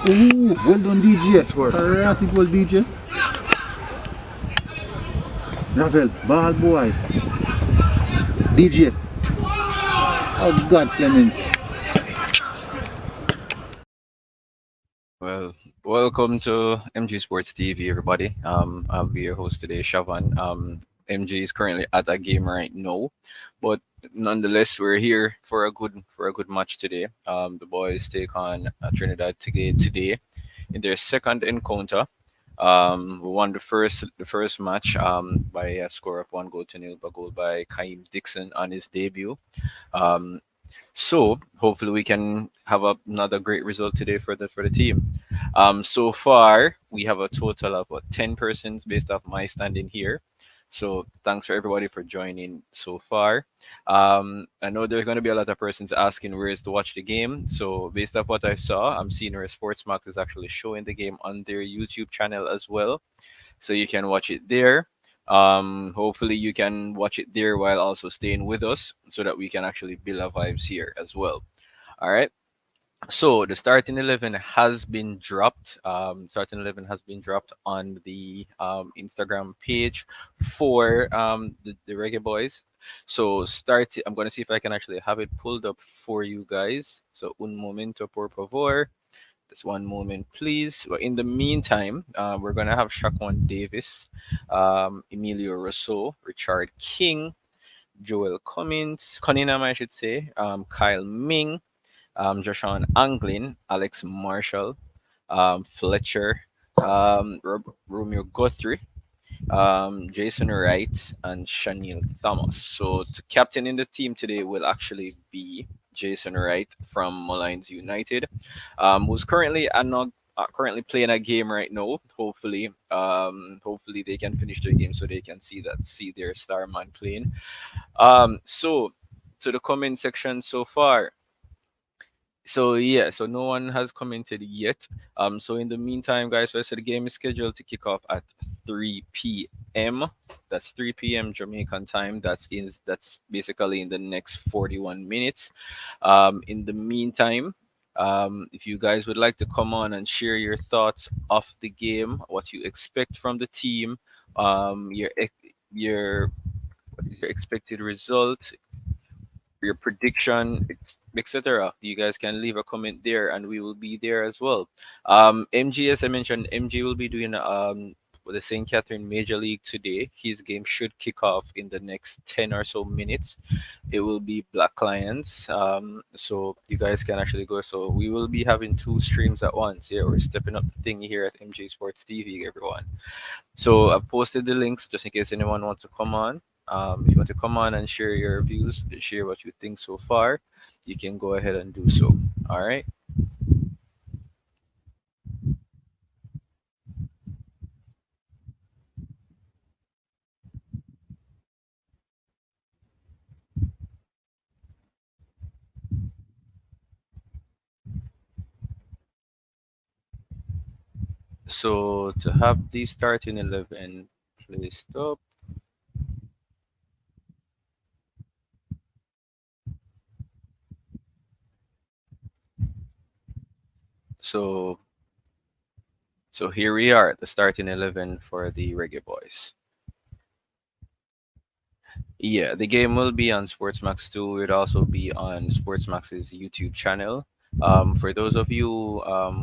Ooh, well done, DJ. Score. Karate goal, DJ. Ravel, ball boy. DJ. Oh, God, Clemens. Well, welcome to MG Sports TV, everybody. I'll be your host today, Shavan. MG is currently at a game right now, but nonetheless, we're here for a good match today. The boys take on Trinidad today in their second encounter. We won the first match by a score of 1 goal to nil, a goal by Kaim Dixon on his debut. Um, so hopefully we can have another great result today for the team. So far we have a total of 10 persons based off my standing here. So thanks for everybody for joining so far. I know there's going to be a lot of persons asking where is to watch the game. So based off what I saw, I'm seeing where Sportsmax is actually showing the game on their YouTube channel as well, so you can watch it there. Hopefully, you can watch it there while also staying with us so that we can actually build our vibes here as well. All right. So the starting 11 has been dropped. Starting 11 has been dropped on the Instagram page for the Reggae Boys. So start. I'm gonna see if I can actually have it pulled up for you guys. So un momento por favor. Just one moment, please. But in the meantime, we're gonna have Shaquan Davis, Emilio Rousseau, Richard King, Joel Cunningham, I should say, Kyle Ming, Joshawn Anglin, Alex Marshall, Fletcher, Romeo Guthrie, Jason Wright, and Shanil Thomas. So, captain in the team today will actually be Jason Wright from Mullines United, who's currently playing a game right now. Hopefully they can finish their game so they can see their star man playing. So to the comment section so far. So yeah, so no one has commented yet. So in the meantime, guys, so the game is scheduled to kick off at 3 p.m. That's 3 p.m. Jamaican time. That's basically in the next 41 minutes. In the meantime, if you guys would like to come on and share your thoughts of the game, what you expect from the team, your what is your expected result, your prediction, etc. You guys can leave a comment there, and we will be there as well. MG, as I mentioned, MG will be doing with the St. Catherine Major League today. His game should kick off in the next 10 or so minutes. It will be Black Lions. So you guys can actually go. So we will be having two streams at once. Yeah, we're stepping up the thing here at MG Sports TV, everyone. So I've posted the links just in case anyone wants to come on. If you want to come on and share your views, share what you think so far, you can go ahead and do so. All right. So to have the starting 11 placed up. So here we are at the starting 11 for the Reggae Boys. Yeah, the game will be on Sportsmax too. It'll also be on Sportsmax's YouTube channel. For those of you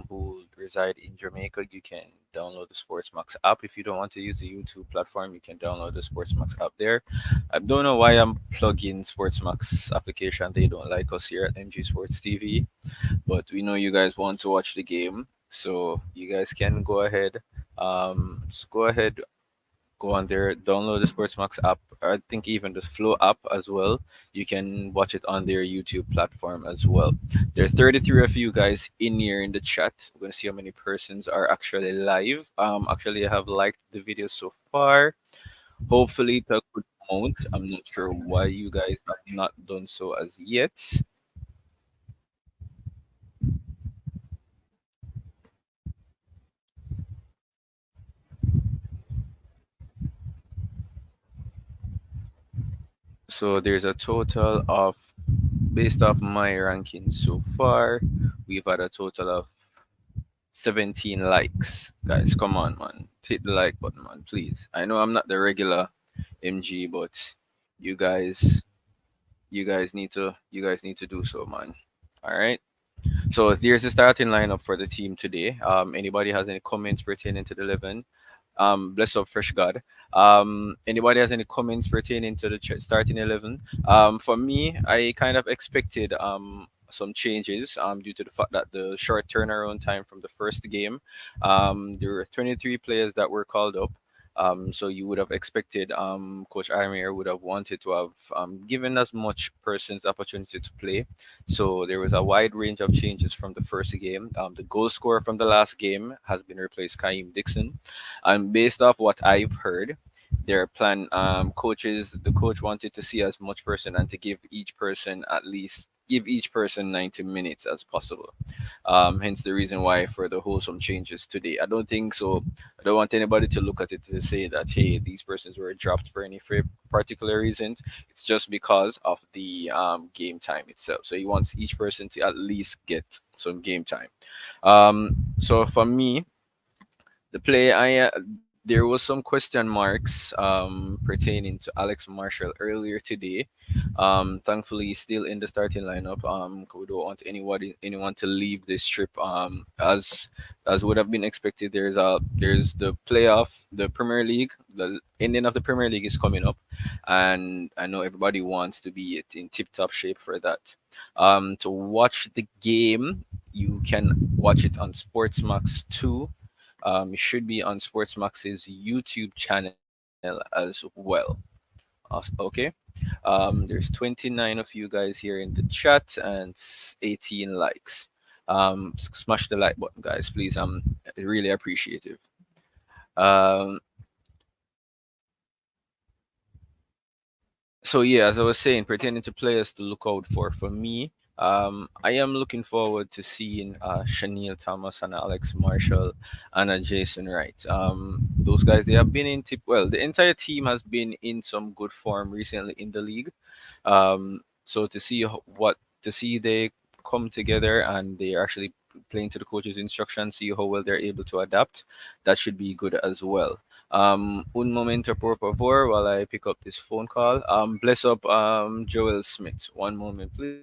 who reside in Jamaica, you can download the Sportsmax app. If you don't want to use the YouTube platform, you can download the Sportsmax app there. I don't know why I'm plugging Sportsmax application. They don't like us here at MG Sports TV, but we know you guys want to watch the game, so you guys can go ahead. Just go ahead, go on there, download the Sportsmax app. I think even the Flow app as well. You can watch it on their YouTube platform as well. There are 33 of you guys in here in the chat. We're gonna see how many persons are actually live. Actually, I have liked the video so far. Hopefully, it's a good amount. I'm not sure why you guys have not done so as yet. So there's a total of, based off my rankings so far, we've had a total of 17 likes. Guys, come on, man. Hit the like button, man, please. I know I'm not the regular MG, but you guys, you guys need to do so, man. All right. So here's the starting lineup for the team today. Anybody has any comments pertaining to the 11? Bless up, fresh God. Anybody has any comments pertaining to the starting 11? For me, I kind of expected some changes due to the fact that the short turnaround time from the first game. There were 23 players that were called up. So you would have expected Coach Armir would have wanted to have given as much persons opportunity to play. So there was a wide range of changes from the first game. The goal scorer from the last game has been replaced Kaim Dixon, and based off what I've heard, their plan, the coach wanted to see as much person and to give each person 90 minutes as possible. Hence the reason why for the wholesome changes today. I don't think so. I don't want anybody to look at it to say that hey, these persons were dropped for any particular reasons. It's just because of the game time itself. So he wants each person to at least get some game time. So for me, the play there was some question marks pertaining to Alex Marshall earlier today. Thankfully, he's still in the starting lineup. We don't want anyone to leave this trip. As would have been expected, there's the playoff, the Premier League, the ending of the Premier League is coming up, and I know everybody wants to be in tip top shape for that. To watch the game, you can watch it on Sportsmax 2. It should be on Sportsmax's YouTube channel as well. Okay. There's 29 of you guys here in the chat and 18 likes. Smash the like button, guys, please. I'm really appreciative. Um, so yeah, as I was saying, pertaining to players to look out for me, I am looking forward to seeing Shaniel Thomas and Alex Marshall and Jason Wright. Those guys, they have been in well, the entire team has been in some good form recently in the league. So to see to see they come together and they're actually playing to the coach's instructions, see how well they're able to adapt, that should be good as well. Un momento por favor while I pick up this phone call. Bless up Joel Smith. One moment, please.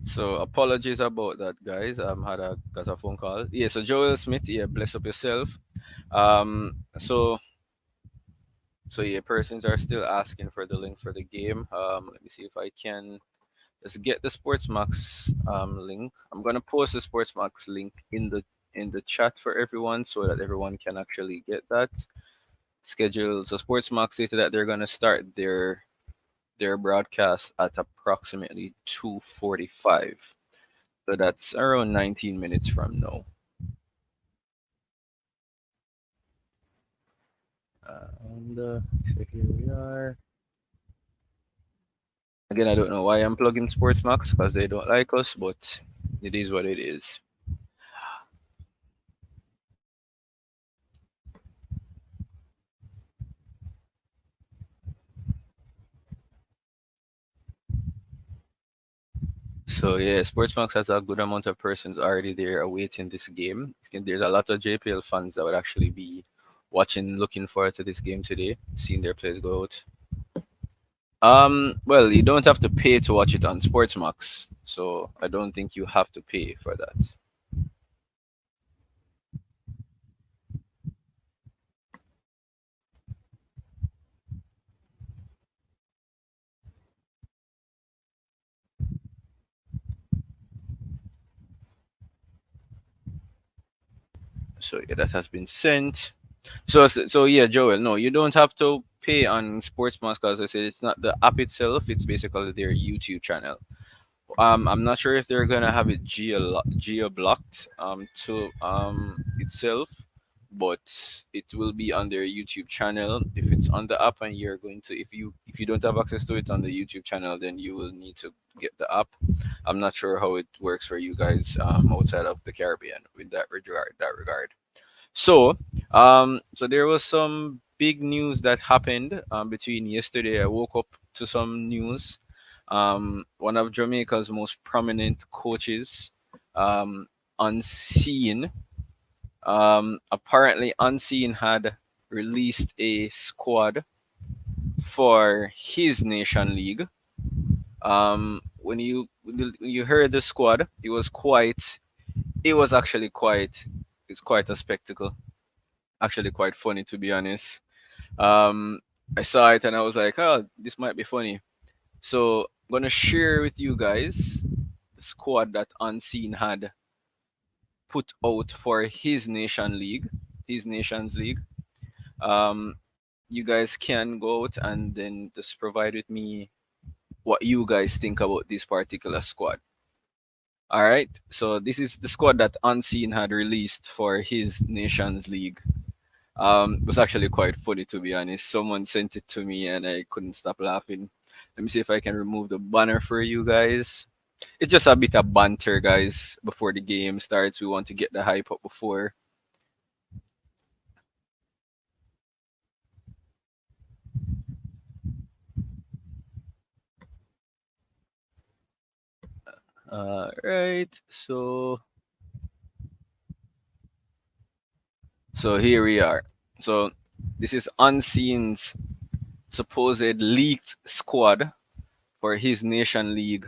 So apologies about that, guys. Had a got a phone call. Yeah, so Joel Smith, yeah, bless up yourself. So yeah, persons are still asking for the link for the game. Let me see if I can just get the Sportsmax link. I'm gonna post the Sportsmax link in the chat for everyone so that everyone can actually get that schedule. So Sportsmax stated that they're gonna start their broadcast at approximately 2:45. So that's around 19 minutes from now. And so here we are. Again, I don't know why I'm plugging Sportsmax because they don't like us, but it is what it is. So yeah, Sportsmax has a good amount of persons already there awaiting this game. There's a lot of JPL fans that would actually be watching, looking forward to this game today, seeing their players go out. Well, you don't have to pay to watch it on Sportsmax, so I don't think you have to pay for that. So yeah, that has been sent. So yeah, Joel, no, you don't have to pay on Sportsmax because I said it's not the app itself; it's basically their YouTube channel. I'm not sure if they're gonna have it geo blocked to itself, but it will be on their YouTube channel. If it's on the app and you're going to, if you don't have access to it on the YouTube channel, then you will need to get the app. I'm not sure how it works for you guys outside of the Caribbean with that regard. So there was some big news that happened between yesterday. I woke up to some news. One of Jamaica's most prominent coaches, Unseen, apparently Unseen had released a squad for his nation league. When you heard the squad, it was actually it's quite a spectacle. Actually, quite funny to be honest. Um, I saw it and I was like, oh, this might be funny. So I'm gonna share with you guys the squad that Unseen had put out for his nation's league. Um, you guys can go out and then just provide with me what you guys think about this particular squad. All right. So this is the squad that Unseen had released for his nation's league. It was actually quite funny to be honest. Someone sent it to me and I couldn't stop laughing. Let me see if I can remove the banner for you guys. It's just a bit of banter, guys, before the game starts. We want to get the hype up before. Right. So here we are. So this is Unseen's supposed leaked squad for his nation league.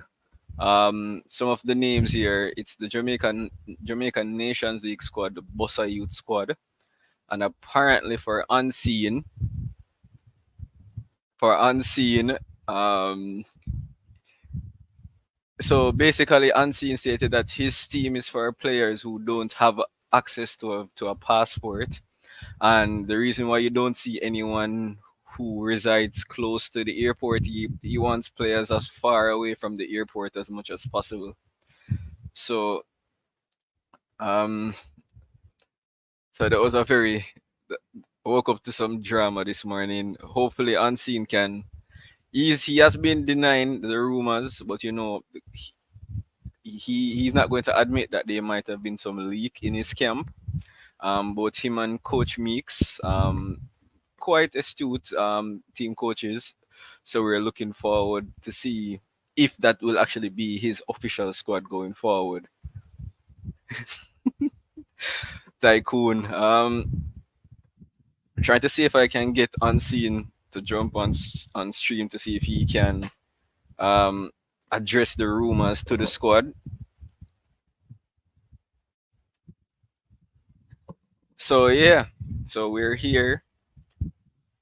Some of the names here, it's the Jamaican Nations League squad, the Bossa Youth squad, and apparently for unseen, um, so basically unseen stated that his team is for players who don't have access to a passport, and the reason why you don't see anyone who resides close to the airport, he wants players as far away from the airport as much as possible. So um so that was a very woke up to some drama this morning. Hopefully unseen can he has been denying the rumors, but he's not going to admit that there might have been some leak in his camp. Both him and Coach Meeks, quite astute team coaches. So we're looking forward to see if that will actually be his official squad going forward. Tycoon. Trying to see if I can get unseen to jump on stream to see if he can address the rumors to the squad. So yeah, so we're here.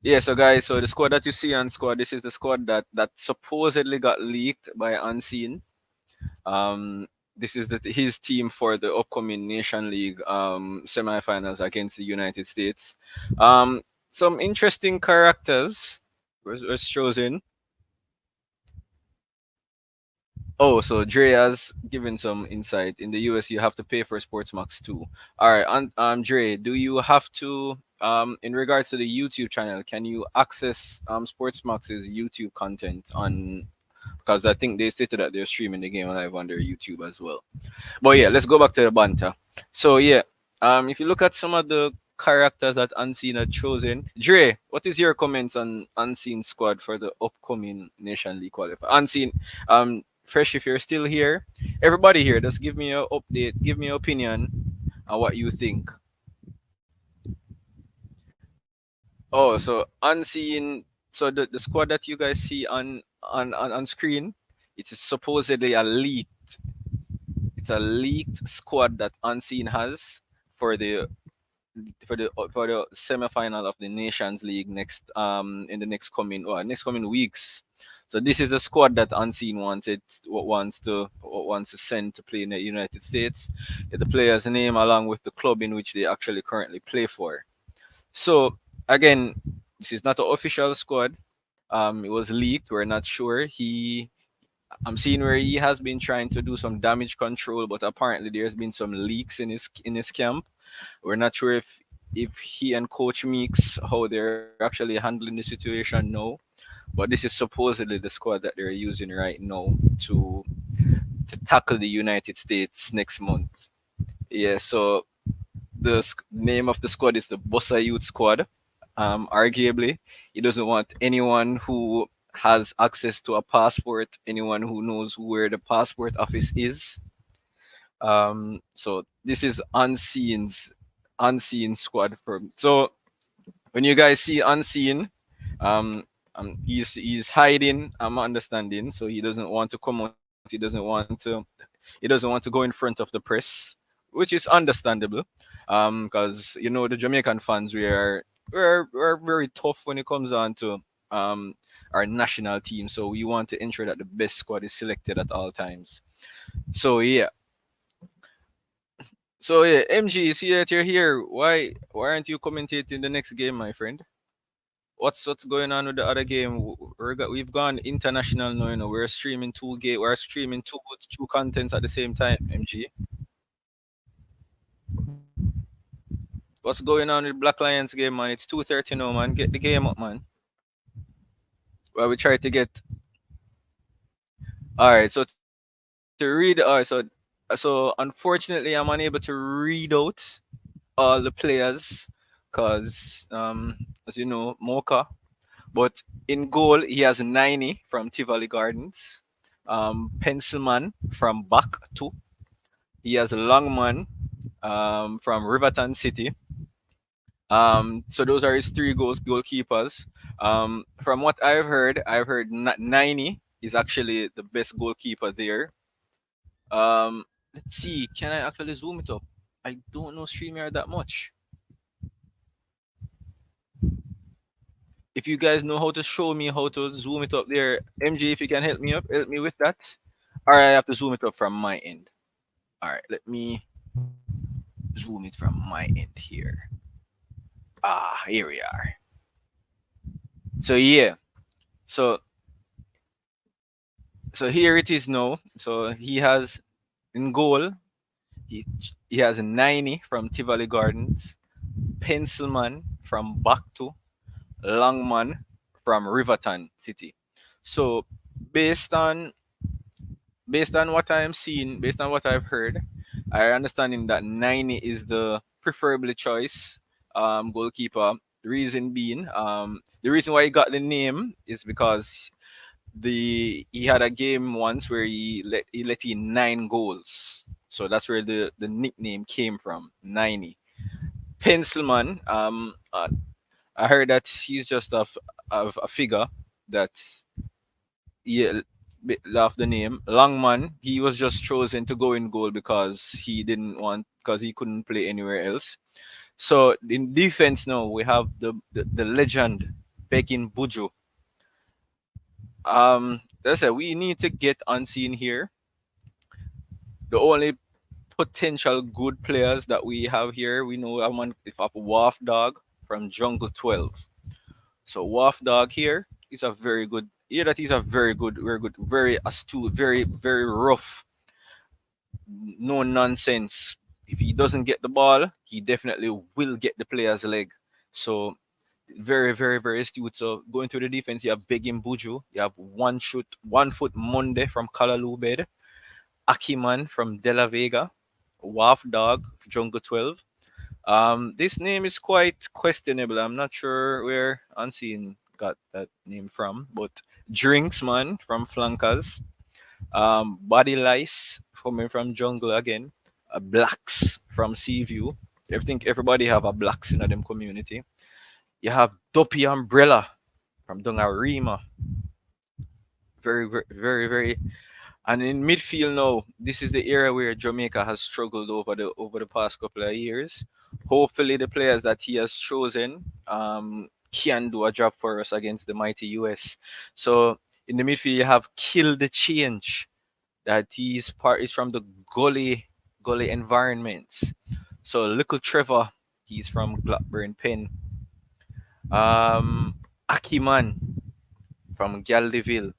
Yeah, so guys, so the squad that you see on squad, this is the squad that supposedly got leaked by Unseen. Um, this is his team for the upcoming Nation League semifinals against the United States. Some interesting characters was chosen. Oh, so Dre has given some insight. In the US, you have to pay for Sportsmax too. All right, and Dre, do you have to in regards to the YouTube channel, can you access Sportsmax's YouTube content on because I think they stated that they're streaming the game live on their YouTube as well. But yeah, let's go back to the banter. So yeah, if you look at some of the characters that Unseen had chosen, Dre, what is your comments on Unseen squad for the upcoming Nation League qualifier? Unseen, Fresh, if you're still here, everybody here, just give me your update, give me your opinion on what you think. Oh, so Unseen, so the squad that you guys see on screen, it's supposedly it's a leaked squad that Unseen has for the for the semifinal of the Nations League in the next coming weeks. So this is the squad that Unseen wants to send to play in the United States. The player's name along with the club in which they actually currently play for. So again, This is not an official squad. It was leaked. We're not sure. I'm seeing where he has been trying to do some damage control, but apparently there's been some leaks in his camp. We're not sure if he and Coach Meeks how they're actually handling the situation now. But this is supposedly the squad that they're using right now to to tackle the United States next month. Yeah, so name of the squad is the Bossa Youth Squad. Arguably, he doesn't want anyone who has access to a passport, anyone who knows where the passport office is. So this is unseen squad from. So when you guys see unseen, um, he's hiding. I'm understanding, so he doesn't want to come out. He doesn't want to go in front of the press, which is understandable. Because you know the Jamaican fans, we're very tough when it comes on to um our national team. So we want to ensure that the best squad is selected at all times. So yeah, MG, see that you're here. Why aren't you commentating the next game, my friend? What's going on with the other game? We've gone international now. You know, we're streaming we're streaming two contents at the same time. MG, what's going on with Black Lions game, man? It's 2:30 now, man. Get the game up, man. Well, we try to get. All right, so to read. All right, so unfortunately, I'm unable to read out all the players because as you know, Mocha. But in goal, he has 90 from Tivoli Gardens. Pencilman from Back 2. He has Longman from Riverton City. So those are his three goalkeepers. From what I've heard 90 is actually the best goalkeeper there. Let's see, can I actually zoom it up? I don't know StreamYard that much. If you guys know how to show me how to zoom it up there, MG, if you can help me with that. All right, I have to zoom it up from my end. All right, let me zoom it from my end here. Here we are. So yeah, so here it is now. So he has in goal, he he has 90 from Tivoli Gardens, Pencilman from Baktu, Longman from Riverton City. So based on what I'm seeing, based on what I've heard, I understanding that 90 is the preferably choice goalkeeper. The reason why he got the name is because he had a game once where he let in 9 goals. So that's where the nickname came from, 90. Pencilman, I heard that he's just of a figure that yeah, love the name. Longman, he was just chosen to go in goal because he couldn't play anywhere else. So in defense now we have the legend Begin Buju. That's it. We need to get unseen here. The only potential good players that we have here, we know one if of Wharf Dog from Jungle 12. So Wharf Dog here is a very good. Yeah, that is a very good, very astute, very rough, no nonsense. If he doesn't get the ball, he definitely will get the player's leg. So very astute. So going to the defense, you have Begin Buju, you have 1 foot Monday from Kalaloo Bed, Akiman from De La Vega, Waf Dog, Jungle 12. This name is quite questionable. I'm not sure where Unseen got that name from, but Drinksman from Flankers, Body Lice coming from Jungle again, Blacks from Seaview. I think everybody have a Blacks in them community. You have Dopey Umbrella from Dungarima. Very. And in midfield now, this is the era where Jamaica has struggled over the past couple of years. Hopefully, the players that he has chosen can do a job for us against the mighty US. So in the midfield, you have Kill the Change. That is from the gully environments. So Little Trevor, he's from Blackburn Pen. Akiman from Galdeville.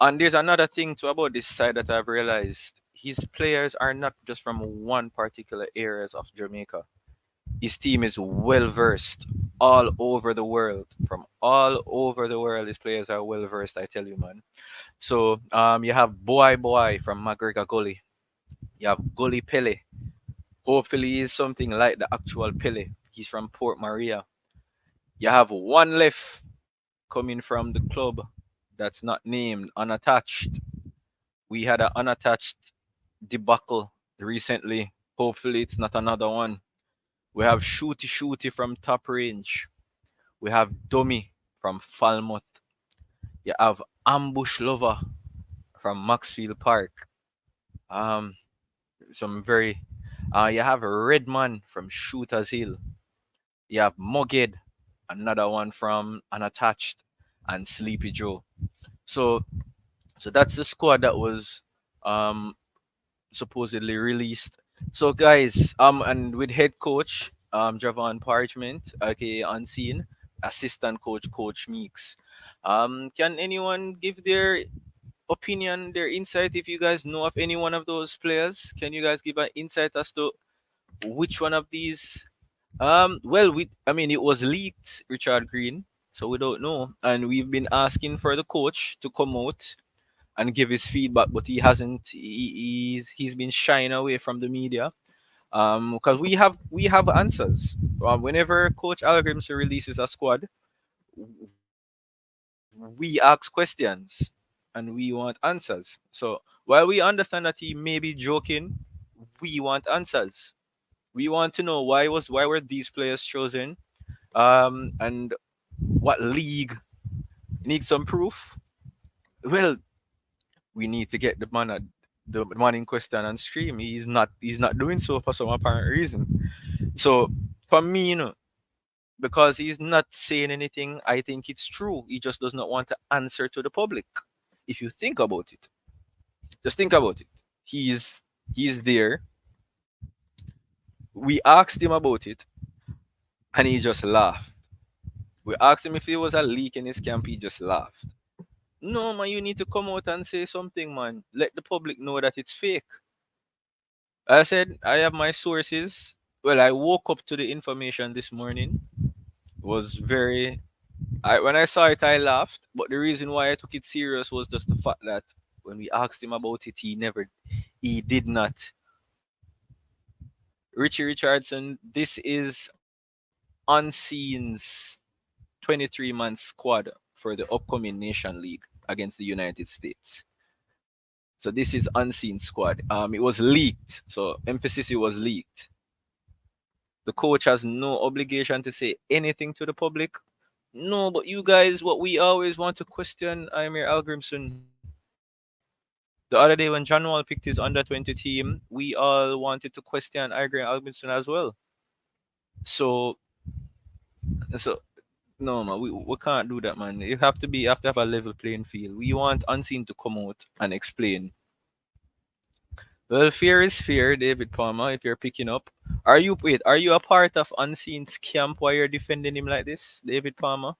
And there's another thing too about this side that I've realized. His players are not just from one particular areas of Jamaica. His team is well versed all over the world. From all over the world, his players are well versed. I tell you, man. So you have Boy from McGregor Gully. You have Gully Pele. Hopefully, he's something like the actual Pele. He's from Port Maria. You have one left coming from the club that's not named, unattached. We had an unattached debacle recently. Hopefully, it's not another one. We have Shooty from Top Range. We have Dummy from Falmouth. You have Ambush Lover from Maxfield Park. Um, some very. You have Redman from Shooters Hill. You have Mugged, another one from Unattached, and Sleepy Joe. So, so that's the squad that was um supposedly released. So guys, and with head coach Javon Parchment, aka Unseen, assistant coach Coach Meeks. Can anyone give their opinion, their insight? If you guys know of any one of those players, can you guys give an insight as to which one of these? Well, I mean, it was leaked, Richard Green, so we don't know, and we've been asking for the coach to come out and give his feedback, but he hasn't. He's been shying away from the media. Because we have answers. Whenever Coach Algrimson releases a squad, we ask questions and we want answers. So while we understand that he may be joking, we want answers. We want to know why were these players chosen, and what league needs some proof. Well, we need to get the man in question on stream. He's not doing so for some apparent reason. So for me, because he's not saying anything, I think it's true. He just does not want to answer to the public. If you think about it, just think about it. He's there. We asked him about it, and he just laughed. We asked him if there was a leak in his camp. He just laughed. No, man, you need to come out and say something, man. Let the public know that it's fake. I said I have my sources. Well, I woke up to the information this morning. It was very. When I saw it, I laughed. But the reason why I took it serious was just the fact that when we asked him about it, he did not. Richie Richardson, this is Unseen's 23-man squad for the upcoming Nation League against the United States. So this is Unseen squad. It was leaked. So emphasis, it was leaked. The coach has no obligation to say anything to the public. No, but you guys, what we always want to question Amir Algrimson. The other day when John Wall picked his under 20 team, we all wanted to question Amir Algrimson as well. So no, man, we can't do that, man. You have to have a level playing field. We want Unseen to come out and explain. Well, fear is fear, David Palmer, if you're picking up. Are you a part of Unseen's camp while you're defending him like this, David Palmer?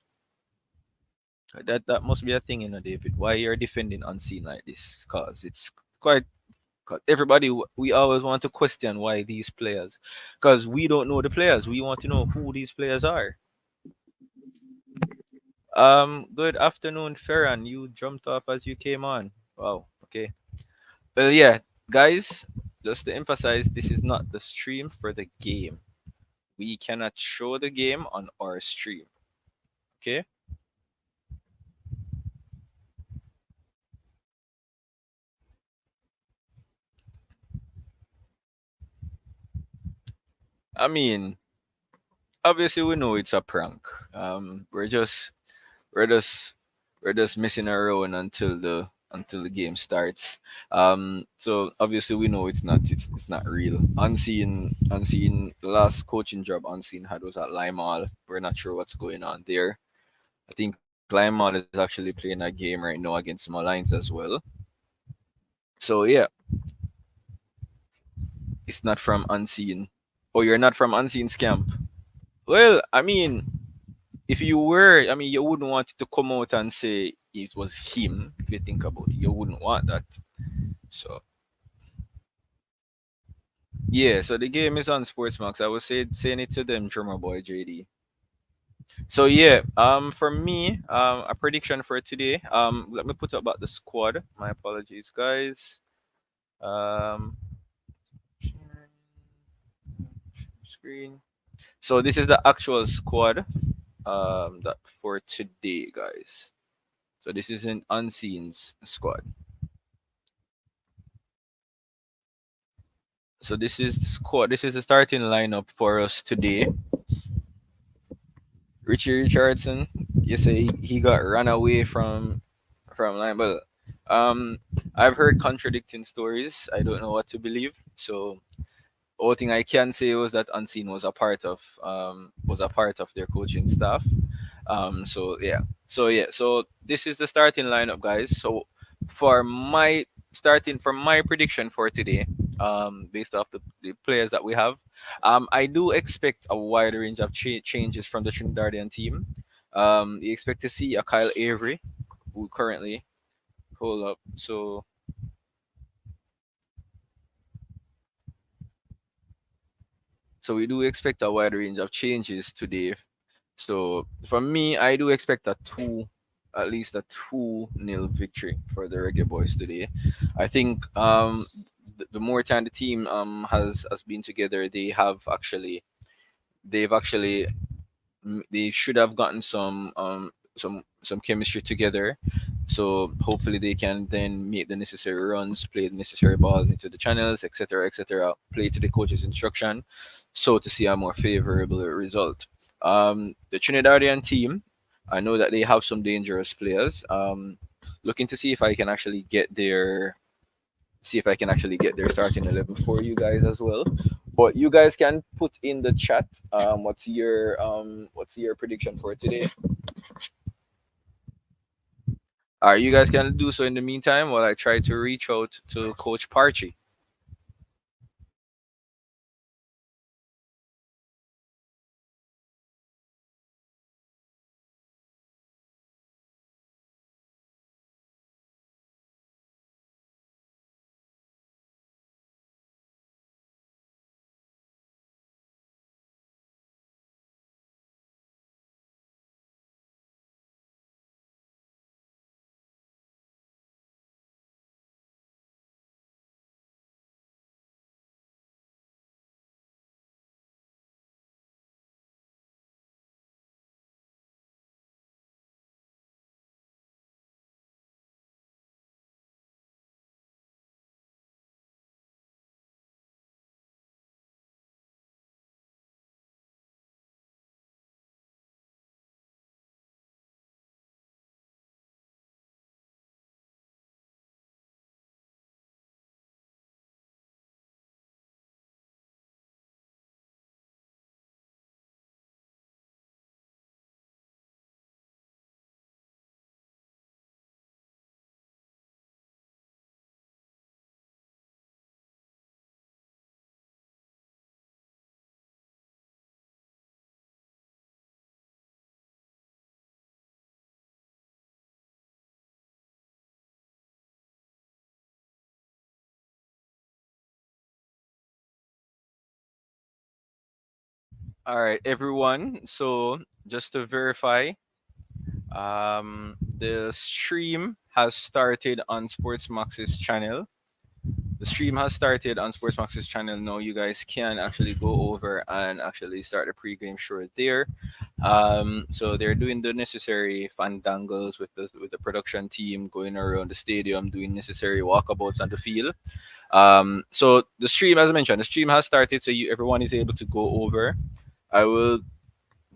That must be a thing, David. Why you're defending Unseen like this? Cause it's quite 'cause everybody, we always want to question why these players, because we don't know the players. We want to know who these players are. Good afternoon, Ferran. You jumped off as you came on. Wow. Okay. Well, yeah, guys. Just to emphasize, this is not the stream for the game. We cannot show the game on our stream. Okay. I mean, obviously we know it's a prank. We're just we're just messing around until the game starts. So obviously we know it's not real. Unseen the last coaching job Unseen had was at Limal. We're not sure what's going on there. I think Limal is actually playing a game right now against some Alliance as well. So yeah, it's not from Unseen. Oh, you're not from Unseen's camp. Well, I mean, if you were, I mean, you wouldn't want to come out and say it was him. If you think about it, you wouldn't want that. So yeah, so the game is on Sportsmax. I was saying it to them, drummer boy JD. So yeah, for me, a prediction for today. Let me put up about the squad. My apologies, guys. Um, screen. So this is the actual squad. That for today, guys. So this is an Unseen's squad. So this is the squad. This is the starting lineup for us today. Richie Richardson. You say he got run away from line, but um, I've heard contradicting stories. I don't know what to believe. So all thing I can say was that Unseen was a part of their coaching staff. So this is the starting lineup, guys. So for my prediction for today, based off the players that we have, I do expect a wide range of changes from the Trinidadian team. You expect to see a Kyle Avery, who currently hold up. So we do expect a wide range of changes today. So for me, I do expect at least a 2-0 victory for the Reggae Boys today. I think the more time the team has been together, they've actually they should have gotten some chemistry together. So hopefully they can then make the necessary runs, play the necessary balls into the channels, etc., etc. Play to the coach's instruction, so to see a more favorable result. The Trinidadian team, I know that they have some dangerous players. Looking to see if I can actually get their starting 11 for you guys as well. But you guys can put in the chat what's your prediction for today. You guys can do so in the meantime while I try to reach out to Coach Parchy. All right, everyone. So just to verify, the stream has started on Sportsmax's channel. The stream has started on Sportsmax's channel now. You guys can actually go over and actually start the pregame show there. So they're doing the necessary fandangles with the production team, going around the stadium, doing necessary walkabouts on the field. So the stream, as I mentioned, the stream has started, so everyone is able to go over. I will,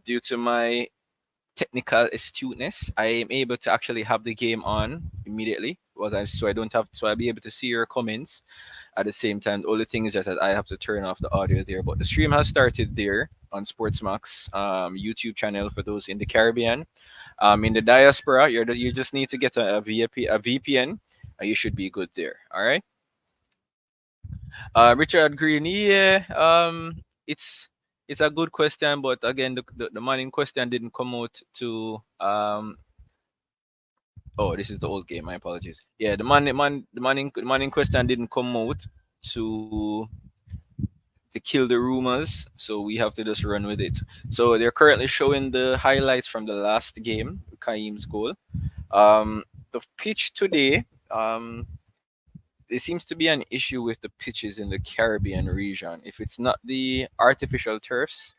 due to my technical astuteness, I am able to actually have the game on immediately. So I don't have, so I'll be able to see your comments at the same time. The only thing is that I have to turn off the audio there. But the stream has started there on Sportsmax YouTube channel for those in the Caribbean. In the diaspora, you just need to get a VPN, and you should be good there. All right. Richard Green, yeah. It's it's a good question, but again, the man in question didn't come out to Oh, this is the old game. My apologies. Yeah, the man in question didn't come out to kill the rumors, so we have to just run with it. So they're currently showing the highlights from the last game, Kaim's goal. The pitch today, there seems to be an issue with the pitches in the Caribbean region. If it's not the artificial turfs,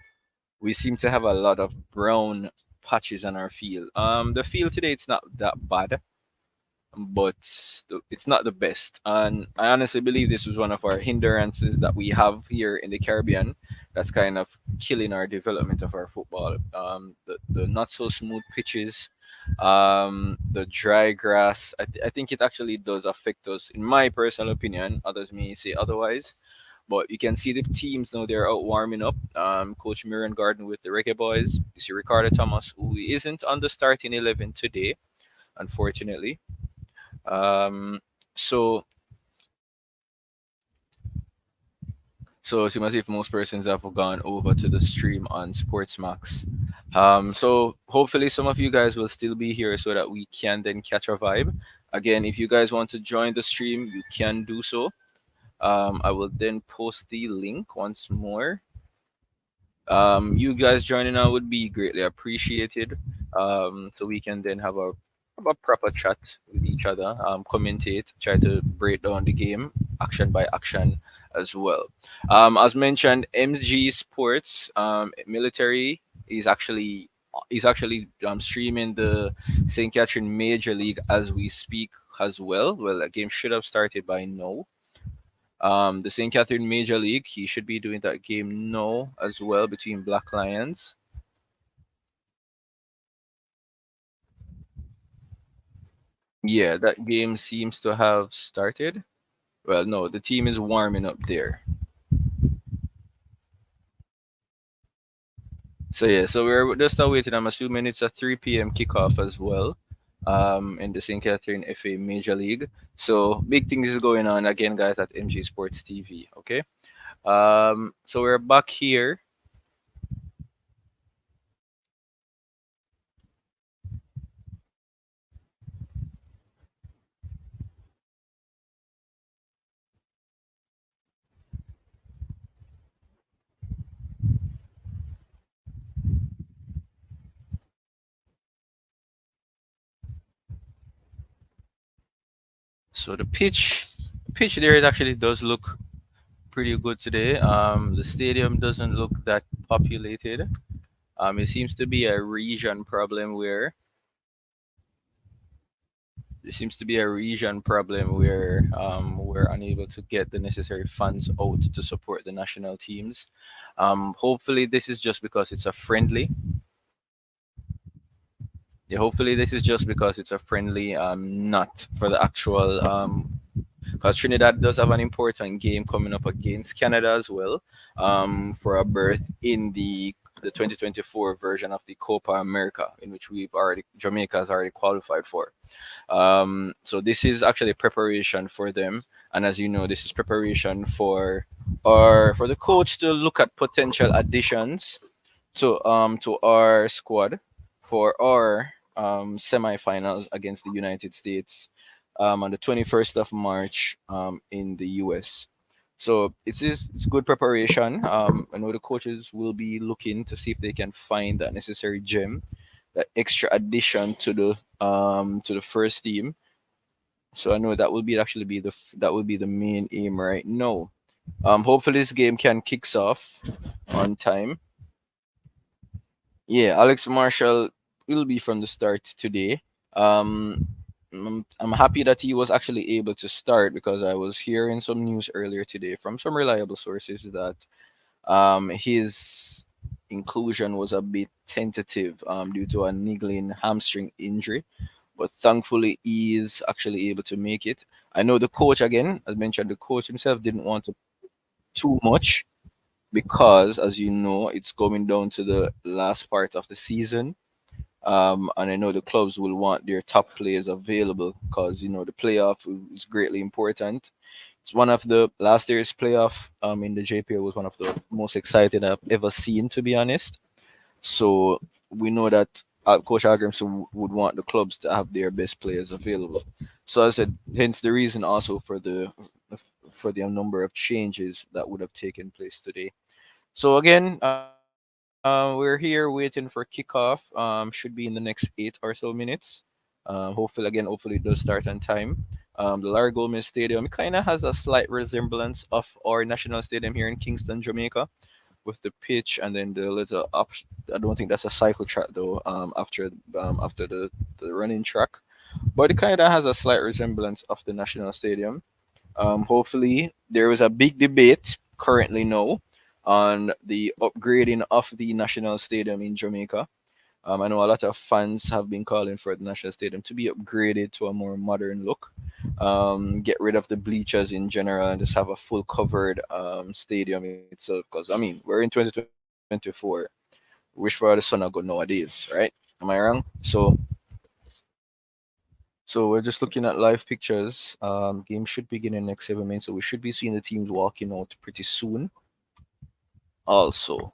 we seem to have a lot of brown patches on our field. The field today it's not that bad, but it's not the best. And I honestly believe this was one of our hindrances that we have here in the Caribbean that's kind of killing our development of our football. The not so smooth pitches, the dry grass. I think it actually does affect us, in my personal opinion. Others may say otherwise. But you can see the teams now they're out warming up. Coach Miriam Garden with the Reggae Boys. You see Ricardo Thomas, who isn't on the starting 11 today, unfortunately. Um, so so it seems as if most persons have gone over to the stream on Sportsmax. So hopefully some of you guys will still be here so that we can then catch a vibe. Again, if you guys want to join the stream, you can do so. I will then post the link once more. You guys joining on would be greatly appreciated. So we can then have a proper chat with each other, commentate, try to break down the game action by action as well. As mentioned, MG Sports Military is actually streaming the St. Catherine Major League as we speak as well. Well, the game should have started by now. The St. Catherine Major League, he should be doing that game now as well between Black Lions. Yeah, that game seems to have started. Well, no, the team is warming up there. So yeah, so we're just awaiting. I'm assuming it's a 3 p.m. kickoff as well, in the St. Catherine FA Major League. So big things is going on again, guys, at MG Sports TV. Okay. So we're back here. So the pitch there it actually does look pretty good today. The stadium doesn't look that populated. It seems to be a region problem where there seems to be a region problem where we're unable to get the necessary funds out to support the national teams. Hopefully, this is just because it's a friendly. Yeah, hopefully this is just because it's a friendly, not for the actual. Because Trinidad does have an important game coming up against Canada as well, for a berth in the 2024 version of the Copa America, in which Jamaica has already qualified for. So this is actually preparation for them, and as you know, this is preparation for the coach to look at potential additions to our squad for our semifinals against the United States on the 21st of March in the US. So it's good preparation. I know the coaches will be looking to see if they can find that necessary gem, that extra addition to the first team. So I know that will be actually be that will be the main aim right now. Hopefully this game can kicks off on time. Yeah, Alex Marshall will be from the start today. Um, I'm happy that he was actually able to start because I was hearing some news earlier today from some reliable sources that his inclusion was a bit tentative due to a niggling hamstring injury. But thankfully, he is actually able to make it. I know the coach, again, as mentioned, the coach himself didn't want to too much because, as you know, it's coming down to the last part of the season. And I know the clubs will want their top players available because, you know, the playoff is greatly important. It's one of the last year's playoff in the JPL was one of the most exciting I've ever seen, to be honest. So we know that Coach Agramson would want the clubs to have their best players available. So as I said, hence the reason also for the number of changes that would have taken place today. So again, we're here waiting for kickoff. Should be in the next 8 or so minutes. Hopefully it does start on time. The Larry Gomez Stadium kind of has a slight resemblance of our national stadium here in Kingston, Jamaica, with the pitch and then the little up. I don't think that's a cycle track though. After the running track, but it kind of has a slight resemblance of the national stadium. Hopefully, there is a big debate currently now on the upgrading of the national stadium in Jamaica. I know a lot of fans have been calling for the national stadium to be upgraded to a more modern look. Get rid of the bleachers in general and just have a full covered stadium itself. Because I mean, we're in 2024. Wish for the sun are good nowadays, right? Am I wrong? So we're just looking at live pictures. Game should begin in the next 7 minutes, so we should be seeing the teams walking out pretty soon. Also,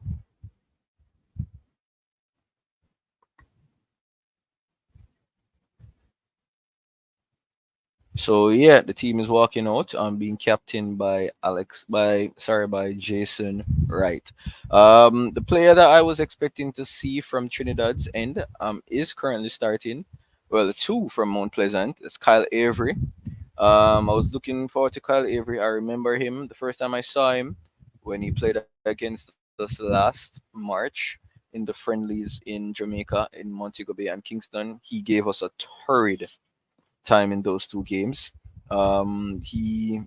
so yeah, the team is walking out. Being captained by by Jason Wright. The player that I was expecting to see from Trinidad's end is currently starting. Well, the two from Mount Pleasant. It's Kyle Avery. I was looking forward to Kyle Avery. I remember him the first time I saw him when he played against us last March in the friendlies in Jamaica, in Montego Bay and Kingston. He gave us a torrid time in those two games. He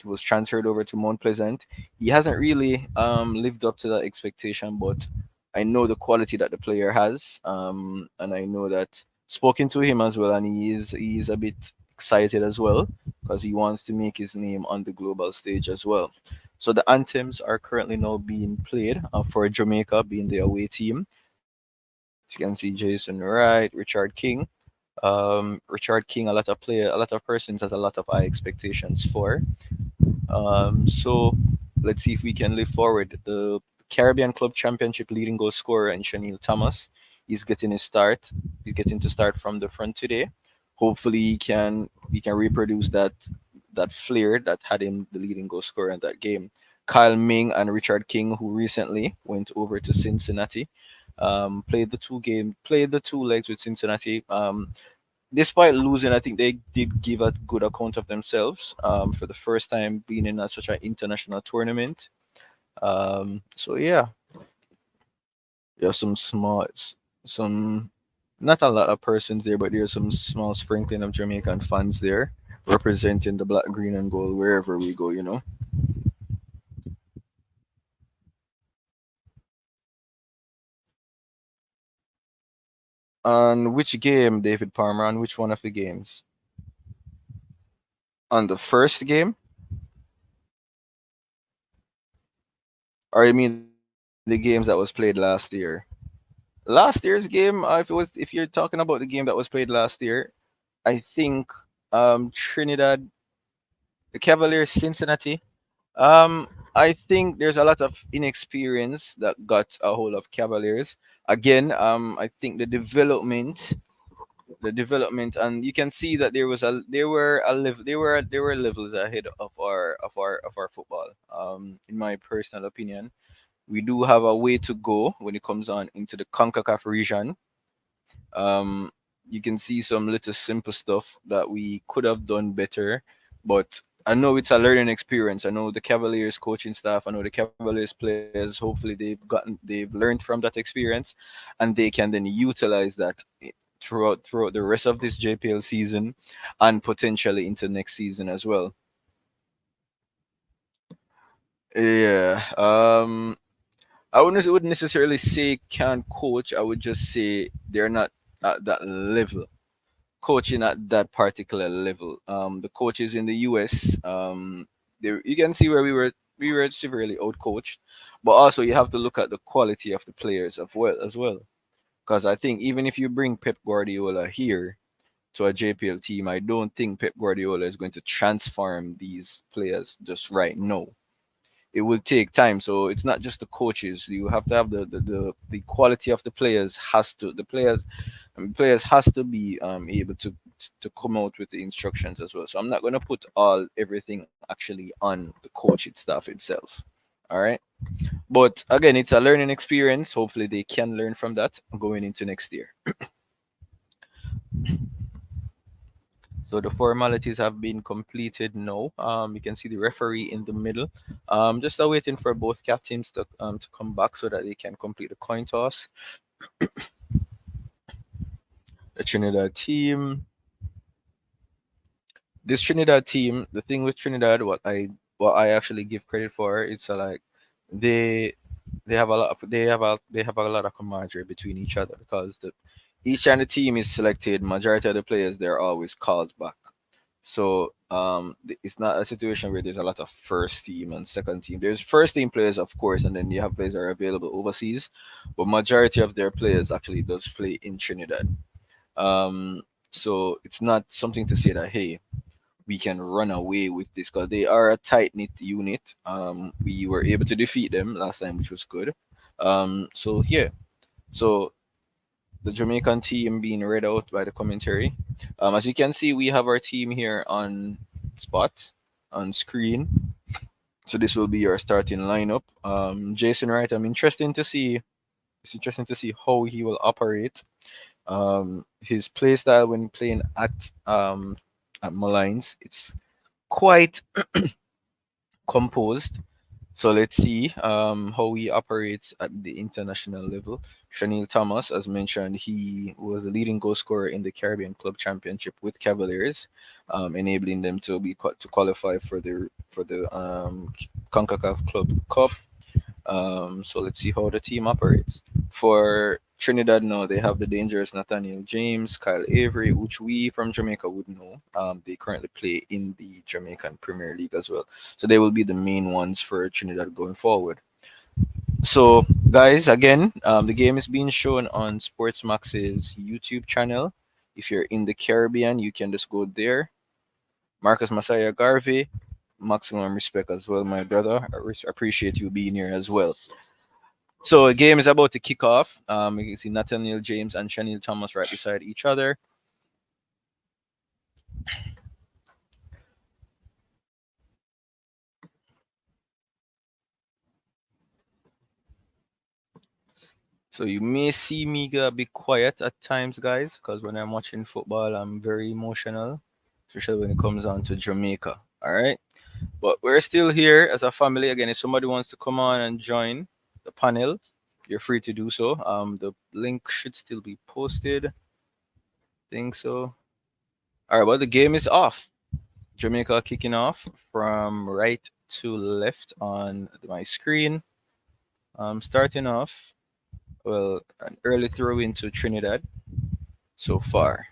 was transferred over to Mount Pleasant. He hasn't really lived up to that expectation, but I know the quality that the player has, and I know that spoken to him as well, and he is a bit excited as well because he wants to make his name on the global stage as well. So the anthems are currently now being played for Jamaica, being the away team. You can see Jason Wright, Richard King. Richard King, a lot of persons has a lot of high expectations for. So let's see if we can live forward. The Caribbean Club Championship leading goal scorer and Shanil Thomas, he's getting his start. He's getting to start from the front today. Hopefully he can reproduce that flair that had him the leading goal scorer in that game. Kyle Ming and Richard King, who recently went over to Cincinnati, played the two legs with Cincinnati. Despite losing, I think they did give a good account of themselves for the first time being in such an international tournament. So yeah, you have some not a lot of persons there, but there's some small sprinkling of Jamaican fans there representing the black, green, and gold wherever we go. On which game, David Palmer? On which one of the games? On the first game, or you mean the games that was played last year? Last year's game, if you're talking about the game that was played last year, I think Trinidad, the Cavaliers, Cincinnati. I think there's a lot of inexperience that got a hold of Cavaliers. Again, I think the development, and you can see that there were levels ahead of our football. In my personal opinion, we do have a way to go when it comes on into the CONCACAF region. Um, you can see some little simple stuff that we could have done better, but I know it's a learning experience. I know the Cavaliers coaching staff, I know the Cavaliers players. Hopefully, they've learned from that experience, and they can then utilize that throughout the rest of this JPL season, and potentially into next season as well. Yeah. I wouldn't necessarily say can't coach. I would just say they're not at that level, coaching at that particular level. The coaches in the US, you can see where we were severely outcoached, but also you have to look at the quality of the players as well. Because I think even if you bring Pep Guardiola here, to a JPL team. I don't think Pep Guardiola is going to transform these players just right now. It will take time. So it's not just the coaches. You have to have the quality of the players has to the players players has to be able to come out with the instructions as well. So I'm not going to put all everything actually on the coaching staff itself. All right. But again, it's a learning experience. Hopefully they can learn from that going into next year. So the formalities have been completed now. You can see the referee in the middle. Just waiting for both captains to come back so that they can complete the coin toss. The Trinidad team. This Trinidad team. The thing with Trinidad, what I actually give credit for, it's like they they have a lot of they have a lot of camaraderie between each other because each and the team is selected. Majority of the players they're always called back. So it's not a situation where there's a lot of first team and second team. There's first team players, of course, and then you have players that are available overseas. But majority of their players actually does play in Trinidad. Um, so it's not something to say that hey, we can run away with this because they are a tight knit unit. We were able to defeat them last time, which was good. So yeah, so the Jamaican team being read out by the commentary. As you can see, we have our team here on spot on screen. So this will be your starting lineup. Jason Wright, it's interesting to see how he will operate. His play style when playing at Malines, it's quite composed. So let's see how he operates at the international level. Shanil Thomas, as mentioned, he was the leading goal scorer in the Caribbean Club Championship with Cavaliers, enabling them to qualify for the Concacaf Club Cup. So let's see how the team operates. For Trinidad now, they have the dangerous Nathaniel James, Kyle Avery, which we from Jamaica would know. They currently play in the Jamaican Premier League as well. So they will be the main ones for Trinidad going forward. So, guys, again, the game is being shown on Sportsmax's YouTube channel. If you're in the Caribbean, you can just go there. Marcus Messiah Garvey, maximum respect as well, my brother. Appreciate you being here as well. So the game is about to kick off. You can see Nathaniel James and Shanil Thomas right beside each other. So you may see me get a bit quiet at times, guys, because when I'm watching football, I'm very emotional, especially when it comes on to Jamaica. All right, but we're still here as a family. Again, if somebody wants to come on and join the panel, you're free to do so. The link should still be posted. Think so. All right, well, the game is off. Jamaica kicking off from right to left on my screen. Starting off, well, an early throw into Trinidad so far.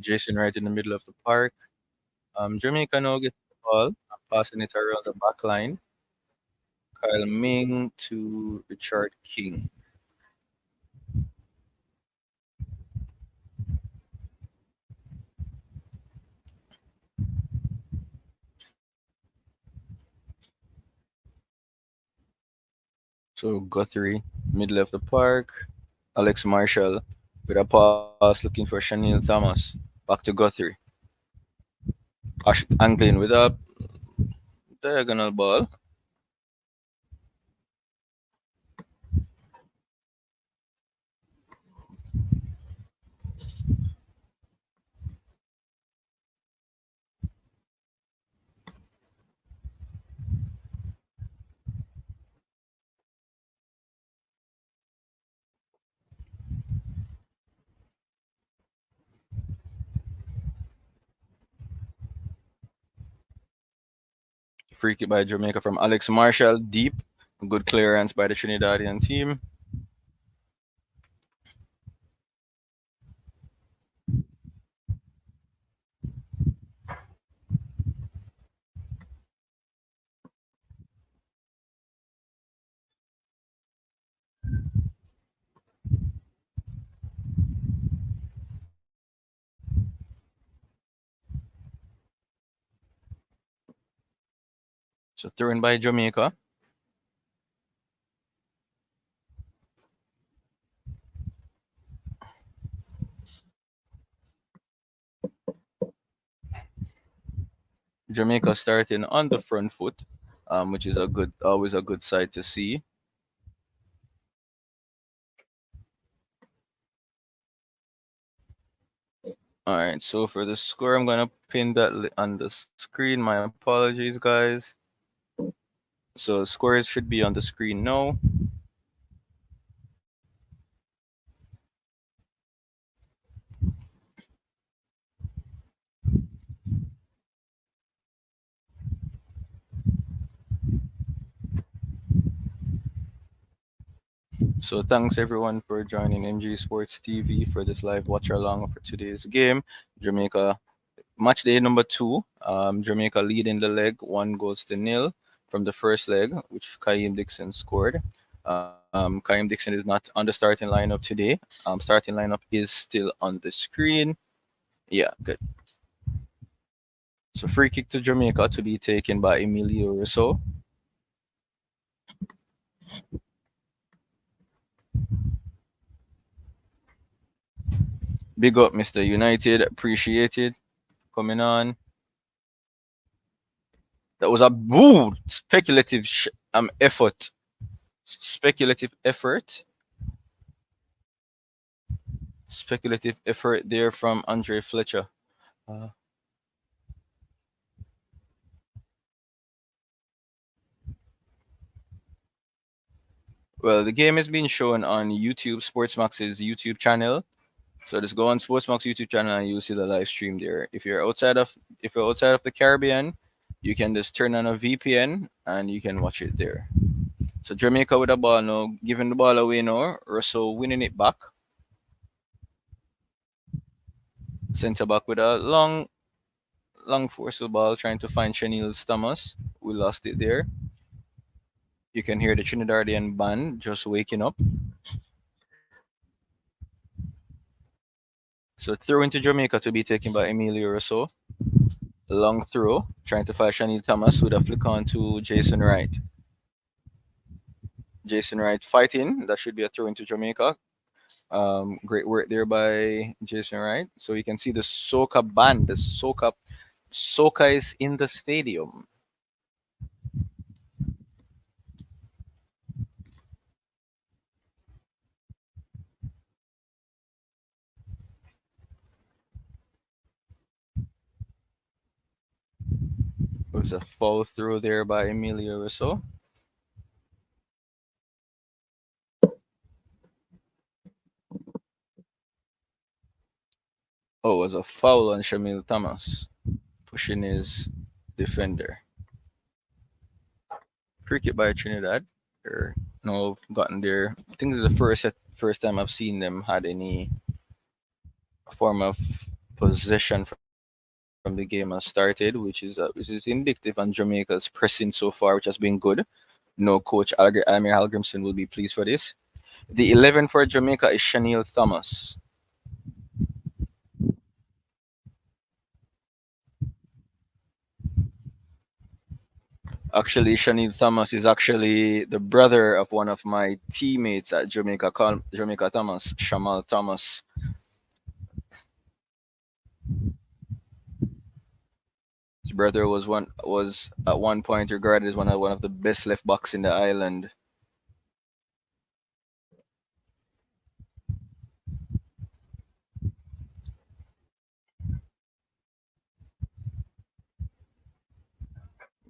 Jason right in the middle of the park. Jamaica now gets the ball, passing it around the back line. Kyle Ming to Richard King. So Guthrie, middle of the park. Alex Marshall with a pass looking for Shanil Thomas. Back to Guthrie. Anglin with a diagonal ball. Free kick by Jamaica from Alex Marshall. Deep. Good clearance by the Trinidadian team. So thrown by Jamaica. Jamaica starting on the front foot, which is always a good sight to see. All right, so for the score, I'm gonna pin that on the screen. My apologies, guys. So scores should be on the screen now. So thanks everyone for joining MG Sports TV for this live watch along for today's game. Jamaica match day number 2. Jamaica leading the leg 1-0 from the first leg, which Kaim Dixon scored. Kaim Dixon is not on the starting lineup today. Starting lineup is still on the screen. Yeah, good. So free kick to Jamaica to be taken by Emilio Rousseau. Big up, Mr. United. Appreciated coming on. That was a speculative effort. Speculative effort. Speculative effort there from Andre Fletcher. Well, the game is being shown on YouTube, Sportsmax's YouTube channel. So just go on Sportsmax YouTube channel and you'll see the live stream there. If you're outside of the Caribbean, you can just turn on a VPN and you can watch it there. So Jamaica with a ball now, giving the ball away now. Russell winning it back. Centre back with a long forceful ball trying to find Chanel Thomas. We lost it there. You can hear the Trinidadian band just waking up. So throw into Jamaica to be taken by Emilio Rousseau. Long throw, trying to find Chanel Thomas with a flick on to Jason Wright. Jason Wright fighting. That should be a throw into Jamaica. Great work there by Jason Wright. So you can see the soca band. The soca is in the stadium. It was a fall through there by Emilio Rousseau. Oh, it was a foul on Shamil Thomas, pushing his defender. Free kick by Trinidad. They're no gotten there. I think this is the first time I've seen them had any form of possession from the game has started, which is indicative on Jamaica's pressing so far, which has been good. No coach Amir Halgrimson will be pleased for this. The 11 for Jamaica is Chanel Thomas. Actually, Chanel Thomas is actually the brother of one of my teammates at Jamaica, called Jamaica Thomas, Shamal Thomas. His brother was at one point regarded as one of the best left backs in the island.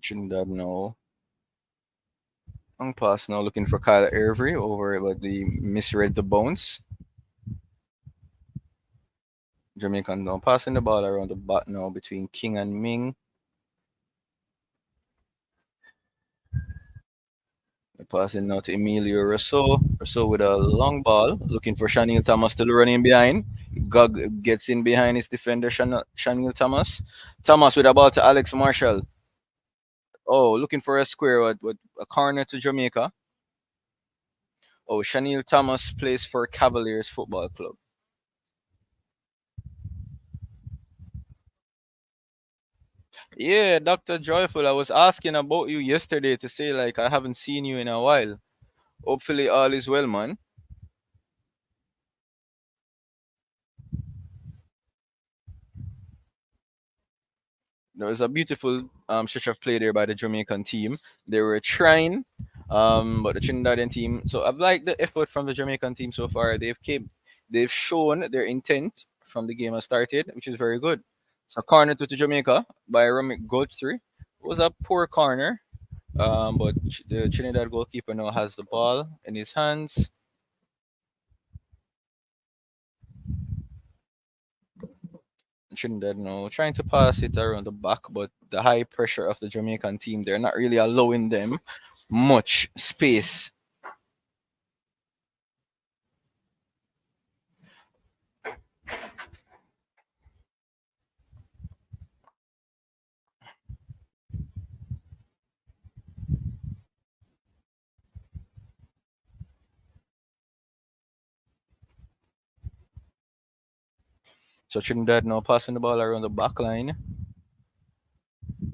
Trinidad now. Long pass now looking for Kyle Avery over, but he misread the bounce. Jamaican now passing the ball around the back now between King and Ming. Passing now to Emilio Rousseau. Rousseau with a long ball, looking for Chanel Thomas to run in behind. Gug gets in behind his defender, Chanel Thomas. Thomas with a ball to Alex Marshall. Oh, looking for a square with a corner to Jamaica. Oh, Chanel Thomas plays for Cavaliers Football Club. Yeah, Dr. Joyful, I was asking about you yesterday to say like I haven't seen you in a while. Hopefully all is well, man. There was a beautiful stretch of play there by the Jamaican team. They were trying, but the Trinidadian team. So I've liked the effort from the Jamaican team so far. They've shown their intent from the game has started, which is very good. So corner to Jamaica by Romic Godfrey. It was a poor corner, but the Trinidad goalkeeper now has the ball in his hands. Trinidad now trying to pass it around the back, but the high pressure of the Jamaican team, they're not really allowing them much space. So Trinidad now passing the ball around the back line.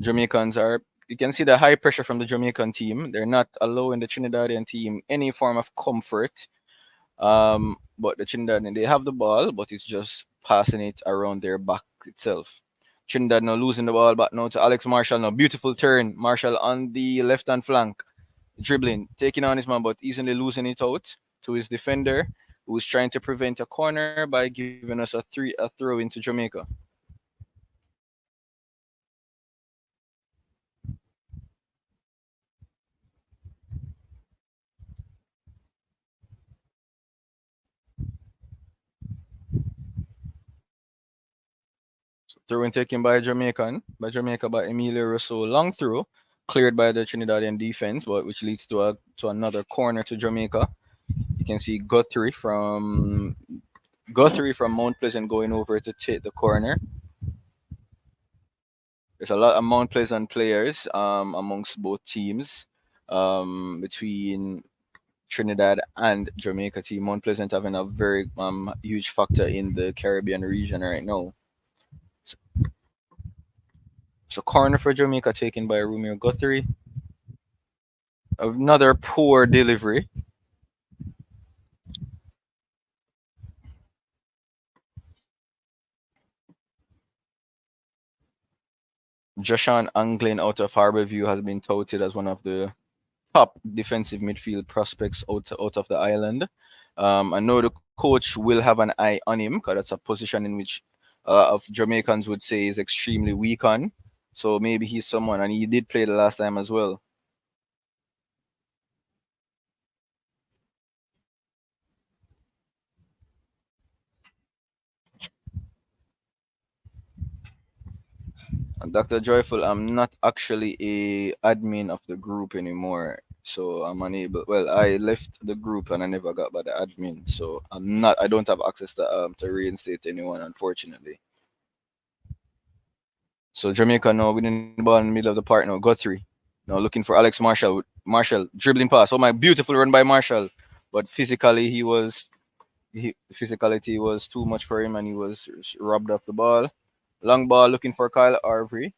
Jamaicans are, you can see the high pressure from the Jamaican team. They're not allowing the Trinidadian team any form of comfort. But the Trinidad, they have the ball, but it's just passing it around their back itself. Trinidad now losing the ball back now to Alex Marshall. Now beautiful turn. Marshall on the left hand flank, dribbling, taking on his man, but easily losing it out to his defender, who's trying to prevent a corner by giving us a throw into Jamaica. So throw in taken by Jamaica by Emilio Rousseau. Long throw, cleared by the Trinidadian defense, but which leads to another corner to Jamaica. You can see Guthrie from Mount Pleasant going over to take the corner. There's a lot of Mount Pleasant players amongst both teams, between Trinidad and Jamaica team. Mount Pleasant having a very huge factor in the Caribbean region right now. So, so corner for Jamaica taken by Romeo Guthrie. Another poor delivery. Joshan Anglin out of Harbourview has been touted as one of the top defensive midfield prospects out of the island. I know the coach will have an eye on him because that's a position in which of Jamaicans would say is extremely weak on. So maybe he's someone, and he did play the last time as well. And Dr. Joyful, I'm not actually a admin of the group anymore. So I'm unable. Well, I left the group and I never got by the admin. So I'm not. I don't have access to reinstate anyone, unfortunately. So Jamaica now winning the ball in the middle of the park now. Guthrie now looking for Alex Marshall. Marshall dribbling pass. Oh my, beautiful run by Marshall. But physicality was too much for him and he was robbed of the ball. Long ball looking for Kyle Arvery.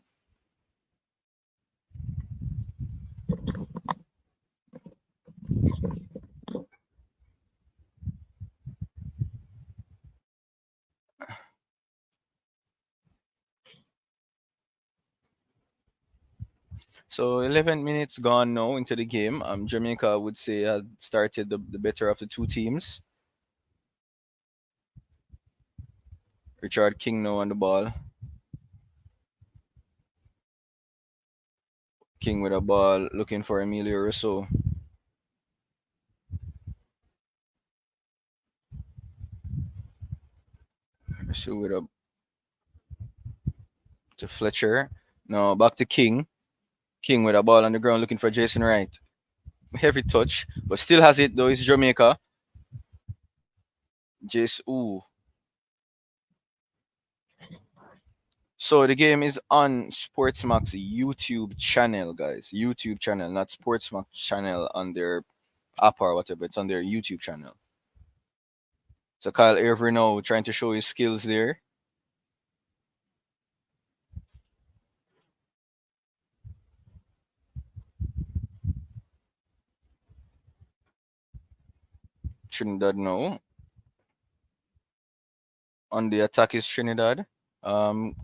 So 11 minutes gone now into the game. Jamaica I would say had started the better of the two teams. Richard King now on the ball. King with a ball looking for Emilio Rousseau. Rousseau with a to Fletcher. Now back to King. King with a ball on the ground looking for Jason Wright. Heavy touch, but still has it though. It's Jamaica. Jace, ooh. So the game is on Sportsmax YouTube channel, guys. YouTube channel, not Sportsmax channel on their app or whatever. It's on their YouTube channel. So Kyle Avery now trying to show his skills there. Trinidad now. On the attack is Trinidad. Um,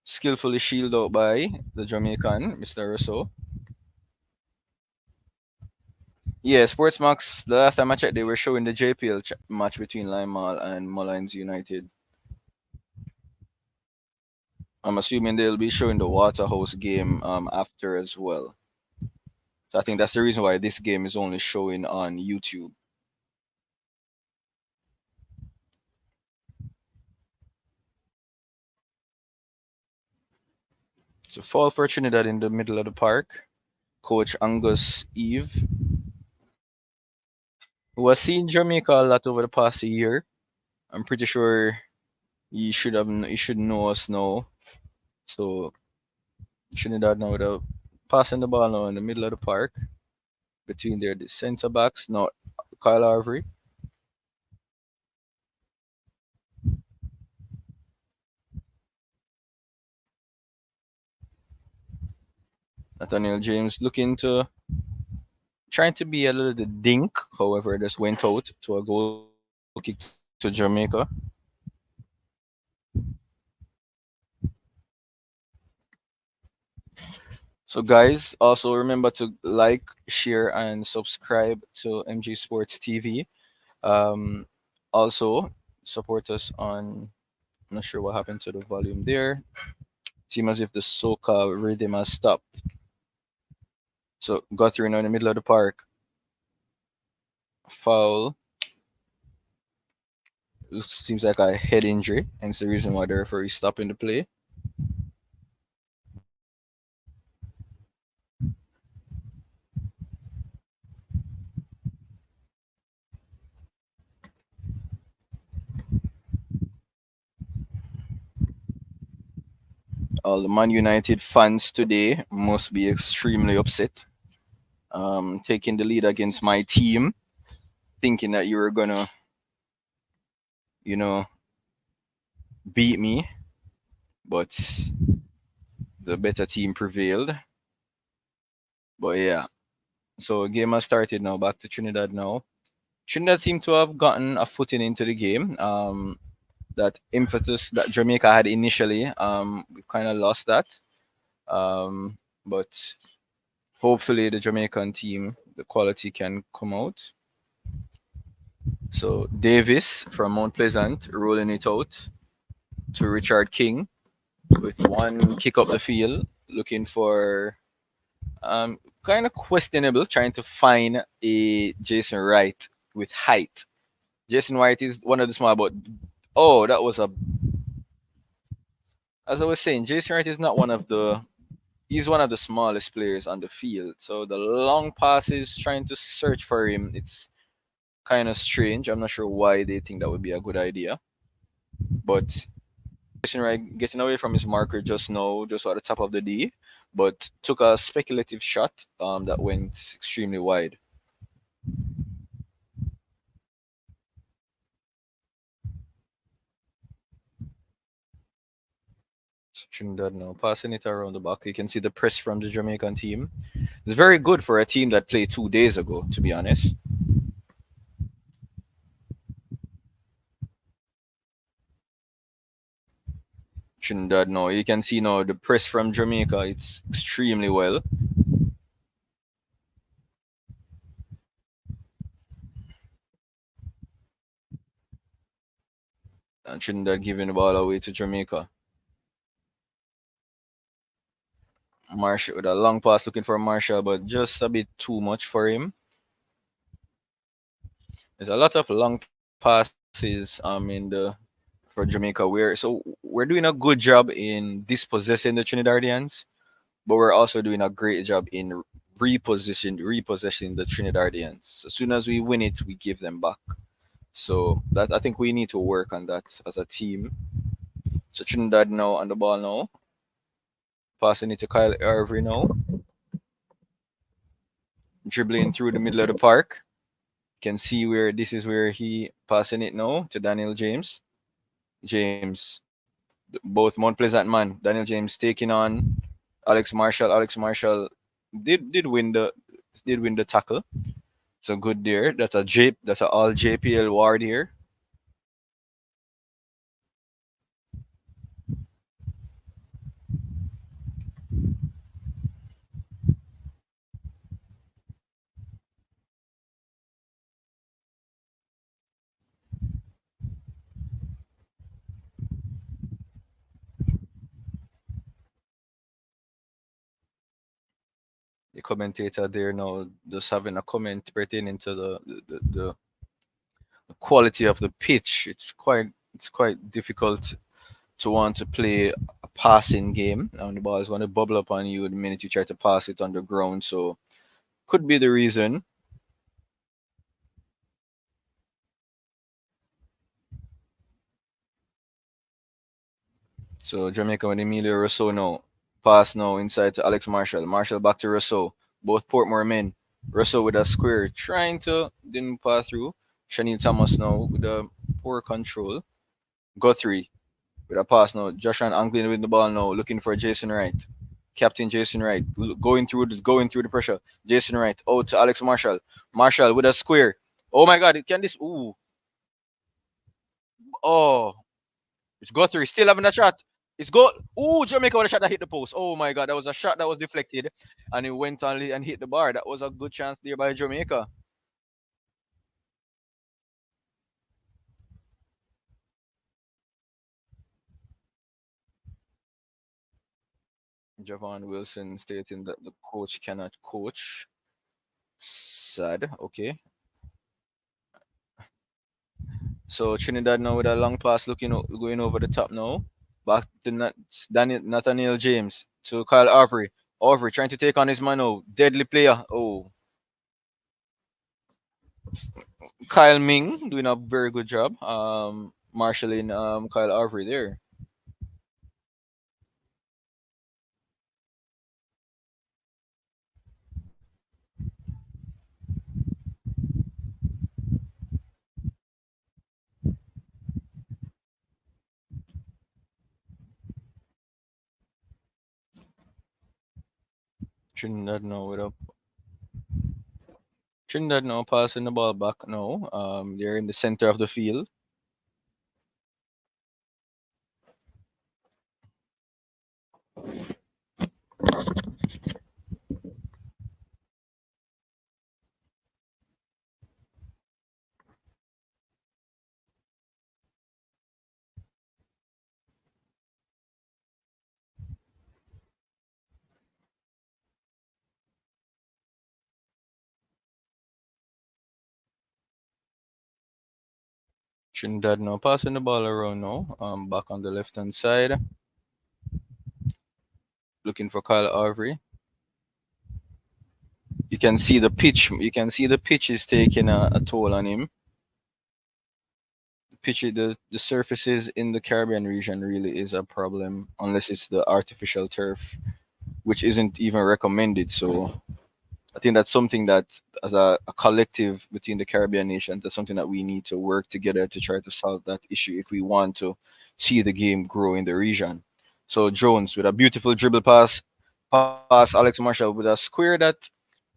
skillfully shielded out by the Jamaican, Mr. Rousseau. Yeah, Sportsmax, the last time I checked, they were showing the JPL match between Limeall and Mullines United. I'm assuming they'll be showing the Waterhouse game after as well. So I think that's the reason why this game is only showing on YouTube. So fall for Trinidad in the middle of the park. Coach Angus Eve, who has seen Jamaica a lot over the past year. I'm pretty sure he should know us now. So Trinidad now with a passing the ball now in the middle of the park between the centre backs. Now Kyle Harvey. Nathaniel James looking to trying to be a little bit dink, however, just went out to a goal kick to Jamaica. So guys, also remember to like, share, and subscribe to MG Sports TV. Also support us on. I'm not sure what happened to the volume there. Seems as if the soca rhythm has stopped. So Guthrie now in the middle of the park. Foul. It seems like a head injury, and it's the reason why the referee is stopping the play. All the Man United fans today must be extremely upset. Taking the lead against my team, thinking that you were gonna, you know, beat me, but the better team prevailed. But yeah, so game has started now. Back to Trinidad now. Trinidad seemed to have gotten a footing into the game. That impetus that Jamaica had initially, we kind of lost that. But hopefully the Jamaican team, the quality can come out. So Davis from Mount Pleasant rolling it out to Richard King with one kick up the field, looking for kind of questionable, trying to find a Jason Wright with height. Jason Wright is one of the small, but oh, that was a. As I was saying, Jason Wright is not one of the. He's one of the smallest players on the field. So the long passes, trying to search for him, it's kind of strange. I'm not sure why they think that would be a good idea. But Jason Wright getting away from his marker just now, just at the top of the D, but took a speculative shot that went extremely wide. Trinidad now passing it around the back. You can see the press from the Jamaican team. It's very good for a team that played 2 days ago, to be honest. Trinidad now. You can see now the press from Jamaica. It's extremely well. And Trinidad giving the ball away to Jamaica. Marshall with a long pass looking for Marshall, but just a bit too much for him. There's a lot of long passes in the for Jamaica. We're doing a good job in dispossessing the Trinidadians, but we're also doing a great job in repossessing the Trinidadians. As soon as we win it, we give them back. So that I think we need to work on that as a team. So Trinidad now on the ball now. Passing it to Kyle Irving now. Dribbling through the middle of the park. You can see where this is where he passing it now to Daniel James. James, both Mount Pleasant man. Daniel James taking on Alex Marshall. Alex Marshall did win the tackle. So good there. That's a J. That's a all JPL ward here. The commentator there now just having a comment pertaining to the quality of the pitch. It's quite difficult to want to play a passing game, and the ball is going to bubble up on you the minute you try to pass it on the ground. So could be the reason. So Jamaica with Emilio Rousseau now. Pass now inside to Alex Marshall. Marshall back to Rousseau. Both Portmore men. Rousseau with a square. Trying to didn't pass through. Shanil Thomas now with a poor control. Guthrie with a pass now. Josh and Anglin with the ball now. Looking for Jason Wright. Captain Jason Wright. Going through the pressure. Jason Wright. Out to Alex Marshall. Marshall with a square. Oh my god, can this ooh. Oh, it's Guthrie still having a shot. It's go. Ooh, Jamaica with a shot that hit the post. Oh my god, that was a shot that was deflected, and it went on and hit the bar. That was a good chance there by Jamaica. Javon Wilson stating that the coach cannot coach. Sad. Okay. So Trinidad now with a long pass, going over the top now. Back to Nathaniel James to Kyle Avery. Avery trying to take on his man now. Deadly player. Oh, Kyle Ming doing a very good job. Marshalling Kyle Avery there. Trinidad now with a Trinidad now passing the ball back now. They're in the center of the field. Trinidad now passing the ball around now. Back on the left hand side, looking for Kyle Avery. You can see the pitch. You can see the pitch is taking a toll on him. The surfaces in the Caribbean region really is a problem unless it's the artificial turf, which isn't even recommended. So I think that's something that, as a collective between the Caribbean nations, that's something that we need to work together to try to solve that issue if we want to see the game grow in the region. So Jones with a beautiful dribble pass Alex Marshall with a square that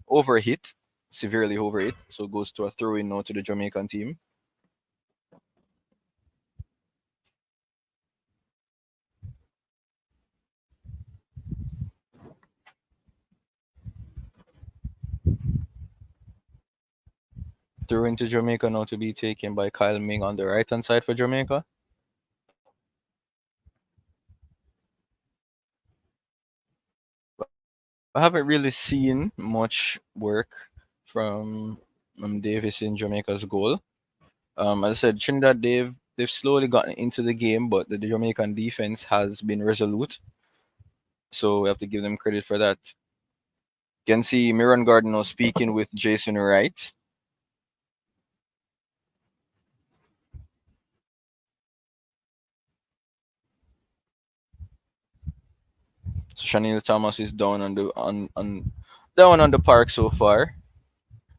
overhit, severely overhit. So it goes to a throw in now to the Jamaican team. Throw into Jamaica now to be taken by Kyle Ming on the right hand side for Jamaica. I haven't really seen much work from Davis in Jamaica's goal. As I said, Trinidad they've slowly gotten into the game, but the Jamaican defense has been resolute. So we have to give them credit for that. You can see Miran Gardner speaking with Jason Wright. So Shanil Thomas is down on the park so far.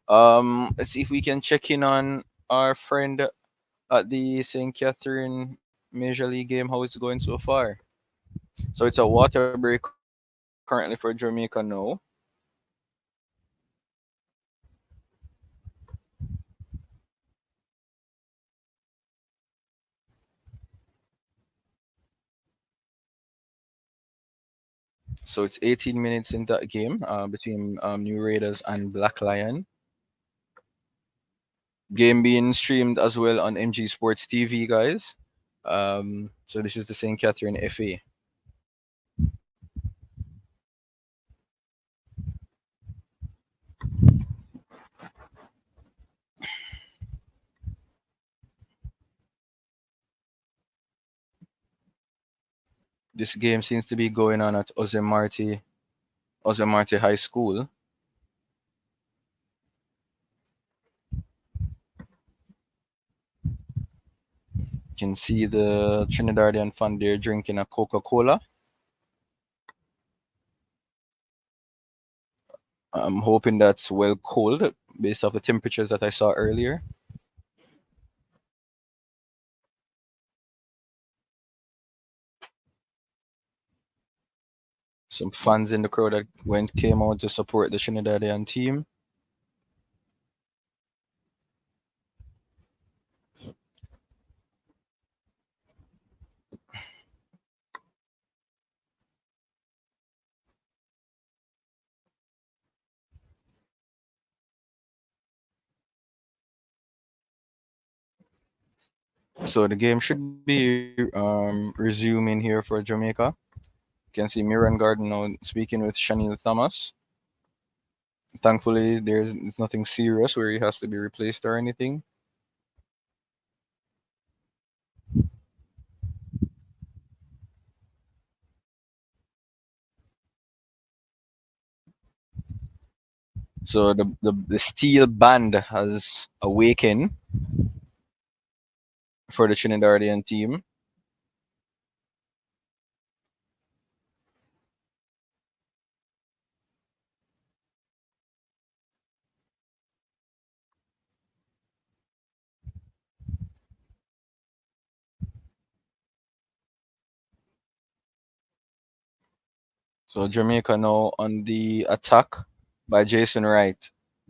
Let's see if we can check in on our friend at the St. Catherine Major League game, how it's going so far. So it's a water break currently for Jamaica now. So it's 18 minutes in that game between New Raiders and Black Lion. Game being streamed as well on MG Sports TV, guys. So this is the St. Catherine FA. This game seems to be going on at Ozemarty High School. You can see the Trinidadian fan there drinking a Coca-Cola. I'm hoping that's well cold based off the temperatures that I saw earlier. Some fans in the crowd that came out to support the Trinidadian team. So the game should be resuming here for Jamaica. You can see Miran Garden now speaking with Shanil Thomas. Thankfully, there's nothing serious where he has to be replaced or anything. So the steel band has awakened for the Trinidadian team. So Jamaica now on the attack by Jason Wright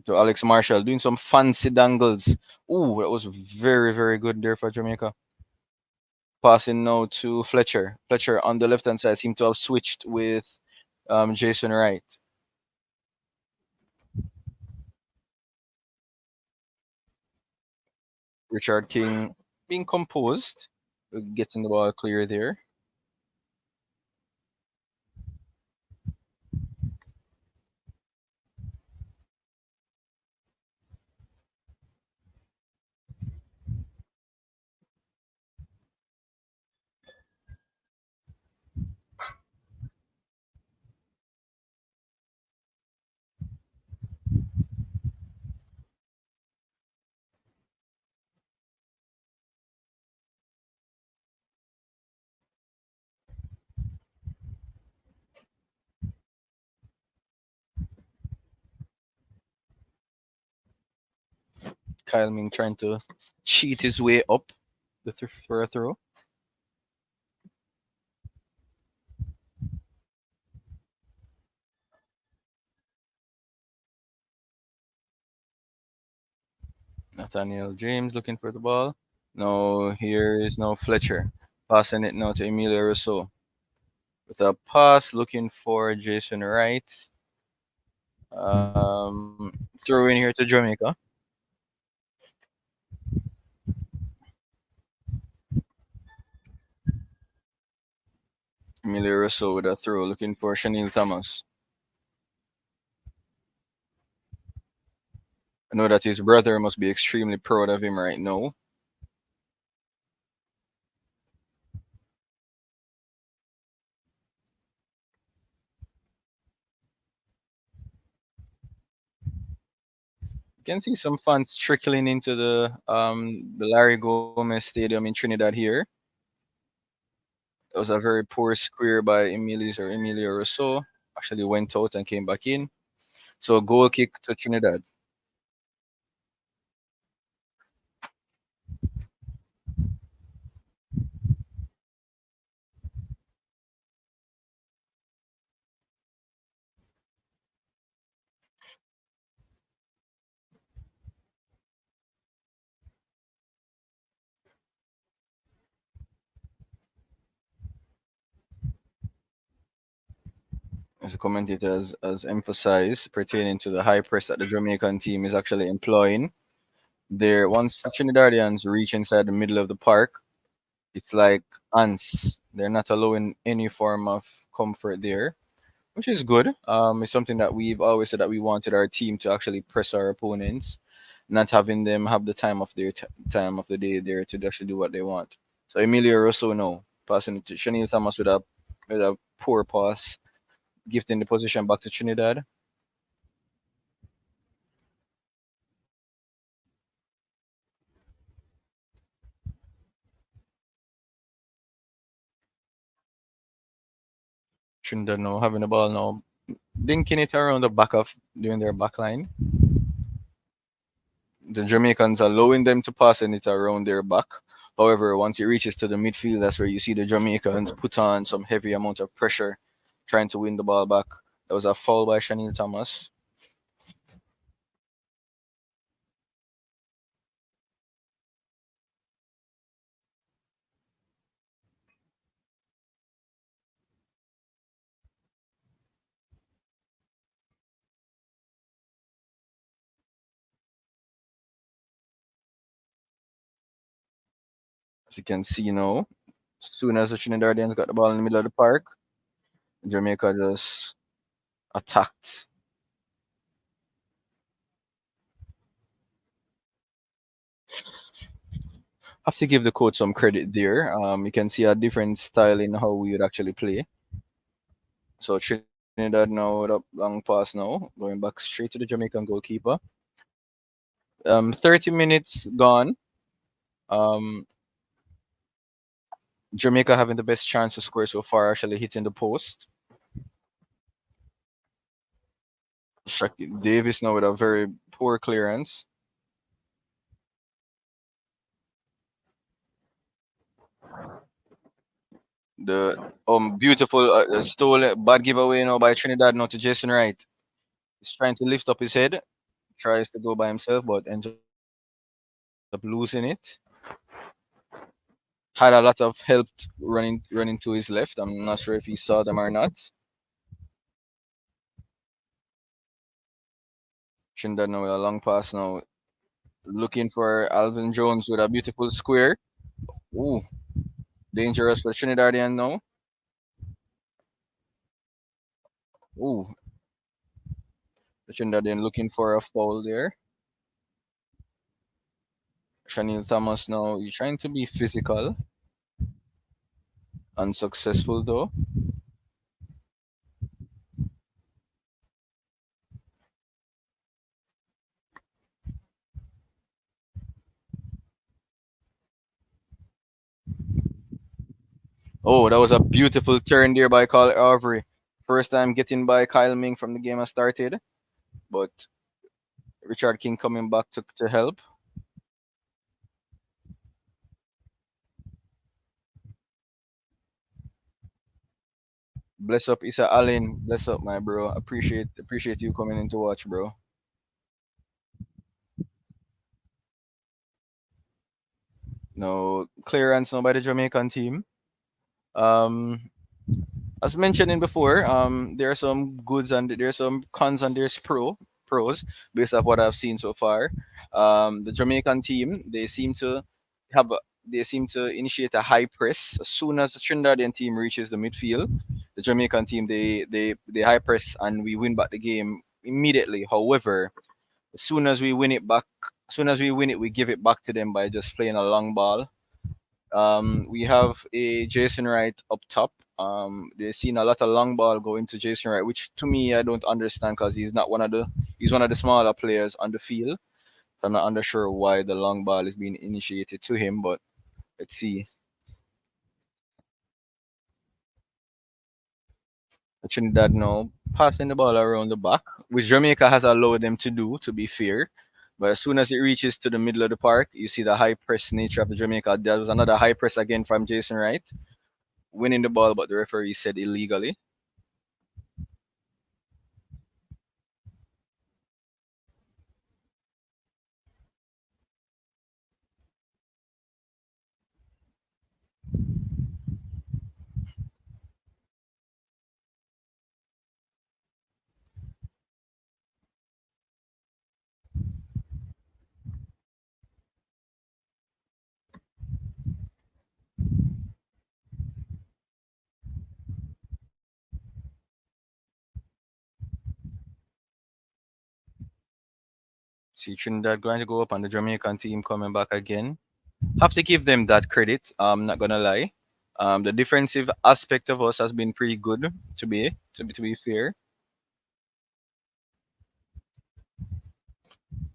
to Alex Marshall, doing some fancy dangles. Ooh, that was very, very good there for Jamaica. Passing now to Fletcher. Fletcher on the left hand side seemed to have switched with Jason Wright. Richard King being composed, getting the ball clear there. Kyle Ming trying to cheat his way up for a throw. Nathaniel James looking for the ball. No, here is no Fletcher. Passing it now to Emilio Rousseau. With a pass looking for Jason Wright. Throw in here to Jamaica. Emilio Rousseau with a throw looking for Shanil Thomas. I know that his brother must be extremely proud of him right now. You can see some fans trickling into the Larry Gomez Stadium in Trinidad here. It was a very poor square by Emilio Rousseau. Actually went out and came back in. So goal kick to Trinidad. as the commentator has emphasized, pertaining to the high press that the Jamaican team is actually employing. There, once the Trinidadians reach inside the middle of the park, it's like ants. They're not allowing any form of comfort there, which is good. It's something that we've always said that we wanted our team to actually press our opponents, not having them have the time of their time of the day there to actually do what they want. So Emilio Rosso, no, passing it to Shaniel Thomas with a poor pass, gifting the position back to Trinidad. Trinidad now having the ball now, dinking it around the back of doing their back line. The Jamaicans allowing them to pass and it around their back. However, once it reaches to the midfield, that's where you see the Jamaicans put on some heavy amount of pressure, trying to win the ball back. That was a foul by Shanil Thomas. As you can see now, as soon as the Trinidadians got the ball in the middle of the park, Jamaica just attacked. Have to give the coach some credit there. You can see a different style in how we would actually play. So Trinidad now with a long pass now, going back straight to the Jamaican goalkeeper. 30 minutes gone. Um, Jamaica having the best chance to score so far, actually hitting the post. Shaki Davis now with a very poor clearance. The beautiful stole bad giveaway now by Trinidad now to Jason Wright. He's trying to lift up his head, tries to go by himself, but ends up losing it. Had a lot of help running to his left. I'm not sure if he saw them or not. Trinidad now with a long pass now, looking for Alvin Jones with a beautiful square. Ooh, dangerous for Trinidadian now. Ooh, the Trinidadian looking for a foul there. Shanil Thomas now, you're trying to be physical. Unsuccessful though. Oh, that was a beautiful turn there by Kyle Avery. First time getting by Kyle Ming from the game has started, but Richard King coming back to help. Bless up Isa Allen. Bless up my bro. Appreciate you coming in to watch, bro. No clearance now by the Jamaican team. Um as mentioned before, there are some goods and there's some cons and there's pros based off what I've seen so far. The Jamaican team have they seem to initiate a high press as soon as the Trinidadian team reaches the midfield. The Jamaican team they high press and we win back the game immediately. However, as soon as we win it, we give it back to them by just playing a long ball. We have a Jason Wright up top. They've seen a lot of long ball going to Jason Wright, which to me I don't understand because he's one of the smaller players on the field. So I'm not under sure why the long ball is being initiated to him, but let's see. Trinidad now passing the ball around the back, which Jamaica has allowed them to do, to be fair. But as soon as it reaches to the middle of the park, you see the high press nature of the Jamaica. There was another high press again from Jason Wright, winning the ball, but the referee said illegally. See Trinidad going to go up and the Jamaican team coming back again. Have to give them that credit. I'm not gonna lie. The defensive aspect of us has been pretty good to be fair.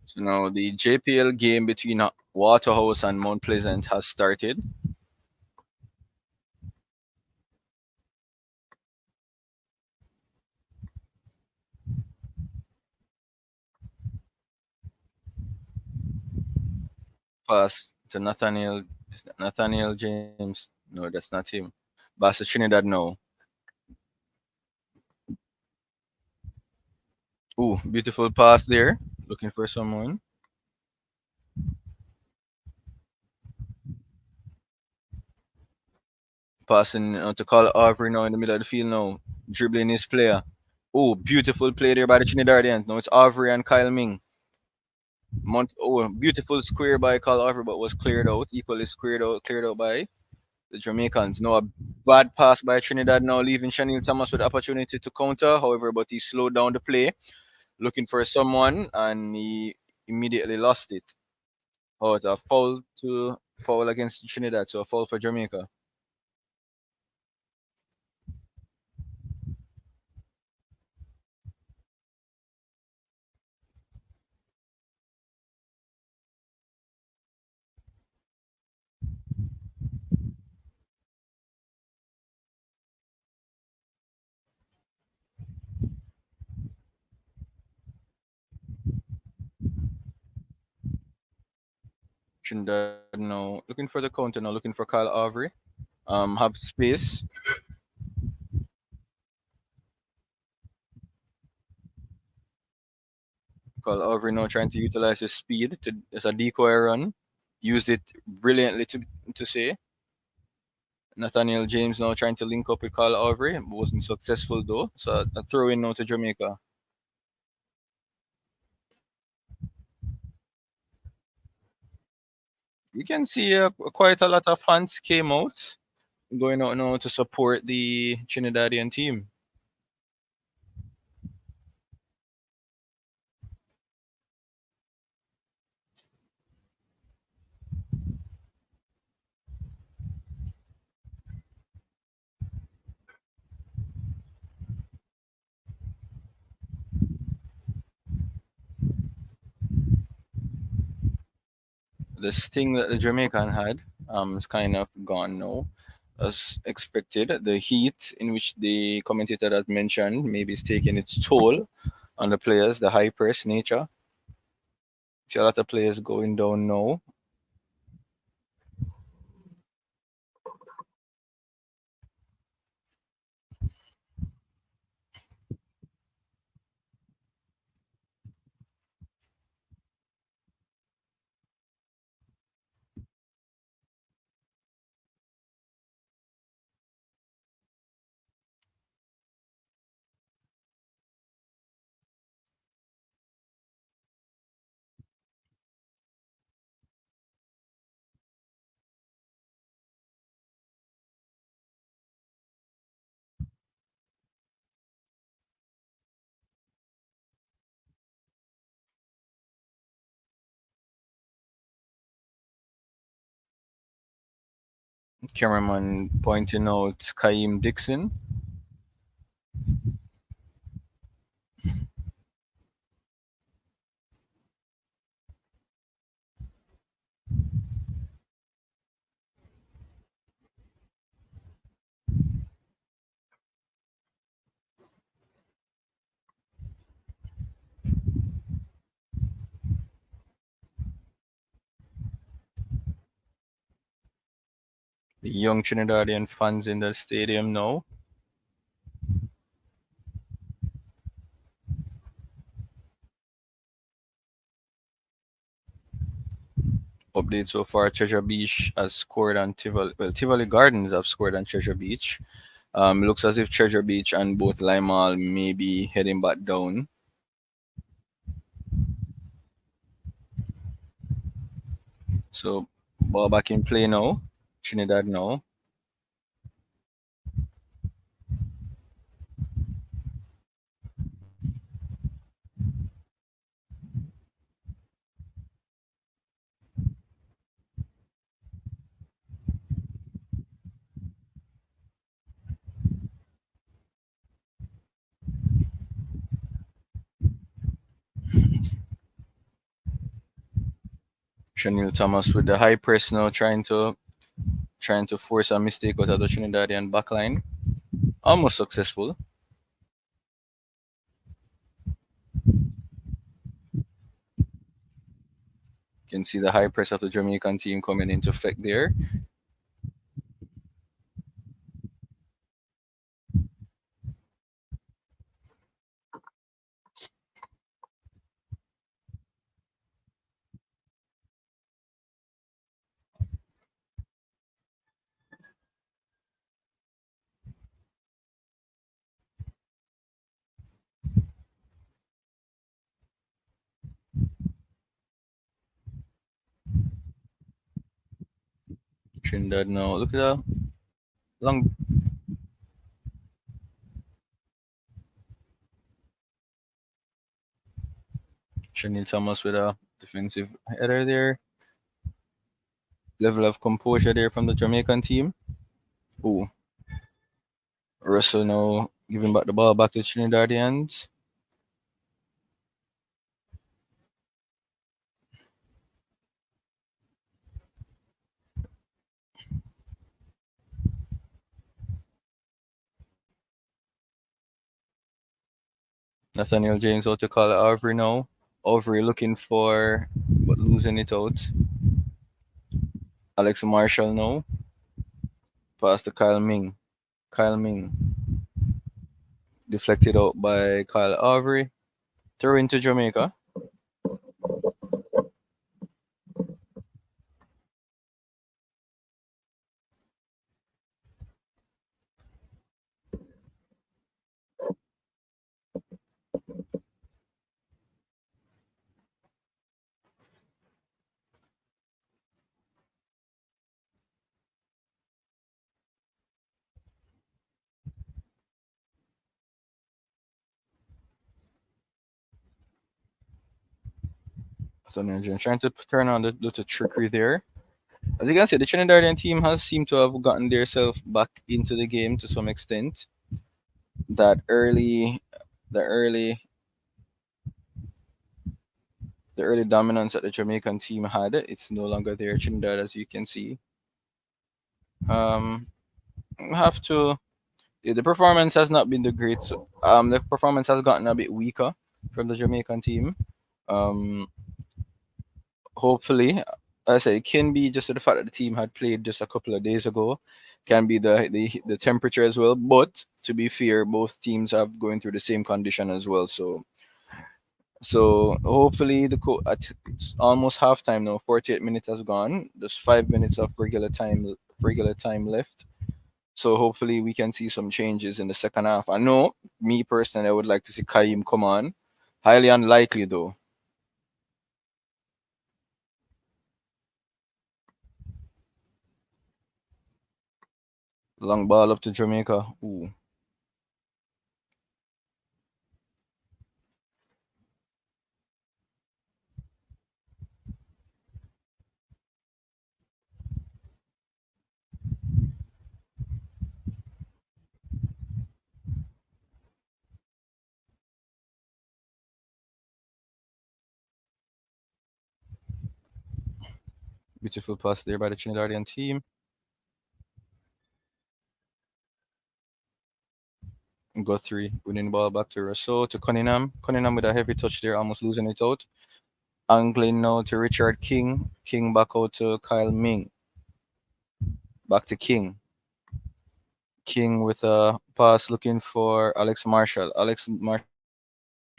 So now the JPL game between Waterhouse and Mount Pleasant has started. Pass to Nathaniel. Is that Nathaniel James? No, that's not him. Pass to Trinidad now. Ooh, beautiful pass there. Looking for someone. Passing to call Aubrey now in the middle of the field now. Dribbling his player. Oh, beautiful play there by the Trinidadians. Now it's Aubrey and Kyle Ming. Beautiful square by Kyle Aubrey, but was cleared out. Equally cleared out by the Jamaicans. Now a bad pass by Trinidad now, leaving Chanel Thomas with the opportunity to counter. However, but he slowed down the play, looking for someone, and he immediately lost it. Oh, it's a foul against Trinidad, so a foul for Jamaica. Trinidad now looking for the counter now, looking for Kyle Avery. Have space. Kyle Avery now trying to utilize his speed as a decoy run. Used it brilliantly to say. Nathaniel James now trying to link up with Kyle Avery. Wasn't successful though. So a throw in now to Jamaica. You can see quite a lot of fans came out going out now to support the Trinidadian team. This thing that the Jamaican had is kind of gone now. As expected, the heat in which the commentator had mentioned maybe is taking its toll on the players, the high press nature. See a lot of players going down now. Cameraman pointing out Kaim Dixon. The young Trinidadian fans in the stadium now. Update so far: Treasure Beach has scored on Tivoli. Well, Tivoli Gardens have scored on Treasure Beach. Looks as if Treasure Beach and both Limal may be heading back down. So ball back in play now. Trinidad now. Chanel Thomas with the high press now, trying to force a mistake out of the Trinidadian backline. Almost successful. You can see the high press of the Jamaican team coming into effect there. Trinidad now. Look at that long Chanel Thomas with a defensive header there. Level of composure there from the Jamaican team. Ooh, Russell now giving back the ball back to Trinidadians. Nathaniel James out to call it Aubrey now. Aubrey looking for but losing it out. Alex Marshall now. Pass to Kyle Ming. Kyle Ming deflected out by Kyle Aubrey. Throw into Jamaica. So Nigeria trying to turn on the little trickery there. As you can see, the Trinidadian team has seemed to have gotten themselves back into the game to some extent. That the early, the early dominance that the Jamaican team had, it's no longer there. Trinidad, as you can see, um, have to. Yeah, the performance has not been the great. So, the performance has gotten a bit weaker from the Jamaican team. Um, hopefully, I say it can be just the fact that the team had played just a couple of days ago, can be the temperature as well. But to be fair, both teams are going through the same condition as well. So hopefully it's almost halftime now. 48 minutes has gone. There's 5 minutes of regular time left. So hopefully we can see some changes in the second half. I know me personally, I would like to see Kaim come on. Highly unlikely though. Long ball up to Jamaica. Ooh, beautiful pass there by the Trinidadian team. Guthrie winning the ball back to Rousseau to Cunningham. Cunningham with a heavy touch there, almost losing it out. Angling now to Richard King. King back out to Kyle Ming. Back to King. King with a pass looking for Alex Marshall. Alex Marshall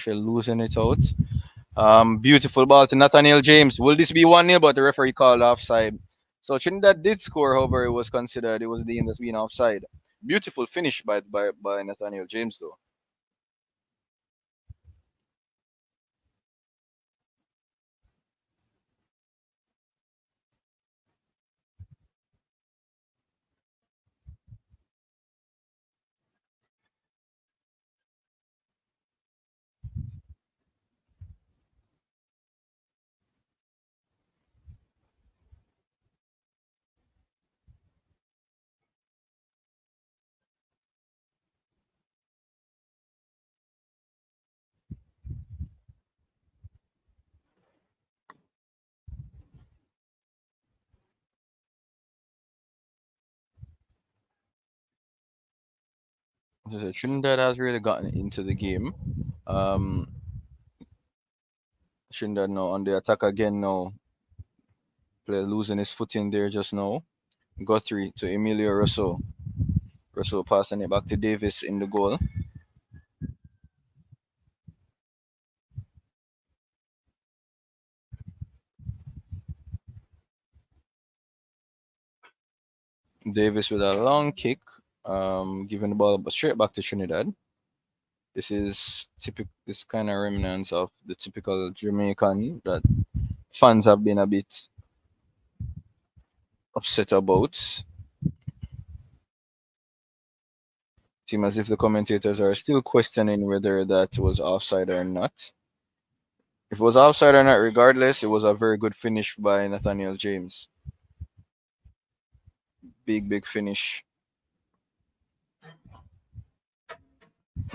losing it out. Beautiful ball to Nathaniel James. Will this be 1-0? But the referee called offside. So Trinidad did score, however, it was deemed as being offside. Beautiful finish by Nathaniel James, though. So Trinidad has really gotten into the game. Um, Trinidad now on the attack again now. Player losing his footing there just now. Guthrie to Emilio Russo. Russo passing it back to Davis in the goal. Davis with a long kick, giving the ball straight back to Trinidad. This is typical. This kind of remnants of the typical Jamaican that fans have been a bit upset about. Seem as if the commentators are still questioning whether that was offside or not. If it was offside or not, regardless, it was a very good finish by Nathaniel James. Big finish.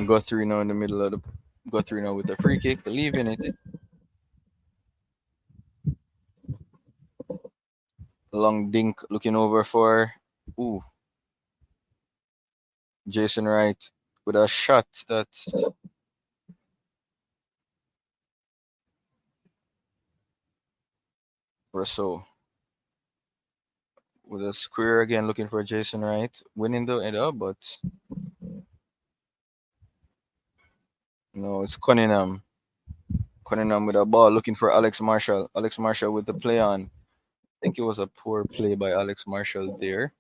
Guthrie now in the middle of the Guthrie now with the free kick, leaving it. Long dink looking over for ooh Jason Wright with a shot that Russell with a square again looking for Jason Wright winning the header, but no, it's Cunningham. Cunningham with a ball looking for Alex Marshall. Alex Marshall with the play on. I think it was a poor play by Alex Marshall there.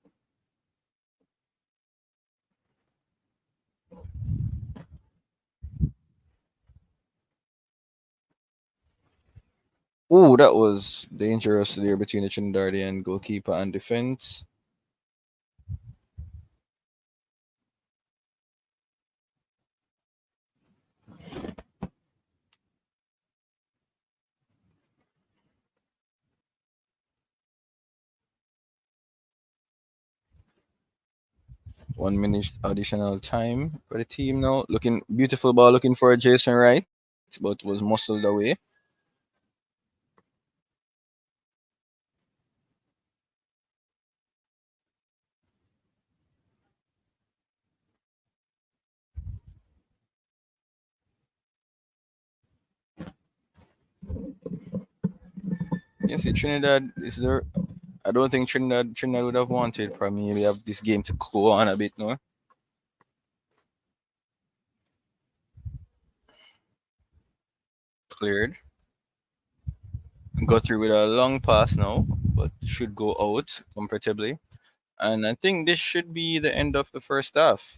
Oh, that was dangerous there between the Trinidadian goalkeeper and defense. One minute additional time for the team now. Looking beautiful ball, looking for Jason Wright, but was muscled away. You see, Trinidad is there. I don't think Trinidad would have wanted probably maybe have this game to go on a bit more. Cleared. Go through with a long pass now, but should go out comfortably. And I think this should be the end of the first half.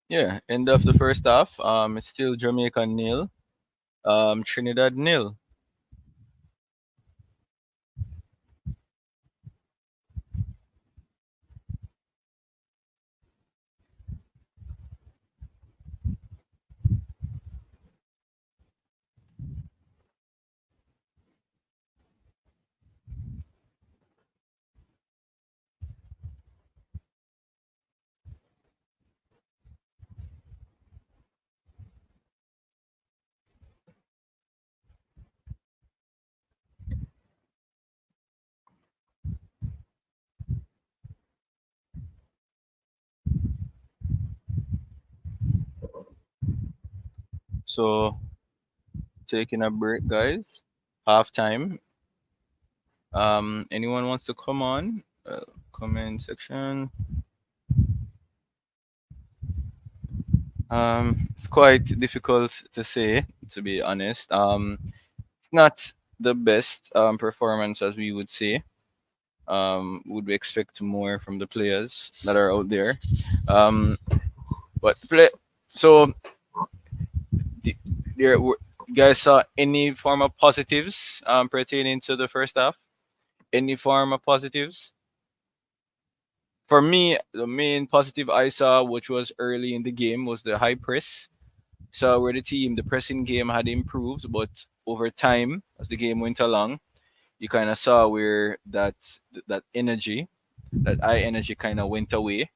Yeah, end of the first half. It's still Jamaica nil. Trinidad nil. So taking a break, guys. Half time. Anyone wants to come on? Comment section. It's quite difficult to say, to be honest. It's not the best performance as we would say. Would we expect more from the players that are out there? Um, but play. So, the, there, you guys saw any form of positives pertaining to the first half? Any form of positives? For me, the main positive I saw, which was early in the game, was the high press. So where the pressing game had improved, but over time, as the game went along, you kind of saw where that energy, that high energy, kind of went away.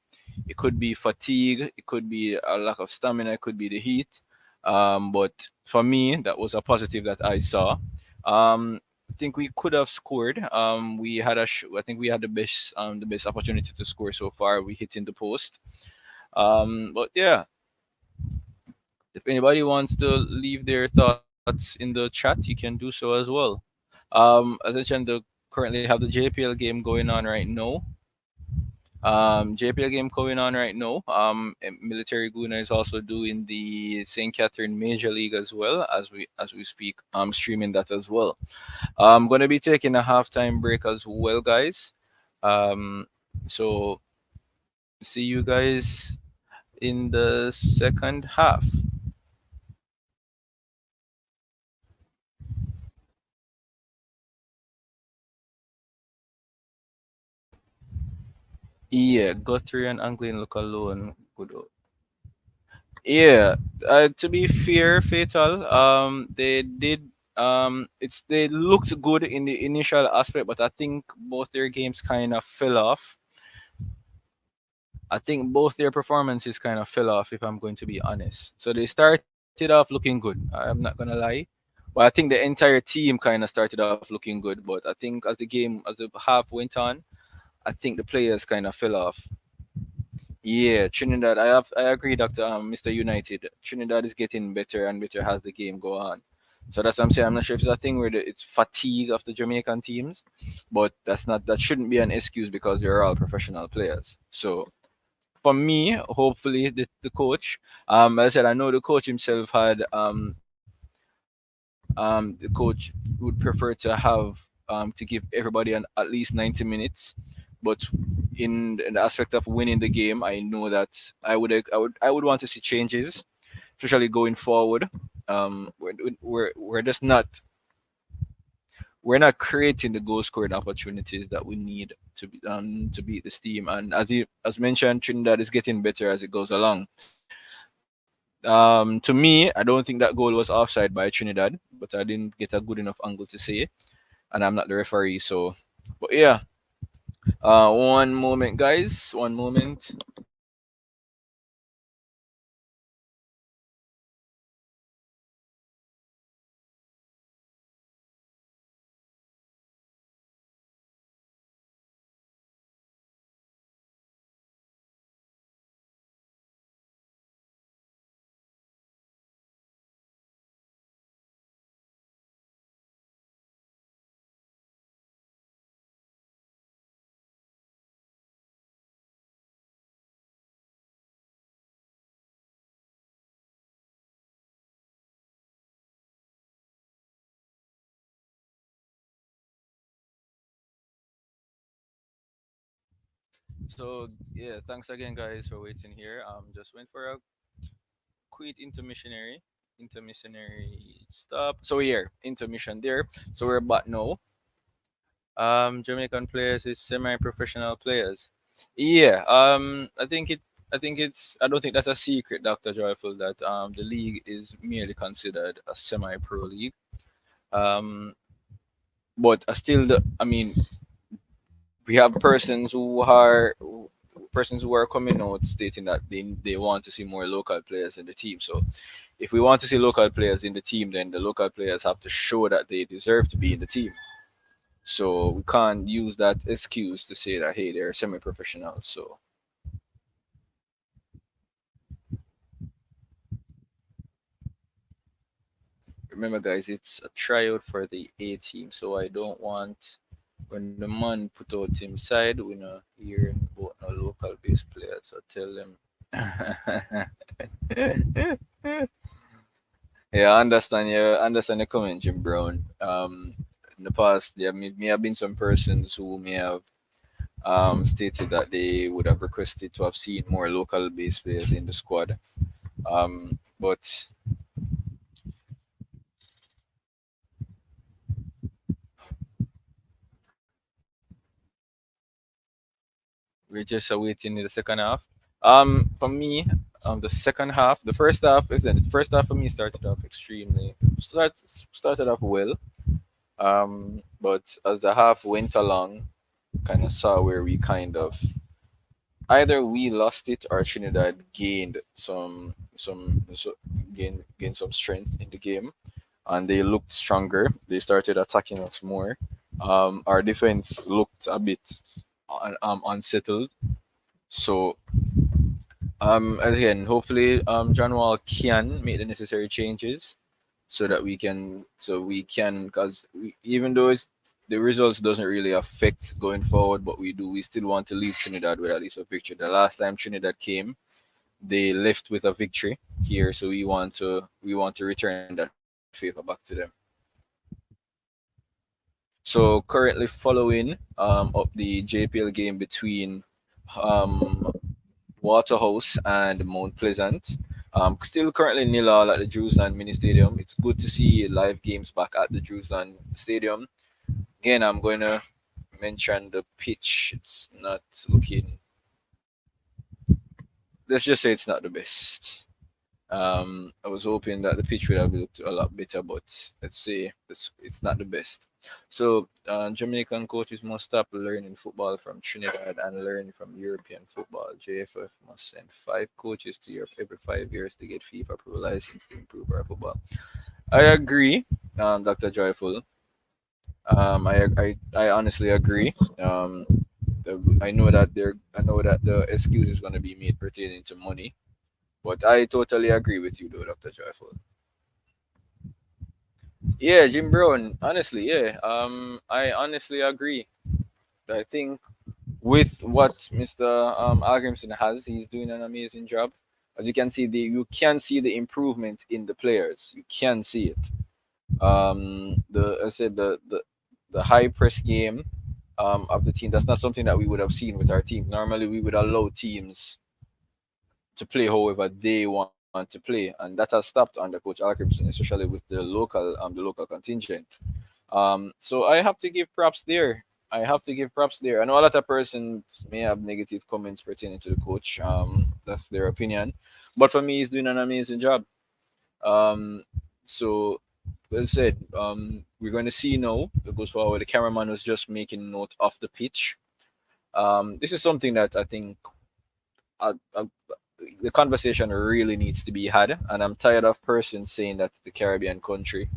It could be fatigue, it could be a lack of stamina, it could be the heat. But for me, that was a positive that I saw. Um, I think we could have scored. We had I think we had the best opportunity to score so far. We hit in the post. But yeah, if anybody wants to leave their thoughts in the chat, you can do so as well. As I mentioned, currently have the JPL game going on right now. JPL game going on right now. And Military Guna is also doing the St. Catherine Major League as well as we speak. Streaming that as well. I'm gonna be taking a halftime break as well, guys. Um, so see you guys in the second half. Yeah, Guthrie and Anglin look alone. Good. Yeah, to be fair, Fatal, they did. They looked good in the initial aspect, but I think both their games kind of fell off. I think both their performances kind of fell off, if I'm going to be honest. So they started off looking good. I'm not gonna lie, but I think the entire team kind of started off looking good. But I think as the half went on, I think the players kind of fell off. Yeah, Trinidad. I agree, Doctor. Mr. United. Trinidad is getting better and better as the game go on. So that's what I'm saying. I'm not sure if it's a thing where it's fatigue of the Jamaican teams, but that shouldn't be an excuse because they're all professional players. So for me, hopefully the coach, as I said, I know the coach himself had the coach would prefer to have to give everybody at least 90 minutes, but in the aspect of winning the game, I know that I would want to see changes, especially going forward. We're just not we're not creating the goal scoring opportunities that we need to beat this team. And as mentioned, Trinidad is getting better as it goes along. To me, I don't think that goal was offside by Trinidad, but I didn't get a good enough angle to say it, and I'm not the referee. So, but yeah, one moment, guys, one moment. So yeah, thanks again, guys, for waiting here. Just went for a quick intermissionary stop. So here, intermission there. So we're back now. Jamaican players is semi-professional players. Yeah. I think it's. I don't think that's a secret, Doctor Joyful, that the league is merely considered a semi-pro league. Um, but still, I mean, we have persons who are coming out stating that they want to see more local players in the team. So if we want to see local players in the team, then the local players have to show that they deserve to be in the team. So we can't use that excuse to say that hey, they're semi-professionals. So remember, guys, it's a tryout for the A team. So I don't want when the man put out him side, we not hear about no local based players. So tell them. Yeah, I understand. Yeah, I understand the comment, Jim Brown. In the past, there may have been some persons who may have stated that they would have requested to have seen more local based players in the squad. But we're just awaiting the second half. For me, the second half, the first half for me started off started off well. But as the half went along, kind of saw where we kind of either we lost it or Trinidad gained some gained some strength in the game. and they looked stronger. They started attacking us more. Our defense looked a bit unsettled. So again, hopefully John Wall can make the necessary changes so that we can because even though the results doesn't really affect going forward, but we still want to leave Trinidad with at least a picture. The last time Trinidad came, they left with a victory here, so we want to return that favor back to them. So currently following up the JPL game between um, Waterhouse and Mount Pleasant. Still currently nil all at the Jerusalem Mini Stadium. It's good to see live games back at the Jerusalem Stadium. Again, I'm going to mention the pitch. It's not looking. Let's just say it's not the best. I was hoping that the pitch would have looked a lot better, but let's say it's not the best. So, Jamaican coaches must stop learning football from Trinidad and learn from European football. JFF must send 5 coaches to Europe every 5 years to get FIFA Pro license to improve our football. I agree, Dr. Joyful. I honestly agree. I know that the excuse is going to be made pertaining to money, but I totally agree with you, though, Dr. Joyful. Yeah, Jim Brown. Honestly, yeah. I honestly agree. I think with what Mr. Algrimson has, he's doing an amazing job. As you can see the improvement in the players. You can see it. The I said the high press game of the team. That's not something that we would have seen with our team. Normally, we would allow teams to play however they want to play, and that has stopped under Coach Alkrimson, especially with the local contingent. So I have to give props there. I have to give props there. I know a lot of persons may have negative comments pertaining to the coach. That's their opinion, but for me, he's doing an amazing job. Um, so well said. We're going to see now. It goes forward. The cameraman was just making note of the pitch. This is something that I think uh, uh, the conversation really needs to be had, and I'm tired of persons saying that the Caribbean country,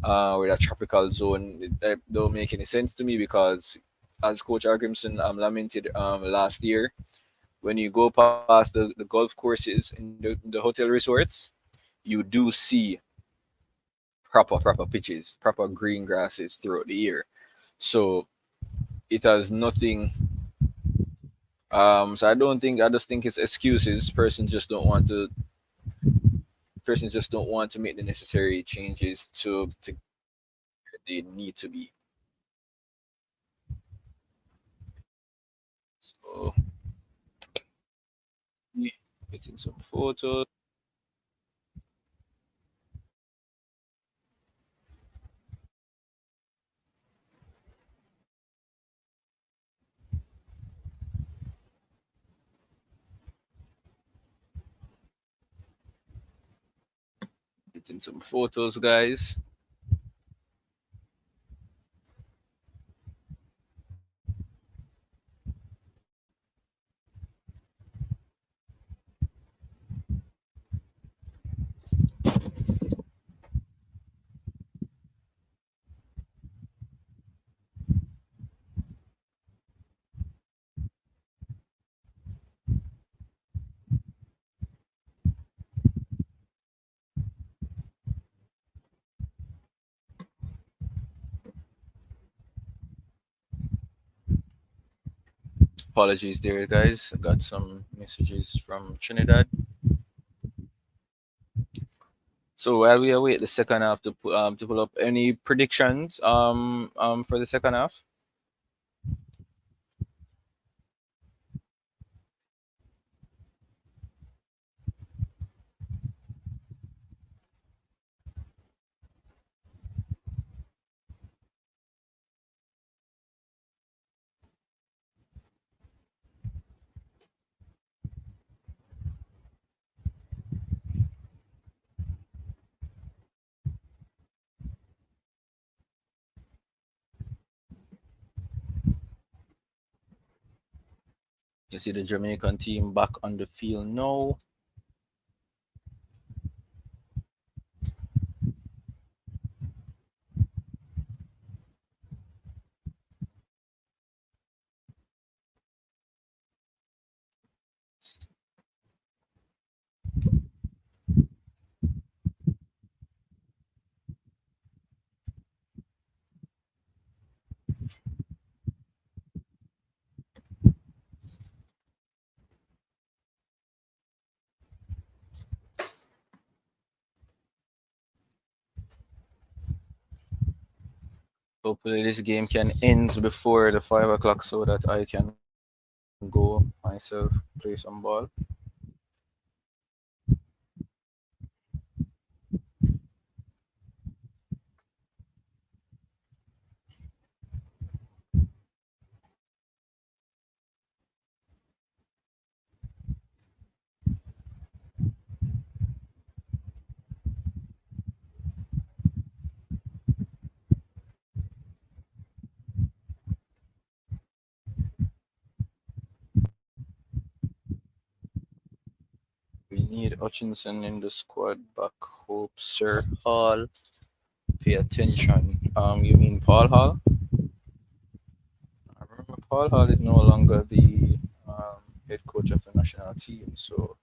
with a tropical zone, it don't make any sense to me because, as Coach Argrimson lamented last year, when you go past the golf courses in the hotel resorts, you do see proper pitches, proper green grasses throughout the year. So it has nothing. So I just think it's excuses. Persons just don't want to make the necessary changes to where they need to be. So yeah, getting some photos, guys. Apologies there, guys. I got some messages from Trinidad. So while we await the second half to pull up, any predictions for the second half? You see the Jamaican team back on the field now. Hopefully, this game can end before the 5 o'clock so that I can go myself play some ball. We need Hutchinson in the squad back. Hope Sir Hall pay attention. You mean Paul Hall? I remember Paul Hall is no longer the head coach of the national team, so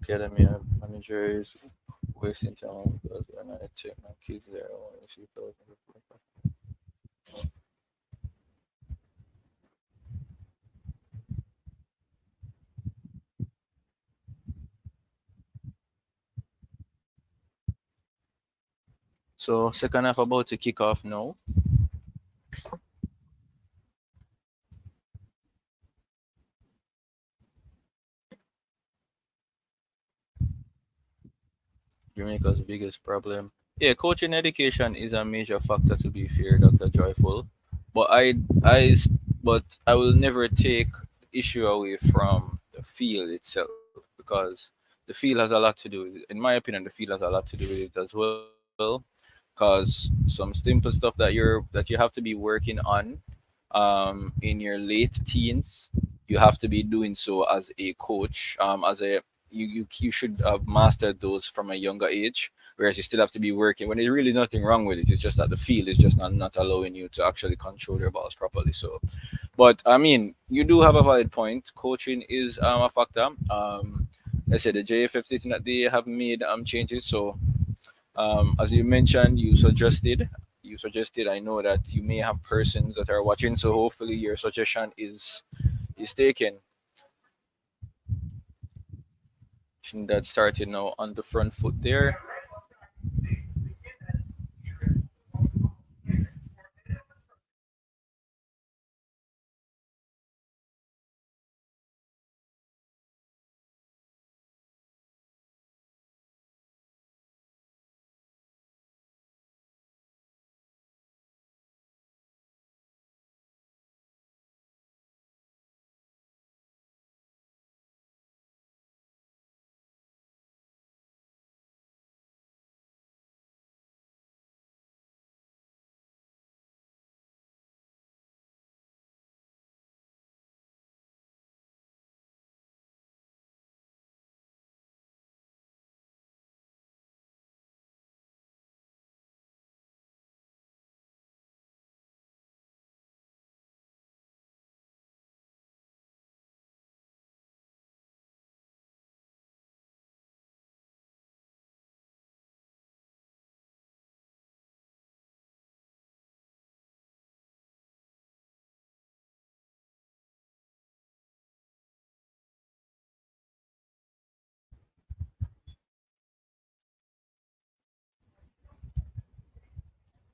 academy manager is wasting time because when I take my kids there, I want to see thousands of people. So second half about to kick off now. Jamaica's biggest problem. Yeah, coaching education is a major factor to be fair, Dr. Joyful. But but I will never take issue away from the field itself because the field has a lot to do with it. In my opinion, the field has a lot to do with it as well. Because some simple stuff that you have to be working on in your late teens, you have to be doing so as a coach, as a you should have mastered those from a younger age, whereas you still have to be working when there's really nothing wrong with it. It's just that the field is just not allowing you to actually control your balls properly. So but I mean, you do have a valid point. Coaching is a factor. Let's say the JFF stating that they have made changes. So as you mentioned, you suggested. I know that you may have persons that are watching, so hopefully your suggestion is taken. That started now on the front foot there.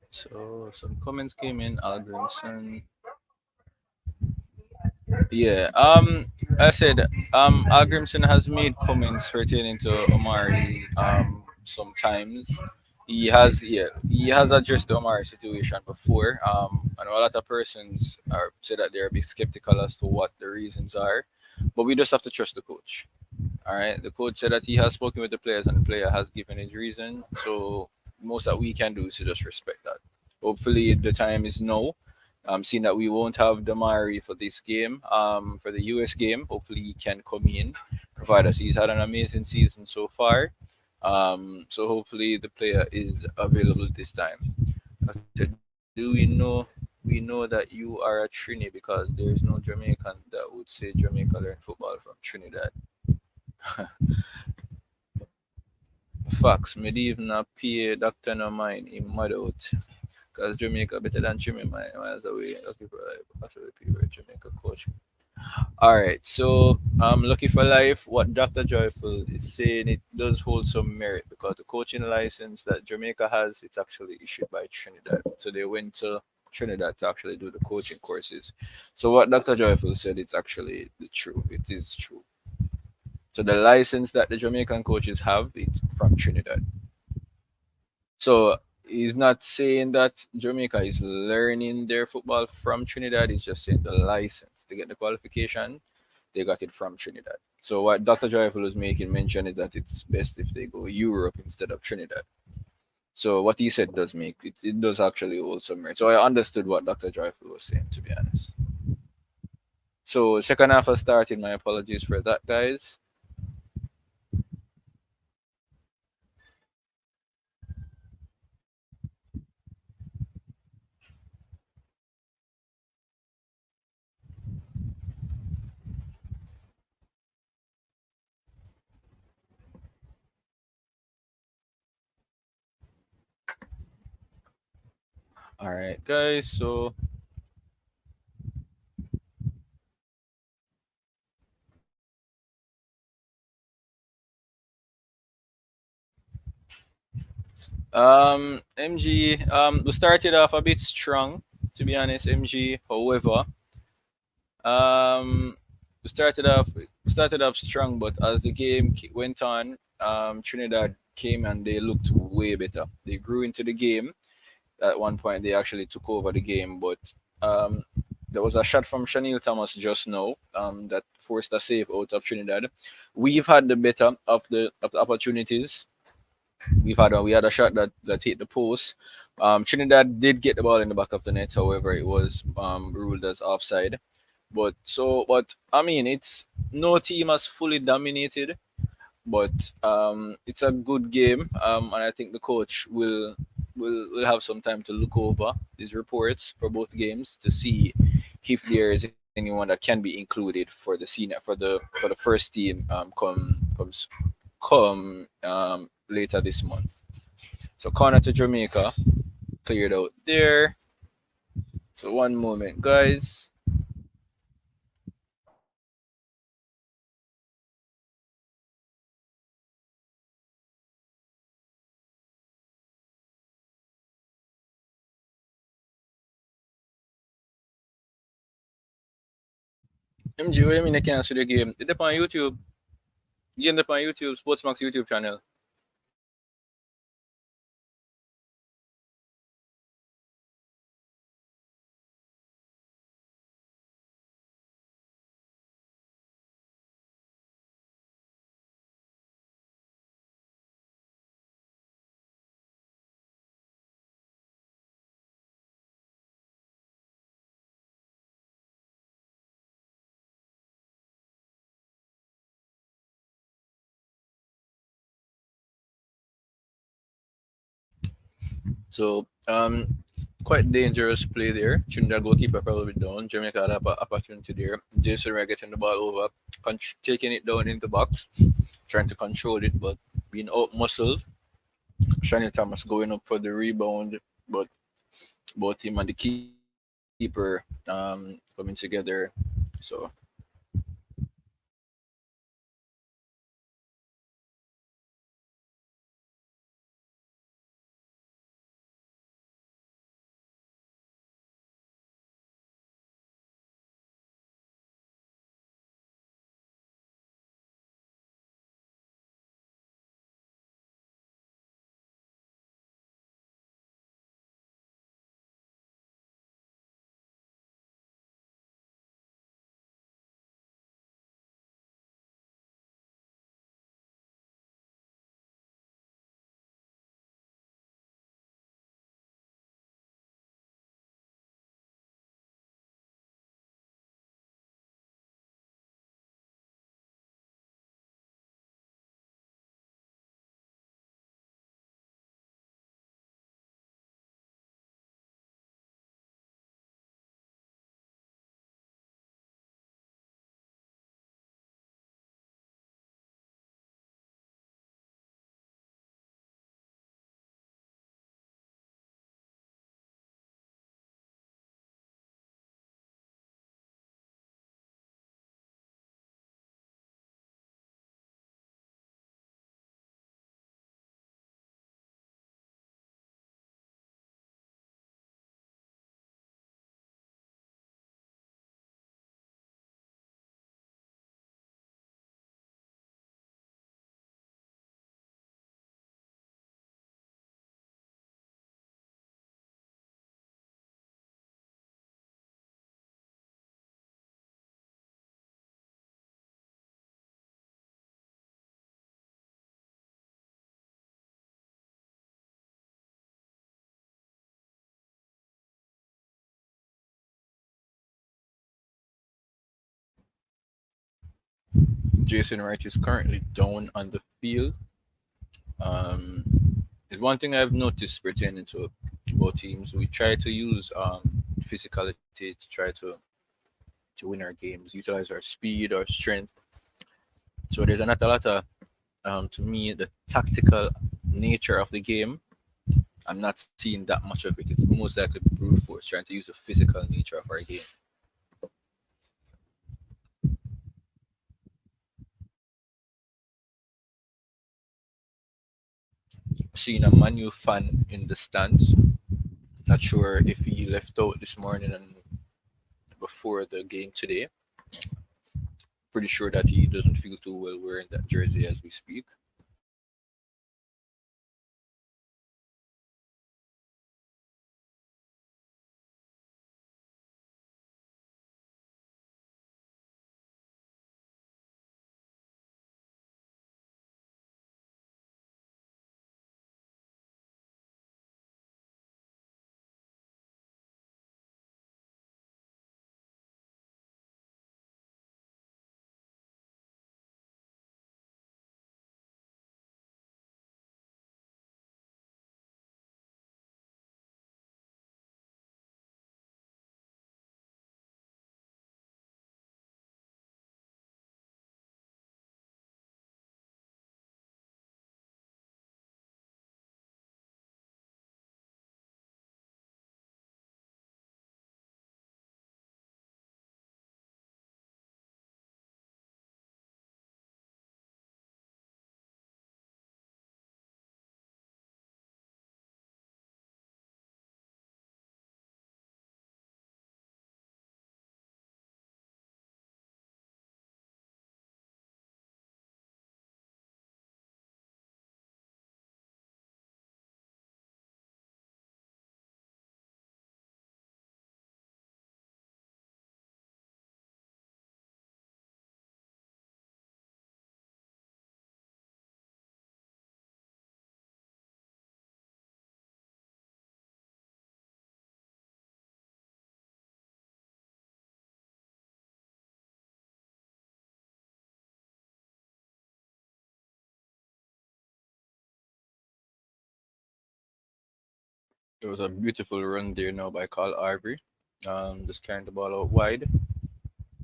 So some comments came in. Algrimson. Yeah. I said Algrimson has made comments pertaining to Omari sometimes. He has addressed the Omari situation before. I know a lot of persons are say that they're a bit skeptical as to what the reasons are, but we just have to trust the coach. All right. The coach said that he has spoken with the players and the player has given his reason. So most that we can do is to just respect that. Hopefully the time is now. Seeing that we won't have Damari for this game, for the US game, hopefully he can come in, provide us. He's had an amazing season so far. So hopefully the player is available this time. I said, do we know that you are a Trini because there is no Jamaican that would say Jamaica learned football from Trinidad. Facts, me dey even not pay doctor no mind him mad out. Cause Jamaica better than Trinidad miles away. Lucky for life. Actually, people Jamaica coach. All right, so Lucky for Life. What Dr. Joyful is saying, it does hold some merit because the coaching license that Jamaica has, it's actually issued by Trinidad. So they went to Trinidad to actually do the coaching courses. So what Dr. Joyful said, it's actually the true. It is true. So the license that the Jamaican coaches have, it's from Trinidad. So he's not saying that Jamaica is learning their football from Trinidad. He's just saying the license to get the qualification, they got it from Trinidad. So what Dr. Joyful was making mention is that it's best if they go Europe instead of Trinidad. So what he said does make it. It does actually hold some merit. So I understood what Dr. Joyful was saying, to be honest. So second half has started. My apologies for that, guys. All right, guys. So MG, we started off a bit strong, to be honest. MG, however, um, we started off strong, but as the game went on, Trinidad came and they looked way better. They grew into the game. At one point, they actually took over the game, but um, there was a shot from Shanil Thomas just now that forced a save out of Trinidad. We've had the better of the opportunities. We had a shot that hit the post. Trinidad did get the ball in the back of the net, however, it was ruled as offside. But I mean, it's no team has fully dominated, but it's a good game, and I think the coach will have some time to look over these reports for both games to see if there is anyone that can be included for the senior for the first team come later this month. So corner to Jamaica cleared out there. So one moment, guys. MG, what do you mean I can't see the game? It's up on YouTube. Game up on YouTube, Sportsmax YouTube channel. So quite dangerous play there. Trinidad goalkeeper probably down. Jamaica had an opportunity there. Jason Ray getting the ball over, taking it down in the box, trying to control it, but being out muscled. Shani Thomas going up for the rebound, but both him and the keeper coming together. So Jason Wright is currently down on the field. Um, it's one thing I've noticed pertaining to both teams. We try to use physicality to try to win our games, utilize our speed, our strength. So there's not a lot of to me the tactical nature of the game. I'm not seeing that much of it. It's most likely brute force, trying to use the physical nature of our game. Seeing a Manu fan in the stands. Not sure if he left out this morning and before the game today. Pretty sure that he doesn't feel too well wearing that jersey as we speak. There was a beautiful run there now by Carl Ivory. Just carrying the ball out wide.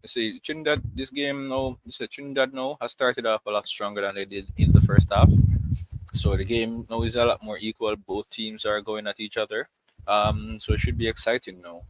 You see, Trinidad, this game now, you see, Trinidad now has started off a lot stronger than they did in the first half. So the game now is a lot more equal. Both teams are going at each other. So it should be exciting now.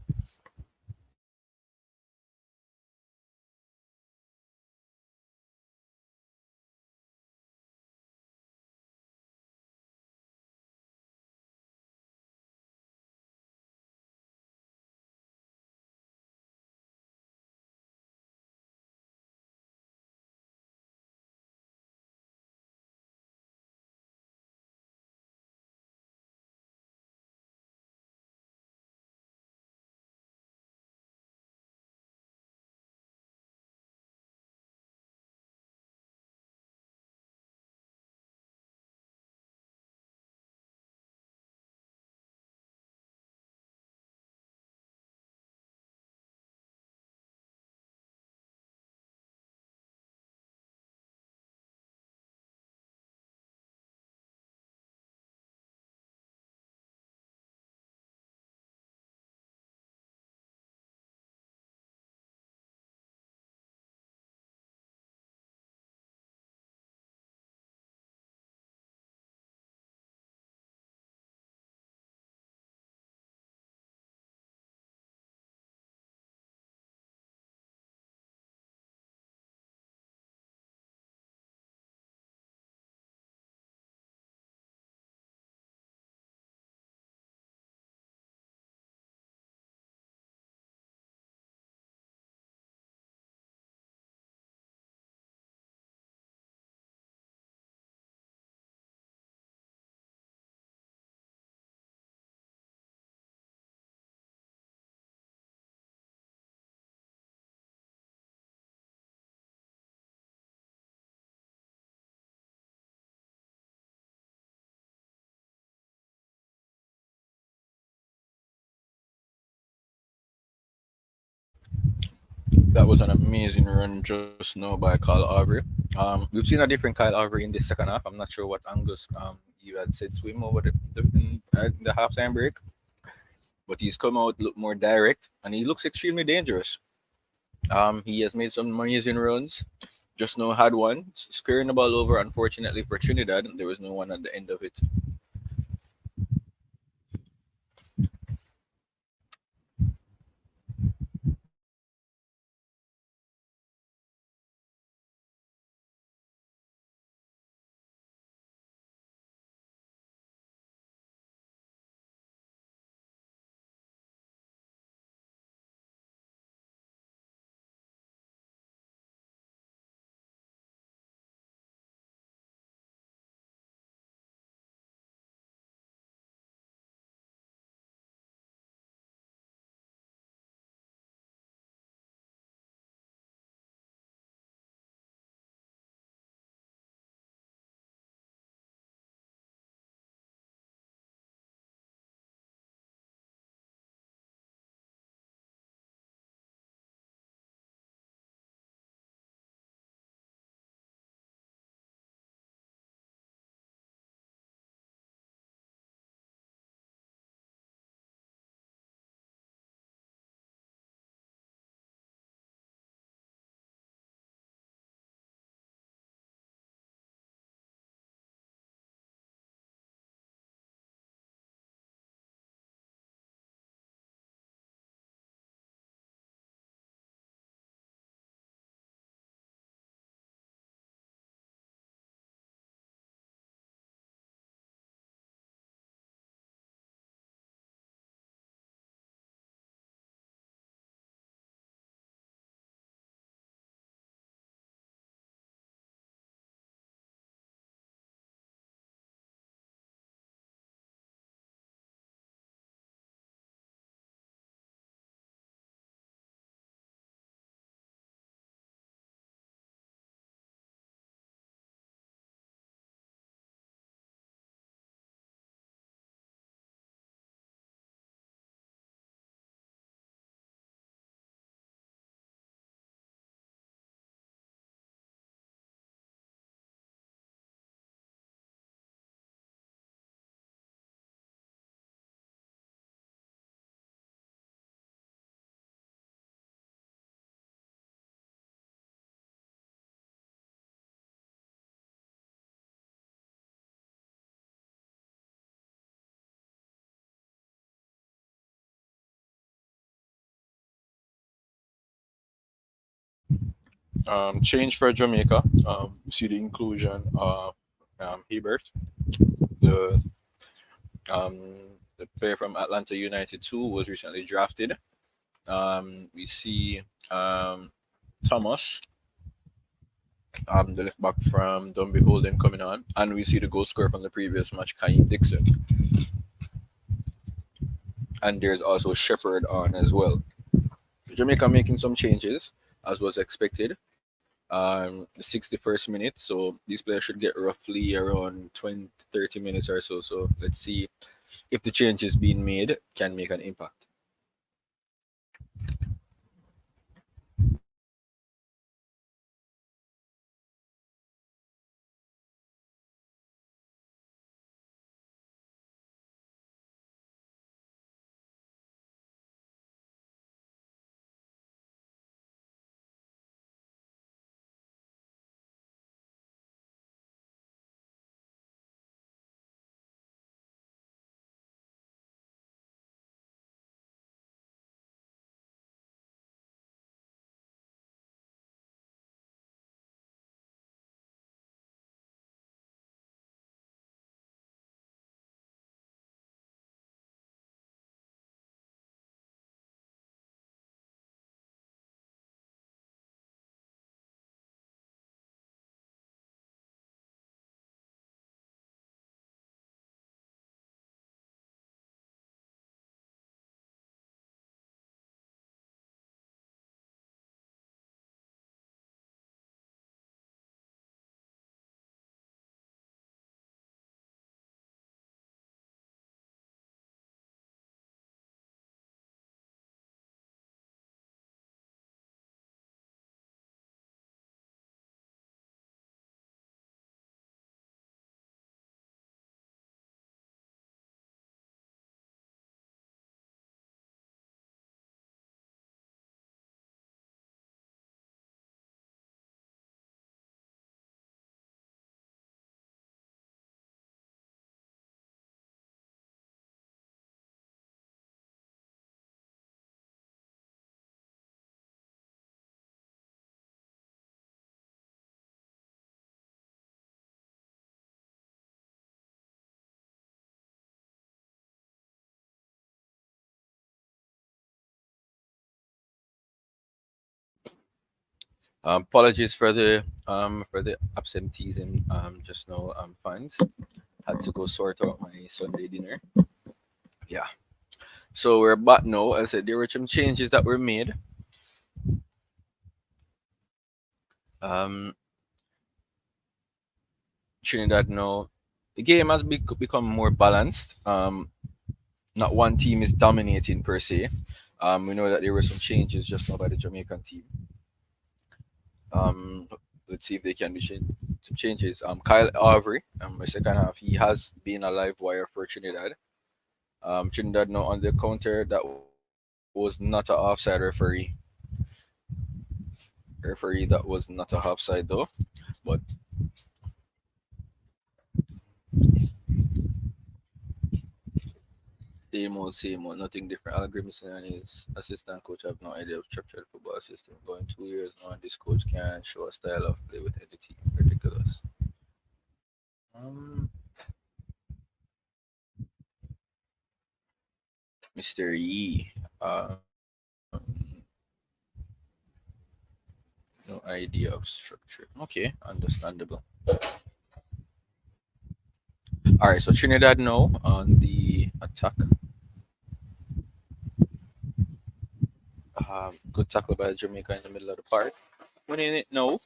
That was an amazing run just now by Kyle Aubrey. We've seen a different Kyle Aubrey in the second half. I'm not sure what Angus you had said to him over the halftime break, but he's come out look more direct and he looks extremely dangerous. He has made some amazing runs. Just now had one squaring the ball over. Unfortunately for Trinidad, there was no one at the end of it. Change for Jamaica. See the inclusion of Hebert, the um, the player from Atlanta United too was recently drafted. We see um, Thomas, the left back from Dunby Holden coming on, and we see the goal scorer from the previous match, Kaim Dixon, and there's also Shepherd on as well. Jamaica making some changes as was expected. The 61st minute, so these players should get roughly around 20, 30 minutes or so. So let's see if the changes being made can make an impact. Apologies for the absenteeism just now, fans. Had to go sort out my Sunday dinner. Yeah. So we're back now. As I said, there were some changes that were made. Um, Trinidad now, the game has become more balanced. Not one team is dominating per se. We know that there were some changes just now by the Jamaican team. Um, let's see if they can do some changes. Kyle Avery, the second half, he has been a live wire for Trinidad. Trinidad now on the counter, that was not an offside referee. Referee, that was not a offside though. But same old, nothing different. Al Grimson and his assistant coach have no idea of structured football system. Going 2 years now, and this coach can't show a style of play with any team. Ridiculous. Um, Mr. Yi, no idea of structure. Okay, understandable. All right, so Trinidad now on the attack. Good tackle by Jamaica in the middle of the park. Winning it now.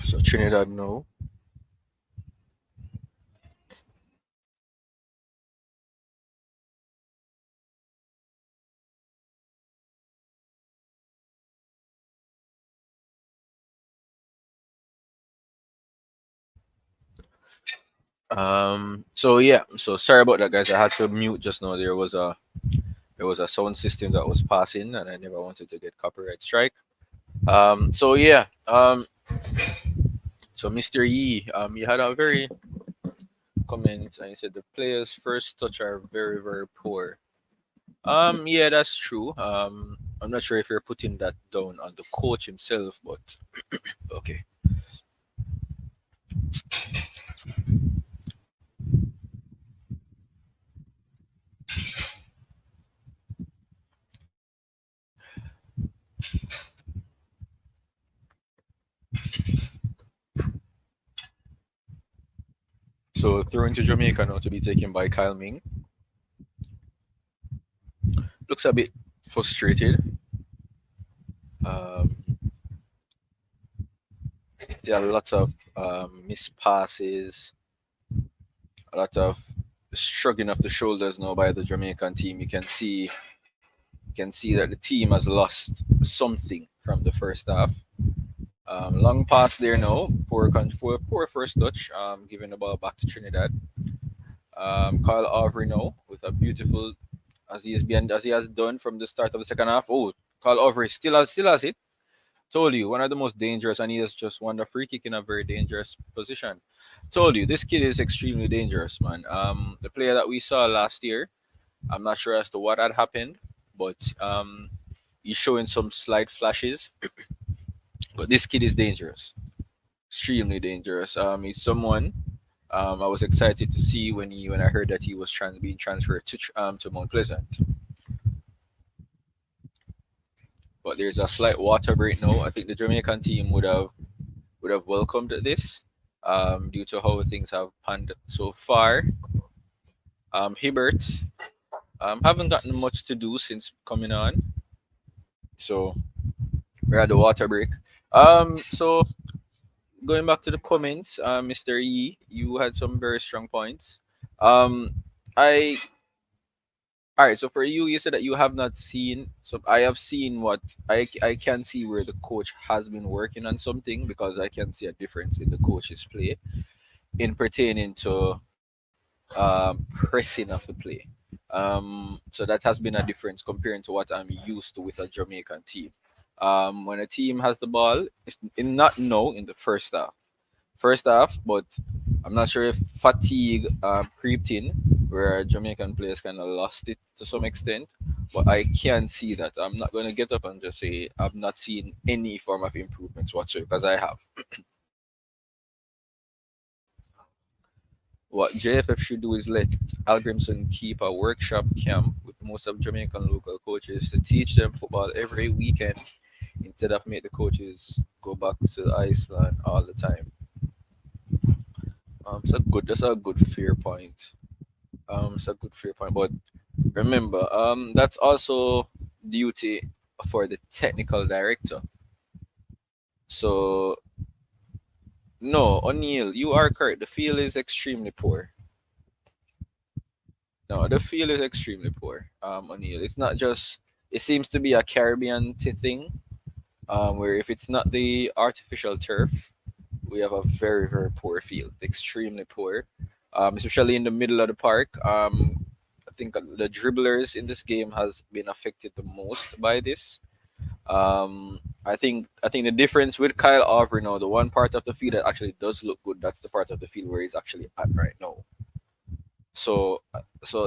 So Trinidad now. So yeah, so sorry about that, guys. I had to mute just now. There was a sound system that was passing, and I never wanted to get copyright strike. So yeah, so Mr. Yi, you had a very comment, and you said the players' first touch are very very poor. Yeah, that's true. I'm not sure if you're putting that down on the coach himself, but okay. So throw into Jamaica now to be taken by Kyle Ming. Looks a bit frustrated. Um, there are lots of missed passes, a lot of shrugging of the shoulders now by the Jamaican team. You can see that the team has lost something from the first half. Long pass there now, poor first touch, giving the ball back to Trinidad. Kyle Avery now with a beautiful, as he has done from the start of the second half. Oh, Kyle Avery still has it. Told you, one of the most dangerous, and he has just won the free kick in a very dangerous position. Told you, this kid is extremely dangerous, man. The player that we saw last year, I'm not sure as to what had happened, but he's showing some slight flashes. But this kid is dangerous, extremely dangerous. He's someone I was excited to see when I heard that he was being transferred to Mount Pleasant. But there's a slight water break now. I think the Jamaican team would have welcomed this, due to how things have panned so far. Hibbert haven't gotten much to do since coming on, so we're at the water break. So going back to the comments, Mr. E, you had some very strong points. Um, I All right. So for you, you said that you have not seen. So I have seen what I can see where the coach has been working on something, because I can see a difference in the coach's play in pertaining to pressing of the play. So that has been a difference comparing to what I'm used to with a Jamaican team. When a team has the ball, it's not no in the first half, but I'm not sure if fatigue creeped in. where Jamaican players kind of lost it to some extent. But I can see that. I'm not going to get up and just say I've not seen any form of improvements whatsoever, because I have. What JFF should do is let Al Grimson keep a workshop camp with most of Jamaican local coaches to teach them football every weekend instead of make the coaches go back to Iceland all the time. That's a good fair point. It's a good fair point. But remember, that's also duty for the technical director. So no, O'Neill, you are correct. The field is extremely poor. No, the field is extremely poor. O'Neill, it's not just. It seems to be a Caribbean thing. Where if it's not the artificial turf, we have a very very poor field, extremely poor. Especially in the middle of the park. I think the dribblers in this game has been affected the most by this. I think the difference with Kyle Aubrey now, the one part of the field that actually does look good, that's the part of the field where he's actually at right now. So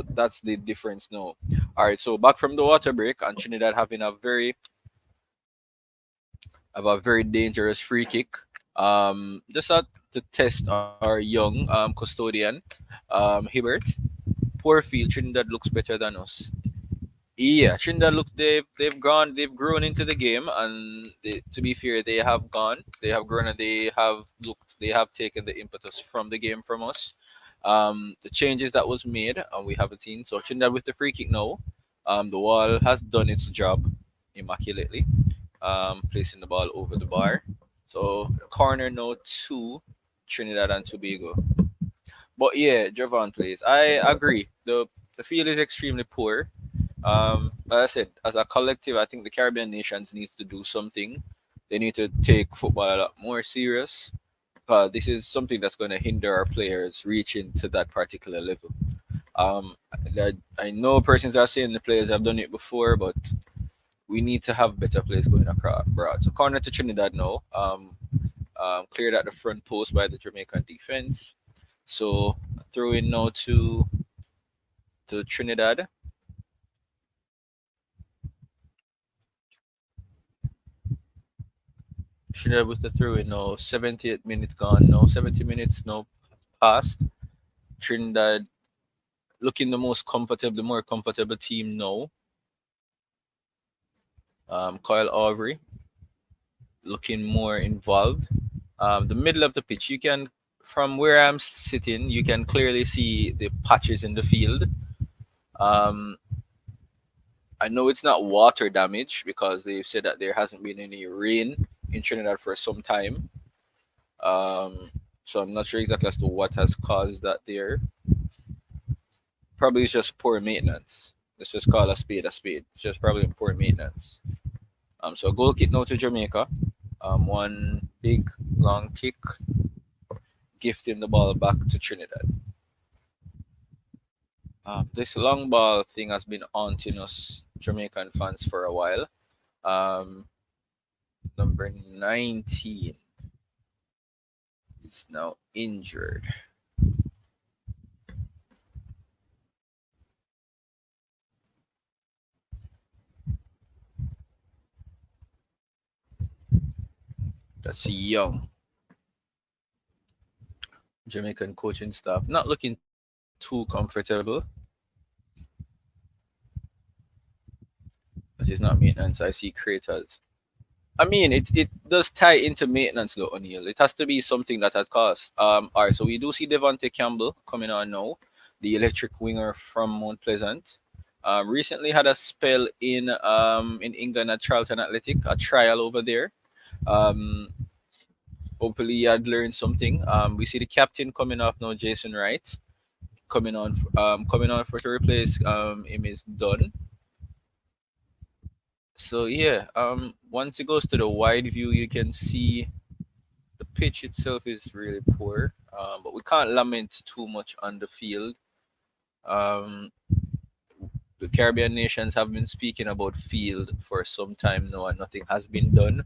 that's the difference now. All right, so back from the water break, and Trinidad having a very dangerous free kick. Just to test our young custodian, Hibbert. Poor field. Trinidad looks better than us. Yeah, Trinidad look they've grown into the game, and to be fair, they have grown, and they have taken the impetus from the game from us. The changes that was made, and we haven't seen. So Trinidad with the free kick now. The wall has done its job immaculately, placing the ball over the bar. So corner now to Trinidad and Tobago. But yeah, Javon plays. I agree. The field is extremely poor. Like I said, as a collective, I think the Caribbean nations needs to do something. They need to take football a lot more serious. This is something that's going to hinder our players reaching to that particular level. Um, I know persons are saying the players have done it before, but we need to have better players going across abroad. So corner to Trinidad now. Cleared at the front post by the Jamaican defense. So throw in now to Trinidad. Trinidad with the throw in now. 78 minutes gone. No, 70 minutes no past. Trinidad looking the more comfortable team now. Kyle Aubrey looking more involved. The middle of the pitch, from where I'm sitting, you can clearly see the patches in the field. Um, I know it's not water damage because they've said that there hasn't been any rain in Trinidad for some time. So I'm not sure exactly as to what has caused that there. Probably it's just poor maintenance. Let's just call a spade a spade. It's just probably poor maintenance. So goal kick now to Jamaica. One big long kick, gifting the ball back to Trinidad. This long ball thing has been haunting us Jamaican fans for a while. Number 19 is now injured. That's young Jamaican coaching staff. Not looking too comfortable. That is not maintenance. I see craters. I mean, it does tie into maintenance, though, O'Neill. It has to be something that has cost. All right, so we do see Devontae Campbell coming on now, the electric winger from Mount Pleasant. Recently had a spell in England at Charlton Athletic, a trial over there. Um, Hopefully, he had learned something. We see the captain coming off now, Jason Wright, coming on for to replace him is done. So yeah, once it goes to the wide view, you can see the pitch itself is really poor. But we can't lament too much on the field. Um, the Caribbean nations have been speaking about field for some time now, and nothing has been done.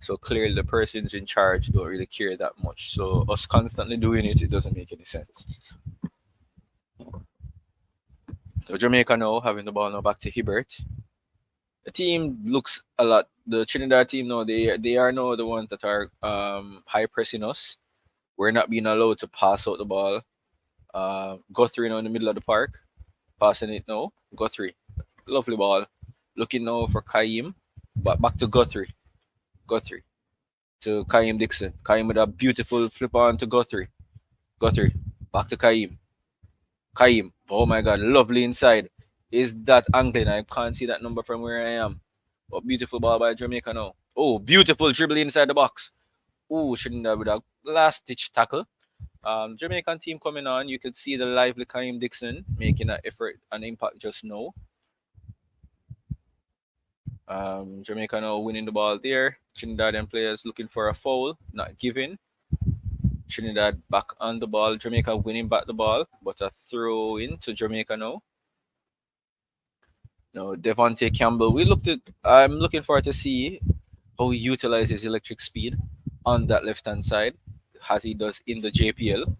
So clearly, the persons in charge don't really care that much. So us constantly doing it, it doesn't make any sense. So Jamaica now having the ball now back to Hibbert. The team looks a lot. The Trinidad team now they are now the ones that are high pressing us. We're not being allowed to pass out the ball. Guthrie now in the middle of the park, passing it now. Guthrie, lovely ball. Looking now for Kaim, but back to Guthrie. Guthrie to Kaim Dixon. Kaim with a beautiful flip on to Guthrie. Guthrie back to Kaim. Kaim, oh my God, lovely inside. Is that angling? I can't see that number from where I am. But beautiful ball by Jamaica now. Oh, beautiful dribble inside the box. Oh, shouldn't have with a last ditch tackle. Jamaican team coming on. You could see the lively Kaim Dixon making an effort and impact just now. Jamaica now winning the ball there. Trinidadian players looking for a foul, not giving. Trinidad back on the ball. Jamaica winning back the ball, but a throw in to Jamaica now. No, Devontae Campbell. I'm looking forward to see how he utilizes electric speed on that left hand side, as he does in the JPL.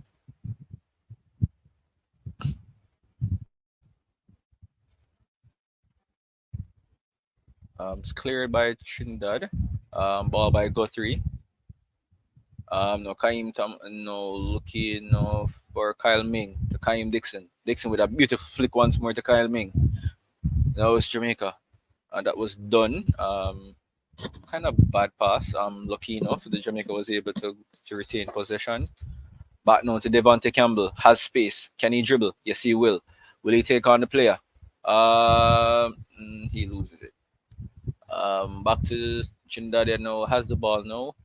It's cleared by Trinidad. Ball by Guthrie. No, no, looking no, for Kyle Ming to Kaim Dixon. Dixon with a beautiful flick once more to Kyle Ming. That was Jamaica. And that was done. Kind of bad pass. Lucky enough, the Jamaica was able to retain possession. Back now to Devontae Campbell. Has space. Can he dribble? Yes, he will. Will he take on the player? He loses it. Back to Trinidad now. Has the ball now.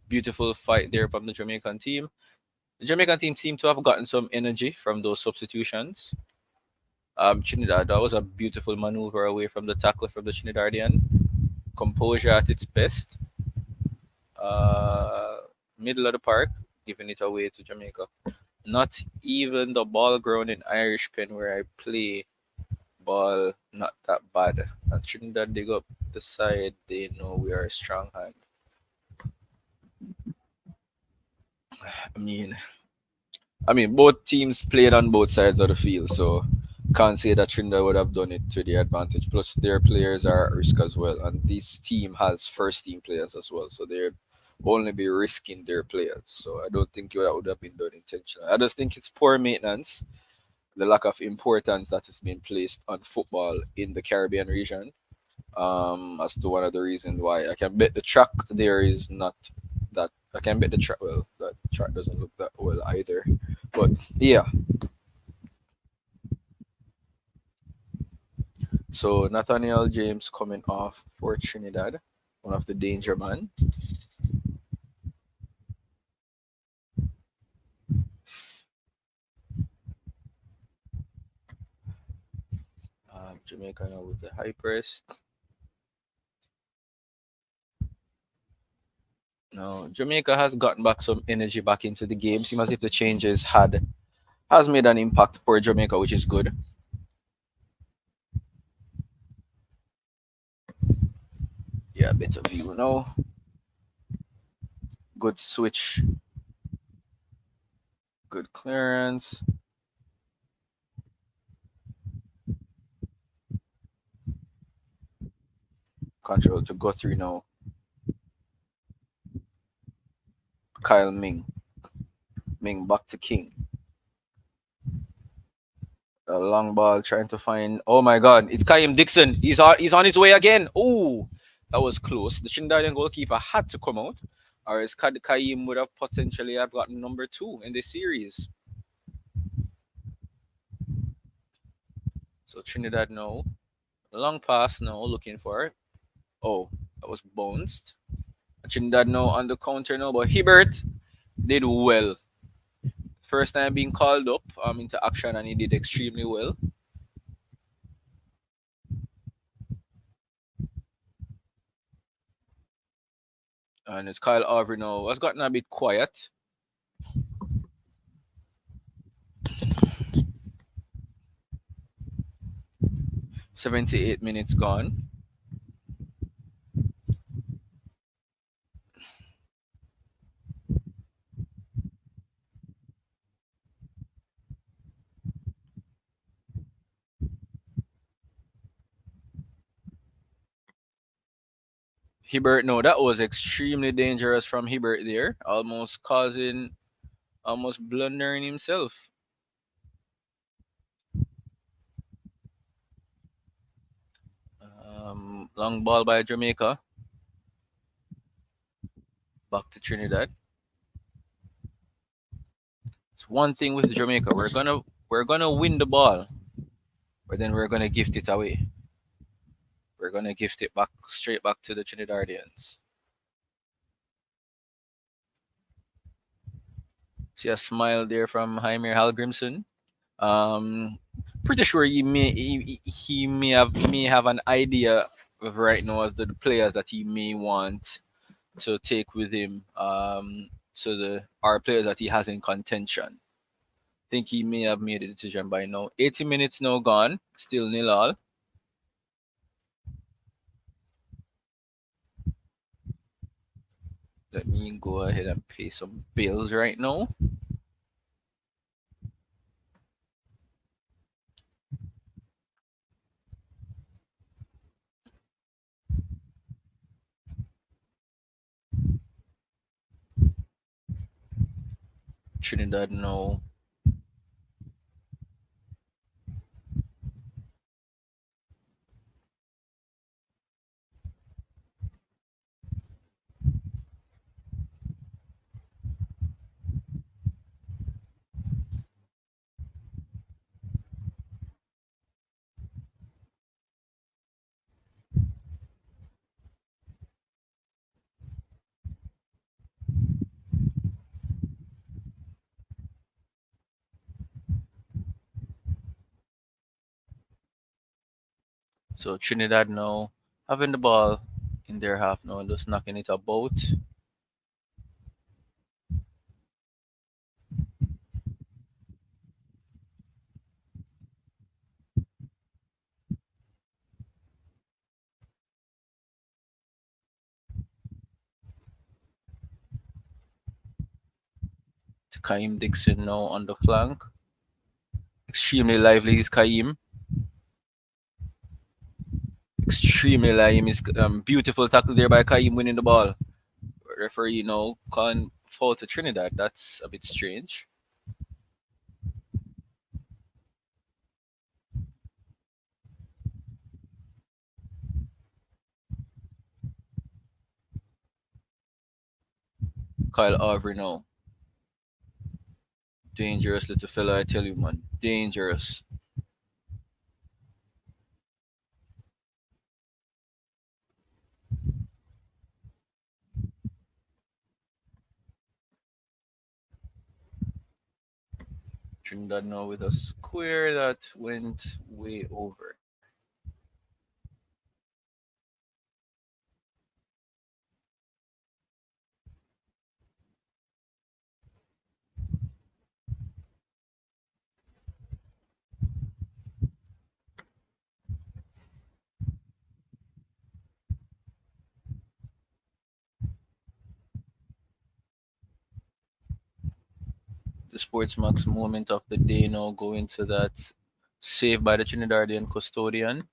Beautiful fight there from the Jamaican team. The Jamaican team seemed to have gotten some energy from those substitutions. Trinidad, that was a beautiful maneuver away from the tackle from the Trinidadian. Composure at its best. Middle of the park, giving it away to Jamaica. Not even the ball ground in Irish Pen where I play ball, not that bad. And Trinidad dig up the side, they know we are a strong hand. I mean, both teams played on both sides of the field, so can't say that Trinidad would have done it to their advantage. Plus, their players are at risk as well, and this team has first team players as well, so they'd only be risking their players. So I don't think that would have been done intentionally. I just think it's poor maintenance, the lack of importance that has been placed on football in the Caribbean region. As to one of the reasons why I can bet the track there is not that I can bet the track. Well, that track doesn't look that well either. But yeah. So Nathaniel James coming off for Trinidad, one of the danger man. Jamaica now with the high press. Now Jamaica has gotten back some energy back into the game. Seems as if the changes has made an impact for Jamaica, which is good. Yeah, better view now. Good switch. Good clearance. Control to Guthrie now. Kyle Ming. Ming back to King. A long ball trying to find. Oh my God! It's Kaim Dixon. He's on his way again. Oh, that was close. The Trinidadian goalkeeper had to come out, or else Kaim would have potentially have gotten number 2 in this series. So Trinidad now, long pass now, looking for it. Oh, that was bounced. Trinidad now on the counter now, but Hibbert did well. First time being called up into action, and he did extremely well. And it's Kyle Aubrey now. Has gotten a bit quiet. $78 gone. Hibbert, no, that was extremely dangerous from Hibbert there, almost causing, almost blundering himself. Long ball by Jamaica, back to Trinidad. It's one thing with Jamaica, we're gonna win the ball, but then we're gonna gift it away. We're gonna gift it back straight back to the Trinidadians. See a smile there from Jaime Halgrimson. Um, Pretty sure he may have an idea of right now as the players that he may want to take with him. So the our players that he has in contention. Think he may have made a decision by now. 80 minutes now gone, still nil all. Let me go ahead and pay some bills right now. Trinidad now. So Trinidad now having the ball in their half now, just knocking it about. To Kaim Dixon now on the flank. Extremely lively is Kaim. Extremely lively is beautiful tackle there by Kaim winning the ball. Referee now calling foul to Trinidad. That's a bit strange. Kyle Aubrey now. Dangerous little fella, I tell you, man. Dangerous. Trinidad now with a square that went way over. The Sportsmax moment of the day now going to that save by the Trinidadian custodian,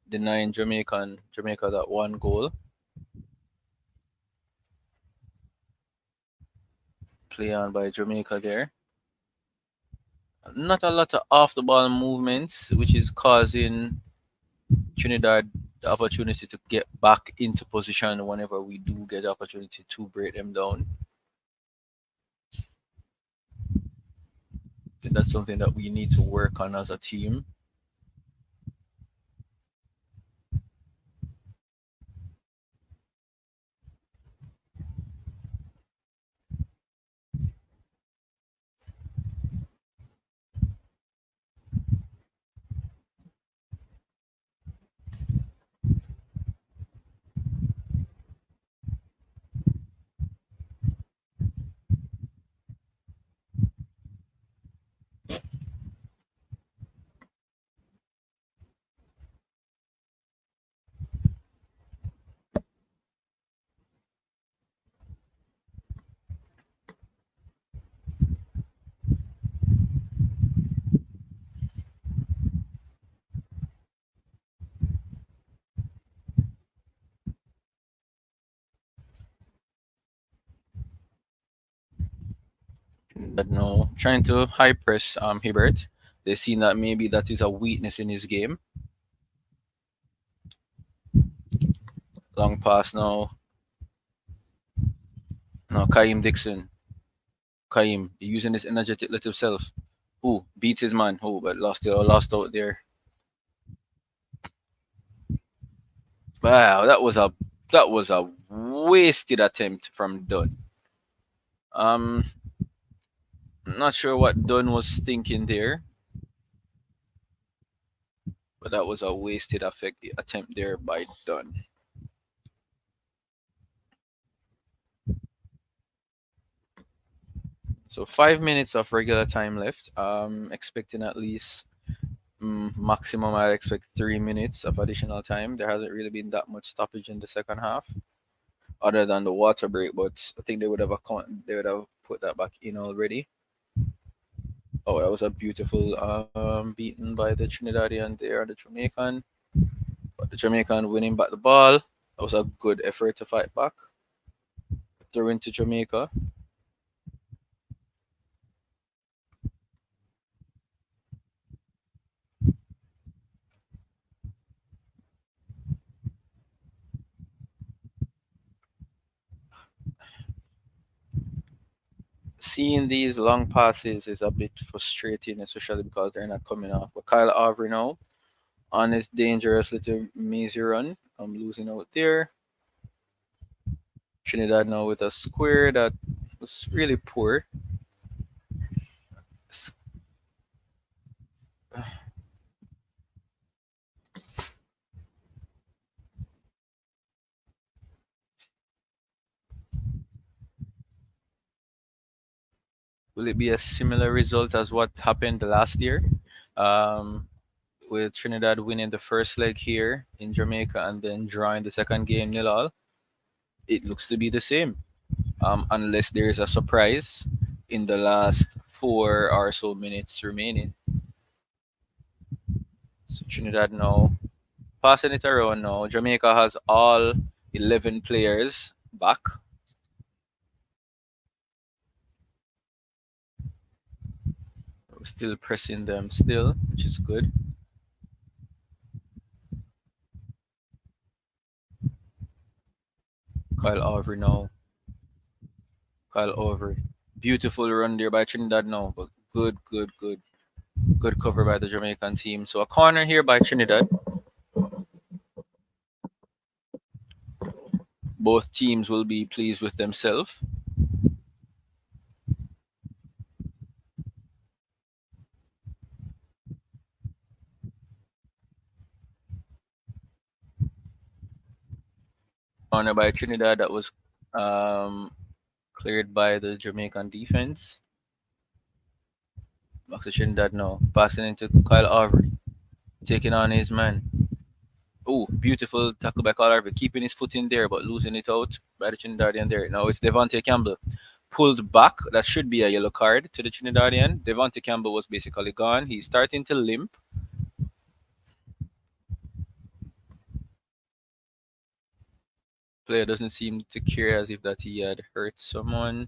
denying Jamaica that one goal. Play on by Jamaica there. Not a lot of off the ball movements, which is causing Trinidad the opportunity to get back into position whenever we do get the opportunity to break them down. I think that's something that we need to work on as a team. But no, trying to high press Hibbert. They've seen that maybe that is a weakness in his game. Long pass now. Now Kaim Dixon. Kaim using his energetic little self. Who beats his man? Who but lost out there. Wow, that was a wasted attempt from Dunn. Um, not sure what Dunn was thinking there, but that was a wasted attempt there by Dunn. So 5 minutes of regular time left. Expecting at least maximum. I expect 3 minutes of additional time. There hasn't really been that much stoppage in the second half, other than the water break. But I think they would have put that back in already. Oh, that was a beautiful beaten by the Trinidadian there, the Jamaican. But the Jamaican winning back the ball. That was a good effort to fight back. Throw into Jamaica. Seeing these long passes is a bit frustrating, especially because they're not coming off. But Kyle Avery now on his dangerous little mazy run. I'm losing out there. Trinidad now with a square that was really poor. Will it be a similar result as what happened last year? Um, with Trinidad winning the first leg here in Jamaica and then drawing the second game 0-0. It looks to be the same, unless there is a surprise in the last 4 or so minutes remaining. So Trinidad now passing it around now. Jamaica has all 11 players back. We're still pressing them still, which is good. Kyle Over now. Kyle Over. Beautiful run there by Trinidad now, but good cover by the Jamaican team. So a corner here by Trinidad. Both teams will be pleased with themselves. Corner by Trinidad that was cleared by the Jamaican defense. Back to Trinidad now. Passing into Kyle Avery. Taking on his man. Oh, beautiful tackle by Kyle Avery. Keeping his foot in there, but losing it out by the Trinidadian there. Now it's Devontae Campbell. Pulled back. That should be a yellow card to the Trinidadian. Devontae Campbell was basically gone. He's starting to limp. Player doesn't seem to care, as if that he had hurt someone.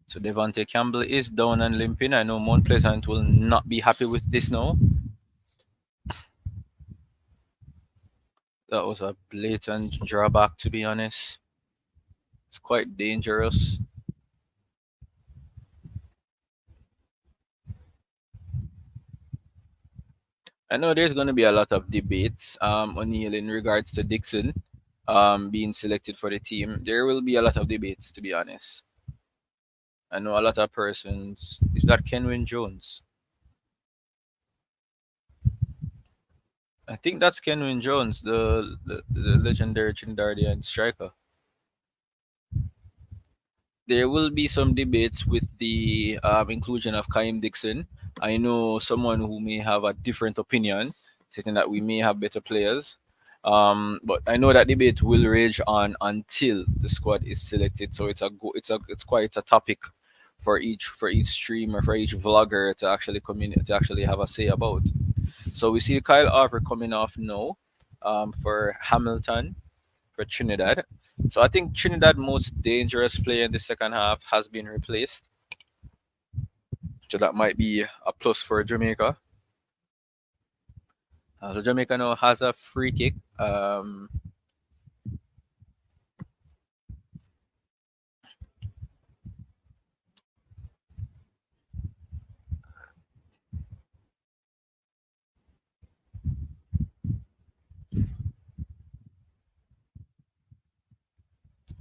So Devontae Campbell is down and limping. I know Mount Pleasant will not be happy with this now. That was a blatant drawback, to be honest. It's quite dangerous. I know there's going to be a lot of debates, O'Neill, in regards to Dixon being selected for the team. There will be a lot of debates, to be honest. I know a lot of persons. Is that Kenwin Jones? I think that's Kenwin Jones, the legendary Trinidadian striker. There will be some debates with the inclusion of Kaim Dixon. I know someone who may have a different opinion, stating that we may have better players. But I know that debate will rage on until the squad is selected. So it's quite a topic for each streamer, for each vlogger to actually to actually have a say about. So we see Kyle Arthur coming off now for Hamilton for Trinidad. So I think Trinidad most dangerous player in the second half has been replaced. So that might be a plus for Jamaica. So Jamaica now has a free kick.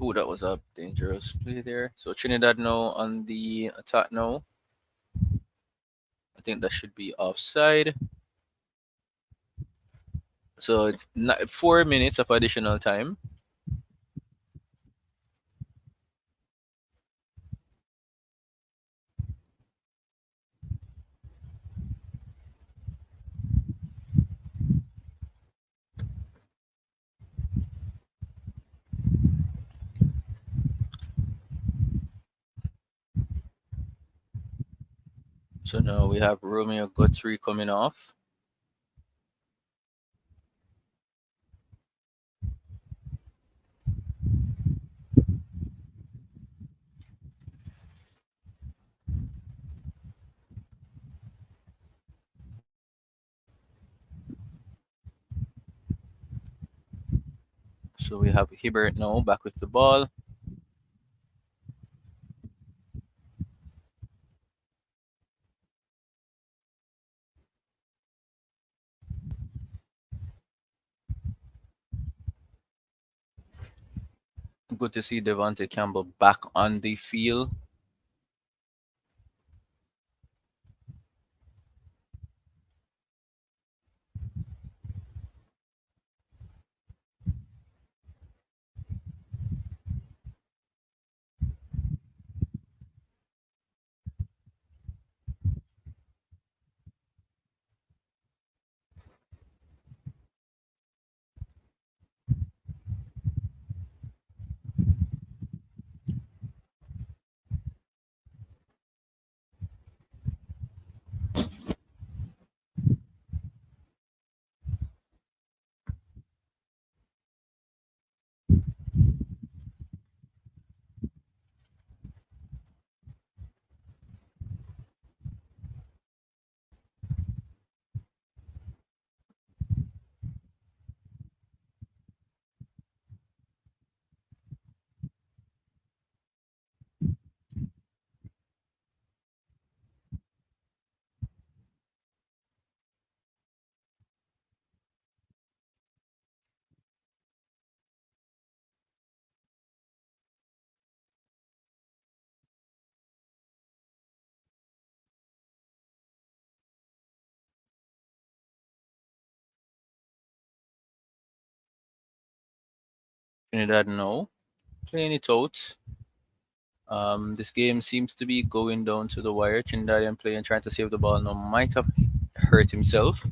Oh, that was a dangerous play there. So Trinidad now on the attack now. I think that should be offside. So it's 4 minutes of additional time. So now we have Romeo Guthrie coming off. So we have Hibbert now back with the ball. Good to see Devontae Campbell back on the field. Trinidad now playing it out. This game seems to be going down to the wire. Trinidadian playing trying to save the ball now might have hurt himself.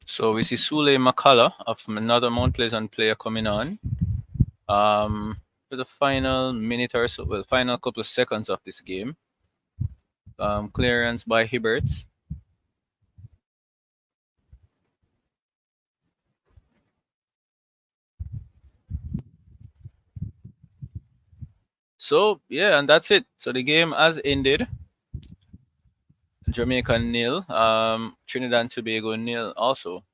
So we see Sule Makala of another Mount Pleasant player coming on. For the final minute or so, well, final couple of seconds of this game. Clearance by Hibbert. So yeah, and that's it. So the game has ended. Jamaica nil. Trinidad and Tobago nil also.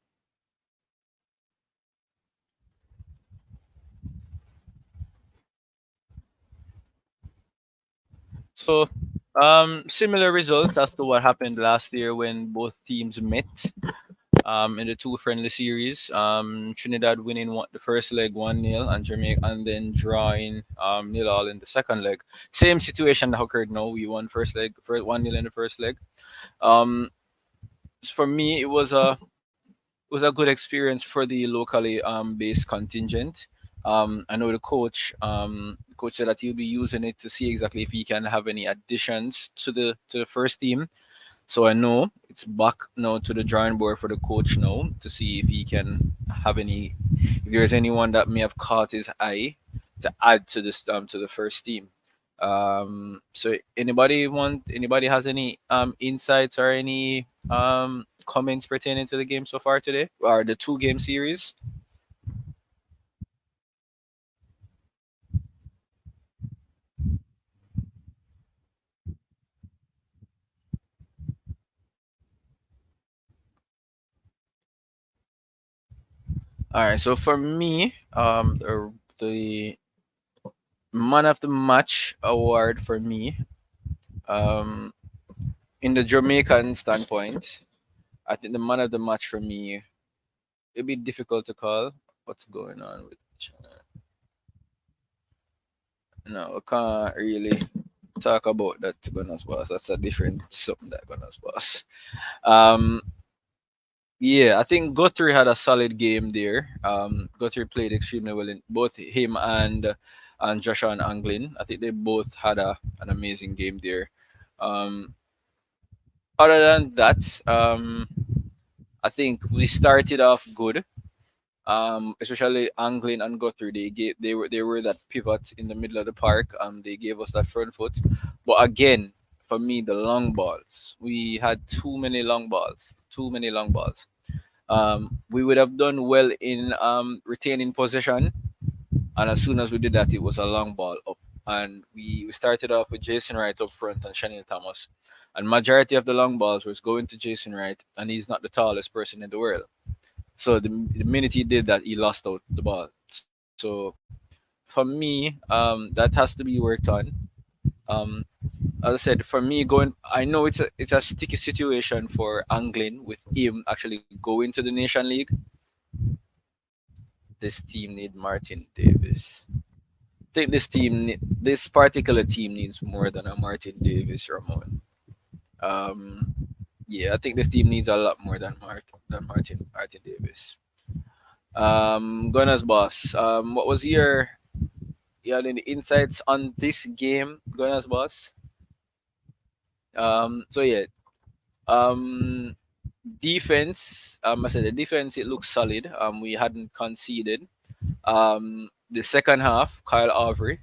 So, similar result as to what happened last year when both teams met in the two friendly series. Trinidad winning the first leg 1-0 and Jamaica and then drawing 0-0 in the second leg. Same situation that occurred now. We won first 1-0 in the first leg. Um, for me, it was a good experience for the locally based contingent. I know the coach said that he'll be using it to see exactly if he can have any additions to the first team. So I know it's back now to the drawing board for the coach now to see if he can have if there's anyone that may have caught his eye to add to the first team. So anybody has any insights or any comments pertaining to the game so far today or the two game series? All right, so for me, the man of the match award for me, um, in the Jamaican standpoint, I think the man of the match for me, it'd be difficult to call. What's going on with China? No, we can't really talk about that to Gunners Boss. That's a different something that Gunners Boss. Um, yeah, I think Guthrie had a solid game there. Guthrie played extremely well in both him and Joshua and Anglin. I think they both had an amazing game there. Um, other than that, I think we started off good. Especially Anglin and Guthrie, they were that pivot in the middle of the park. They gave us that front foot. But again, for me, the long balls, we had too many long balls. Too many long balls. We would have done well in retaining possession, and as soon as we did that, it was a long ball up. And we started off with Jason Wright up front and Chanel Thomas. And majority of the long balls was going to Jason Wright, and he's not the tallest person in the world. So the minute he did that, he lost out the ball. So for me, that has to be worked on. Um, as I said, for me going, I know it's a sticky situation for Anglin with him actually going to the Nation League. This team need Martin Davis. I think this particular team needs more than a Martin Davis, Ramon. Um, yeah, I think this team needs a lot more than Martin Davis. Gunners boss. What was you had any insights on this game, Gunners boss? So yeah. Um, defense. I said the defense it looks solid. We hadn't conceded. The second half, Kyle Avery.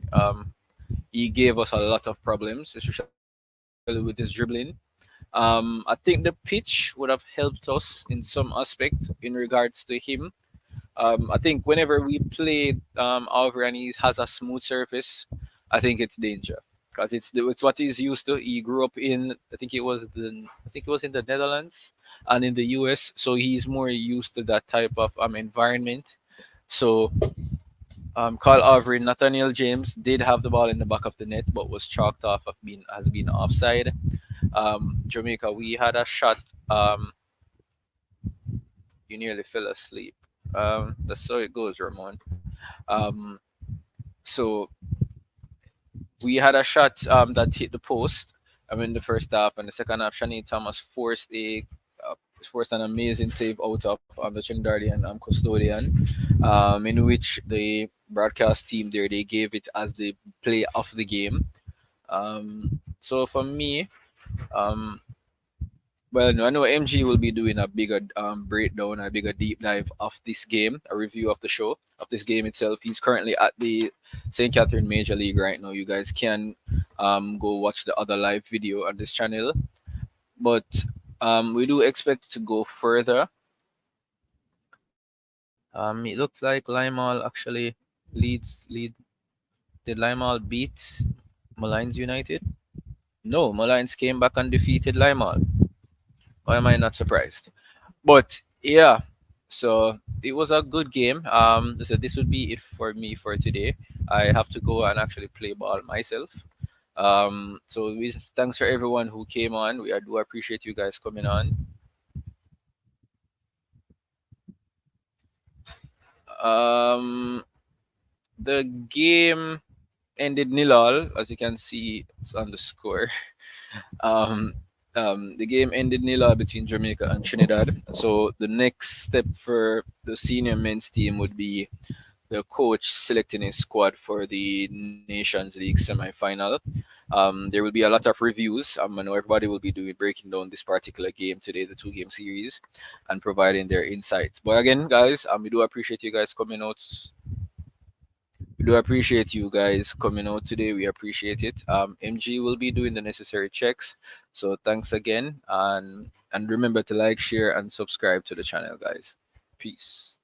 He gave us a lot of problems, especially with his dribbling. I think the pitch would have helped us in some aspect in regards to him. I think whenever we play over and he has a smooth surface, I think it's danger because it's what he's used to. He grew up in I think it was in the Netherlands and in the US, so he's more used to that type of environment. So Carl Avery, Nathaniel James did have the ball in the back of the net, but was chalked off of being has been offside. Jamaica, we had a shot. You nearly fell asleep. That's how it goes, Ramon. Um, so we had a shot that hit the post. In the first half, and the second half, Shani Thomas forced an amazing save out of the Trinidadian custodian, in which the broadcast team there they gave it as the play of the game. So for me, um, well, no, I know MG will be doing a bigger breakdown, a bigger deep dive of this game, a review of the show, of this game itself. He's currently at the St. Catherine Major League right now. You guys can go watch the other live video on this channel. But we do expect to go further. It looks like Limal actually lead. Did Limal beat Malines United? No, Malines came back and defeated Limal. Why am I not surprised? But yeah, so it was a good game. So this would be it for me for today. I have to go and actually play ball myself. So we thanks for everyone who came on. We do appreciate you guys coming on. Um, the game ended nil all, as you can see. It's on the score. Um, the game ended nil all between Jamaica and Trinidad. So the next step for the senior men's team would be the coach selecting a squad for the Nations League semi-final. There will be a lot of reviews. I know everybody will be doing breaking down this particular game today, the two-game series, and providing their insights. But again, guys, we do appreciate you guys coming out. We do appreciate you guys coming out today. We appreciate it. MG will be doing the necessary checks. So thanks again, and remember to like, share, and subscribe to the channel, guys. Peace.